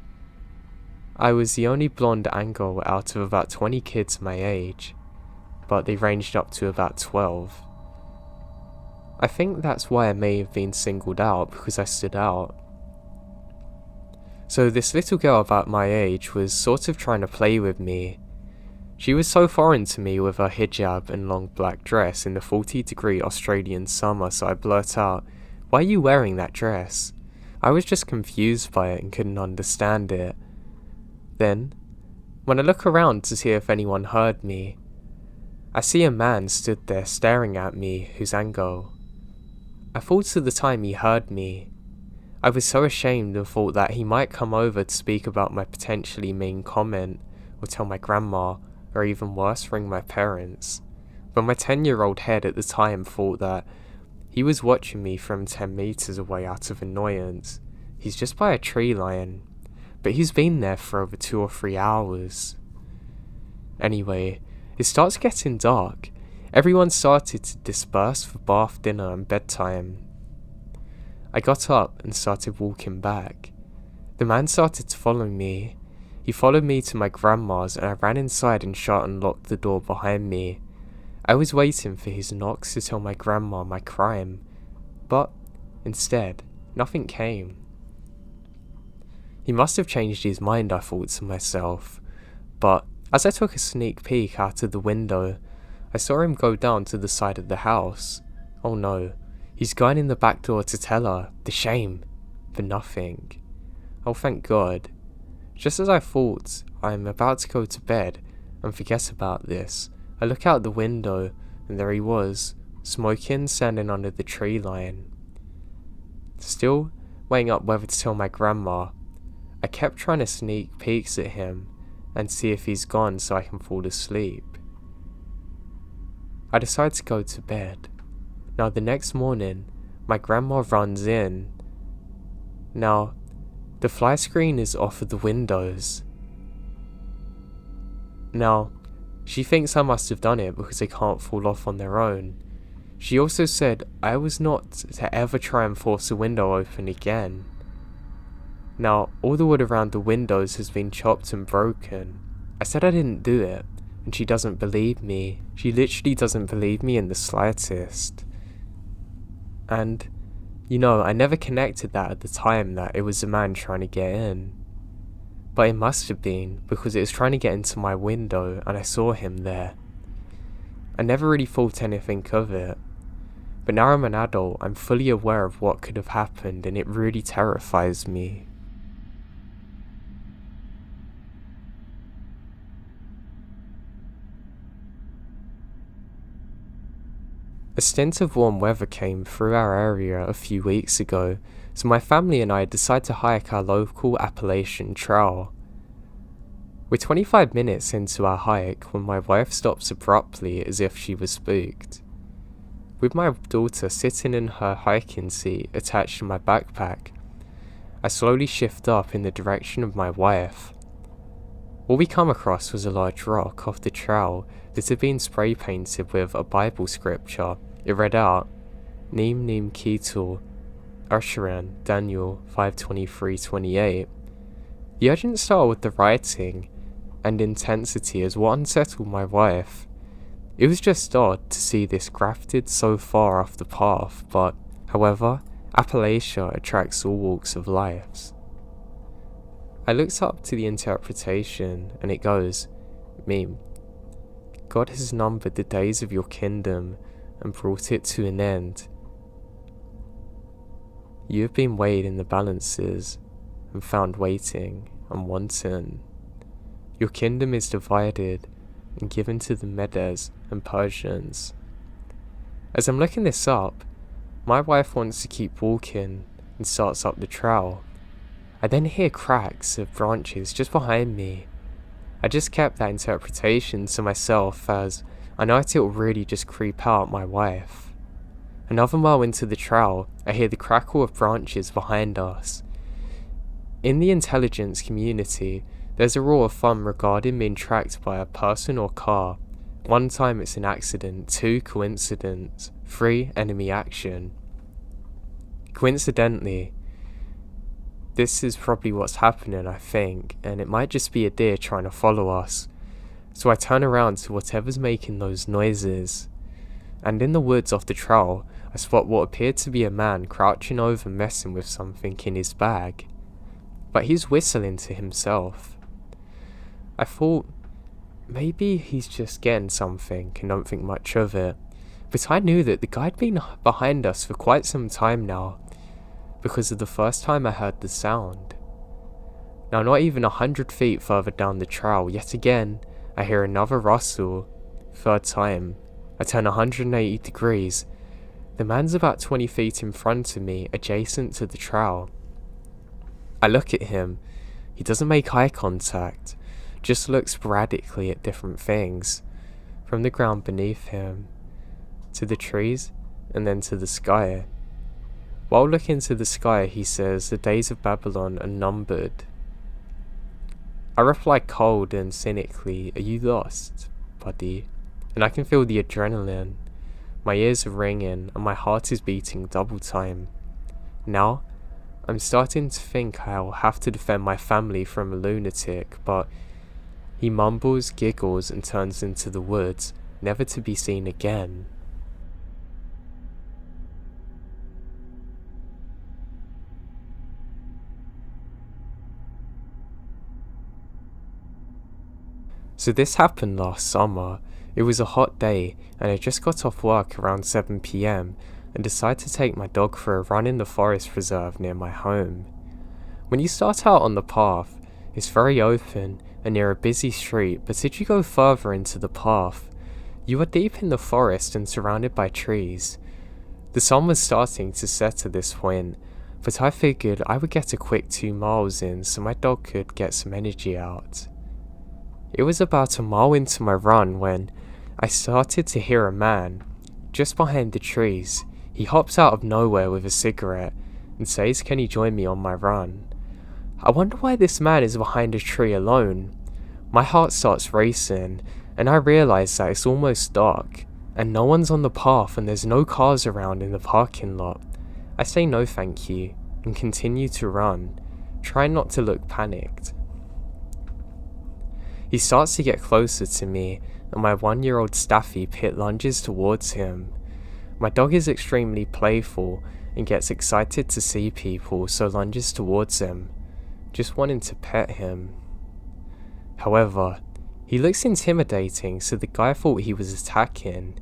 I was the only blonde angle out of about 20 kids my age, but they ranged up to about 12. I think that's why I may have been singled out, because I stood out. So this little girl about my age was sort of trying to play with me. She was so foreign to me with her hijab and long black dress in the 40-degree Australian summer, so I blurt out, "Why are you wearing that dress?" I was just confused by it and couldn't understand it. Then, when I look around to see if anyone heard me, I see a man stood there staring at me whose angle. I thought at the time he heard me. I was so ashamed and thought that he might come over to speak about my potentially mean comment, or tell my grandma, or even worse, ring my parents. But my 10-year-old head at the time thought that he was watching me from 10 meters away out of annoyance. He's just by a tree line, but he's been there for over 2 or 3 hours. Anyway, it starts getting dark. Everyone started to disperse for bath, dinner and bedtime. I got up and started walking back. The man started to follow me. He followed me to my grandma's and I ran inside and shut and locked the door behind me. I was waiting for his knocks to tell my grandma my crime, but instead, nothing came. He must have changed his mind, I thought to myself, but as I took a sneak peek out of the window, I saw him go down to the side of the house. Oh no, he's going in the back door to tell her, the shame, for nothing. Oh thank God. Just as I thought I am about to go to bed and forget about this, I look out the window and there he was, smoking, standing under the tree line. Still weighing up whether to tell my grandma, I kept trying to sneak peeks at him and see if he's gone so I can fall asleep. I decide to go to bed. Now the next morning, my grandma runs in. Now, the fly screen is off of the windows. Now, she thinks I must have done it because they can't fall off on their own. She also said I was not to ever try and force the window open again. Now, all the wood around the windows has been chopped and broken. I said I didn't do it, and she doesn't believe me. She literally doesn't believe me in the slightest. And, you know, I never connected that at the time that it was a man trying to get in. But it must have been, because it was trying to get into my window and I saw him there. I never really thought anything of it. But now I'm an adult, I'm fully aware of what could have happened and it really terrifies me. A stint of warm weather came through our area a few weeks ago, so my family and I decided to hike our local Appalachian trail. We're 25 minutes into our hike when my wife stops abruptly as if she was spooked. With my daughter sitting in her hiking seat attached to my backpack, I slowly shift up in the direction of my wife. All we come across was a large rock off the trail that had been spray painted with a Bible scripture. It read out, Neem Neem Ketul, Ursharan, Daniel 5:23-28. The urgent style with the writing and intensity is what unsettled my wife. It was just odd to see this grafted so far off the path, but, however, Appalachia attracts all walks of life. I looked up to the interpretation and it goes, Meme. God has numbered the days of your kingdom and brought it to an end. You have been weighed in the balances and found waiting and wanting. Your kingdom is divided and given to the Medes and Persians. As I'm looking this up, my wife wants to keep walking and starts up the trail. I then hear cracks of branches just behind me. I just kept that interpretation to myself as I know it will really just creep out my wife. Another mile into the trail, I hear the crackle of branches behind us. In the intelligence community, there's a rule of thumb regarding being tracked by a person or car. 1 time it's an accident, 2 coincidence, 3 enemy action. Coincidentally, this is probably what's happening, I think, and it might just be a deer trying to follow us. So I turn around to whatever's making those noises. And in the woods off the trail, I spot what appeared to be a man crouching over messing with something in his bag. But he's whistling to himself. I thought, maybe he's just getting something and don't think much of it. But I knew that the guy'd been behind us for quite some time now, because of the first time I heard the sound. Now not even 100 feet further down the trail, yet again, I hear another rustle. 3rd time. I turn 180 degrees. The man's about 20 feet in front of me, adjacent to the trail. I look at him. He doesn't make eye contact, just looks sporadically at different things, from the ground beneath him, to the trees, and then to the sky. While looking to the sky, he says the days of Babylon are numbered. I reply cold and cynically, "Are you lost, buddy?" And I can feel the adrenaline. My ears are ringing and my heart is beating double time. Now, I'm starting to think I'll have to defend my family from a lunatic, but he mumbles, giggles and turns into the woods, never to be seen again. So this happened last summer. It was a hot day and I just got off work around 7 PM and decided to take my dog for a run in the forest reserve near my home. When you start out on the path, it's very open and near a busy street, but as you go further into the path, you are deep in the forest and surrounded by trees. The sun was starting to set at this point, but I figured I would get a quick 2 miles in so my dog could get some energy out. It was about a mile into my run when I started to hear a man just behind the trees. He hops out of nowhere with a cigarette and says, "Can you join me on my run?" I wonder why this man is behind a tree alone. My heart starts racing and I realize that it's almost dark and no one's on the path and there's no cars around in the parking lot. I say no thank you and continue to run, trying not to look panicked. He starts to get closer to me and my 1-year-old Staffy pit lunges towards him. My dog is extremely playful and gets excited to see people, so lunges towards him, just wanting to pet him. However, he looks intimidating, so the guy thought he was attacking.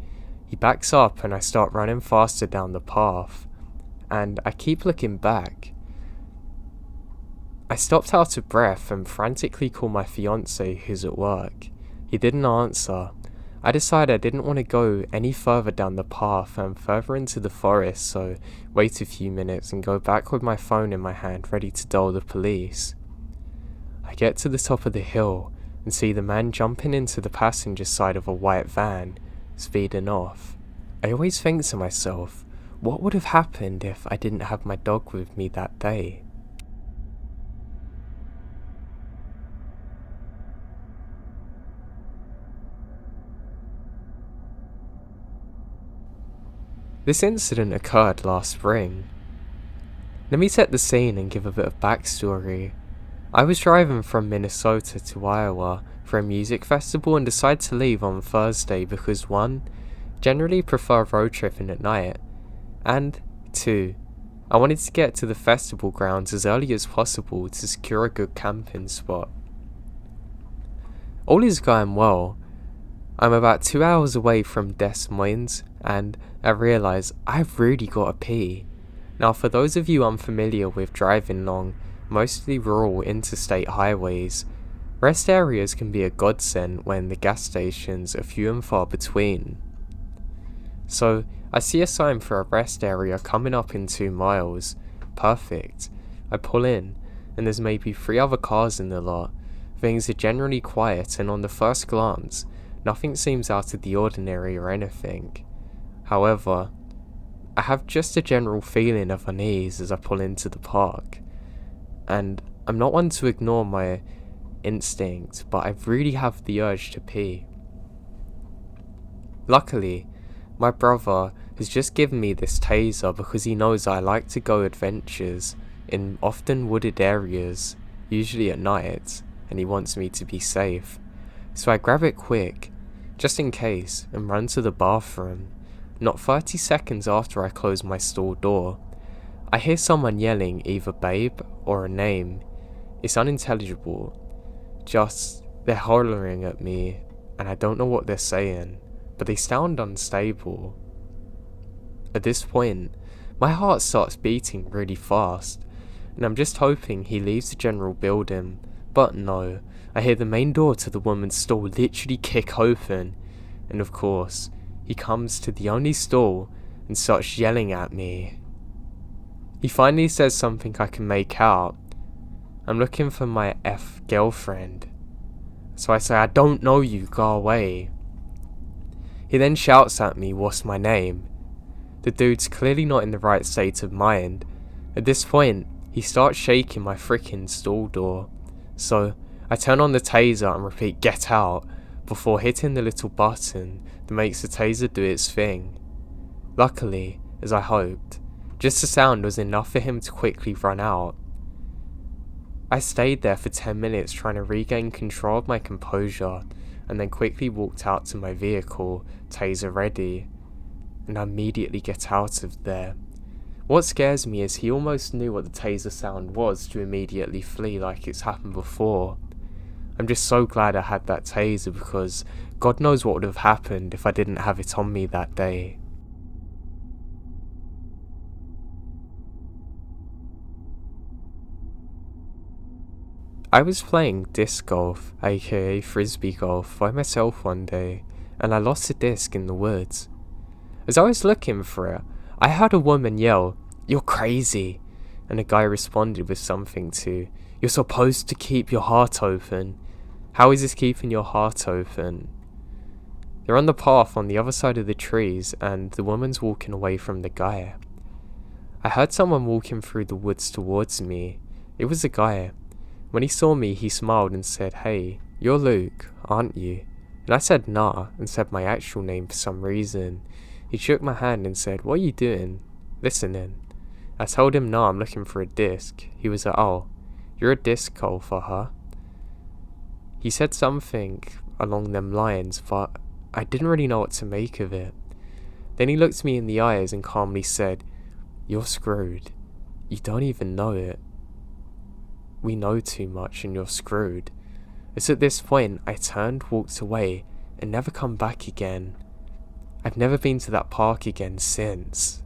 He backs up and I start running faster down the path, and I keep looking back. I stopped out of breath and frantically called my fiance who's at work. He didn't answer. I decided I didn't want to go any further down the path and further into the forest, so wait a few minutes and go back with my phone in my hand ready to dial the police. I get to the top of the hill and see the man jumping into the passenger side of a white van, speeding off. I always think to myself, what would have happened if I didn't have my dog with me that day? This incident occurred last spring. Let me set the scene and give a bit of backstory. I was driving from Minnesota to Iowa for a music festival and decided to leave on Thursday because 1, generally prefer road tripping at night, and 2, I wanted to get to the festival grounds as early as possible to secure a good camping spot. All is going well. I'm about 2 hours away from Des Moines and I realise I've really got to pee. Now for those of you unfamiliar with driving long, mostly rural interstate highways, rest areas can be a godsend when the gas stations are few and far between. So I see a sign for a rest area coming up in 2 miles. Perfect. I pull in and there's maybe 3 other cars in the lot. Things are generally quiet and on the first glance, nothing seems out of the ordinary or anything. However, I have just a general feeling of unease as I pull into the park, and I'm not one to ignore my instinct, but I really have the urge to pee. Luckily, my brother has just given me this taser because he knows I like to go adventures in often wooded areas, usually at night, and he wants me to be safe. So I grab it quick, just in case, and run to the bathroom. Not 30 seconds after I close my stall door, I hear someone yelling either babe or a name. It's unintelligible, just they're hollering at me and I don't know what they're saying, but they sound unstable. At this point, my heart starts beating really fast, and I'm just hoping he leaves the general building, but no, I hear the main door to the woman's stall literally kick open, and of course, he comes to the only stall and starts yelling at me. He finally says something I can make out. I'm looking for my girlfriend. So I say, I don't know you, go away. He then shouts at me, what's my name? The dude's clearly not in the right state of mind. At this point, he starts shaking my freaking stall door. So I turn on the taser and repeat, get out, before hitting the little button that makes the taser do its thing. Luckily, as I hoped, just the sound was enough for him to quickly run out. I stayed there for 10 minutes trying to regain control of my composure, and then quickly walked out to my vehicle, taser ready, and I immediately get out of there. What scares me is he almost knew what the taser sound was to immediately flee like it's happened before. I'm just so glad I had that taser because God knows what would have happened if I didn't have it on me that day. I was playing disc golf, aka frisbee golf, by myself one day, and I lost a disc in the woods. As I was looking for it, I heard a woman yell, "You're crazy," and a guy responded with something to, "You're supposed to keep your heart open. How is this keeping your heart open?" They're on the path on the other side of the trees, and the woman's walking away from the guy. I heard someone walking through the woods towards me. It was a guy. When he saw me, he smiled and said, "Hey, you're Luke, aren't you?" And I said nah, and said my actual name for some reason. He shook my hand and said, "What are you doing?" "Listening." I told him, "No, I'm looking for a disc." He was like, "Oh, you're a disc golfer, huh?" He said something along them lines, but I didn't really know what to make of it. Then he looked me in the eyes and calmly said, "You're screwed. You don't even know it. We know too much and you're screwed." It's at this point I turned, walked away, and never come back again. I've never been to that park again since.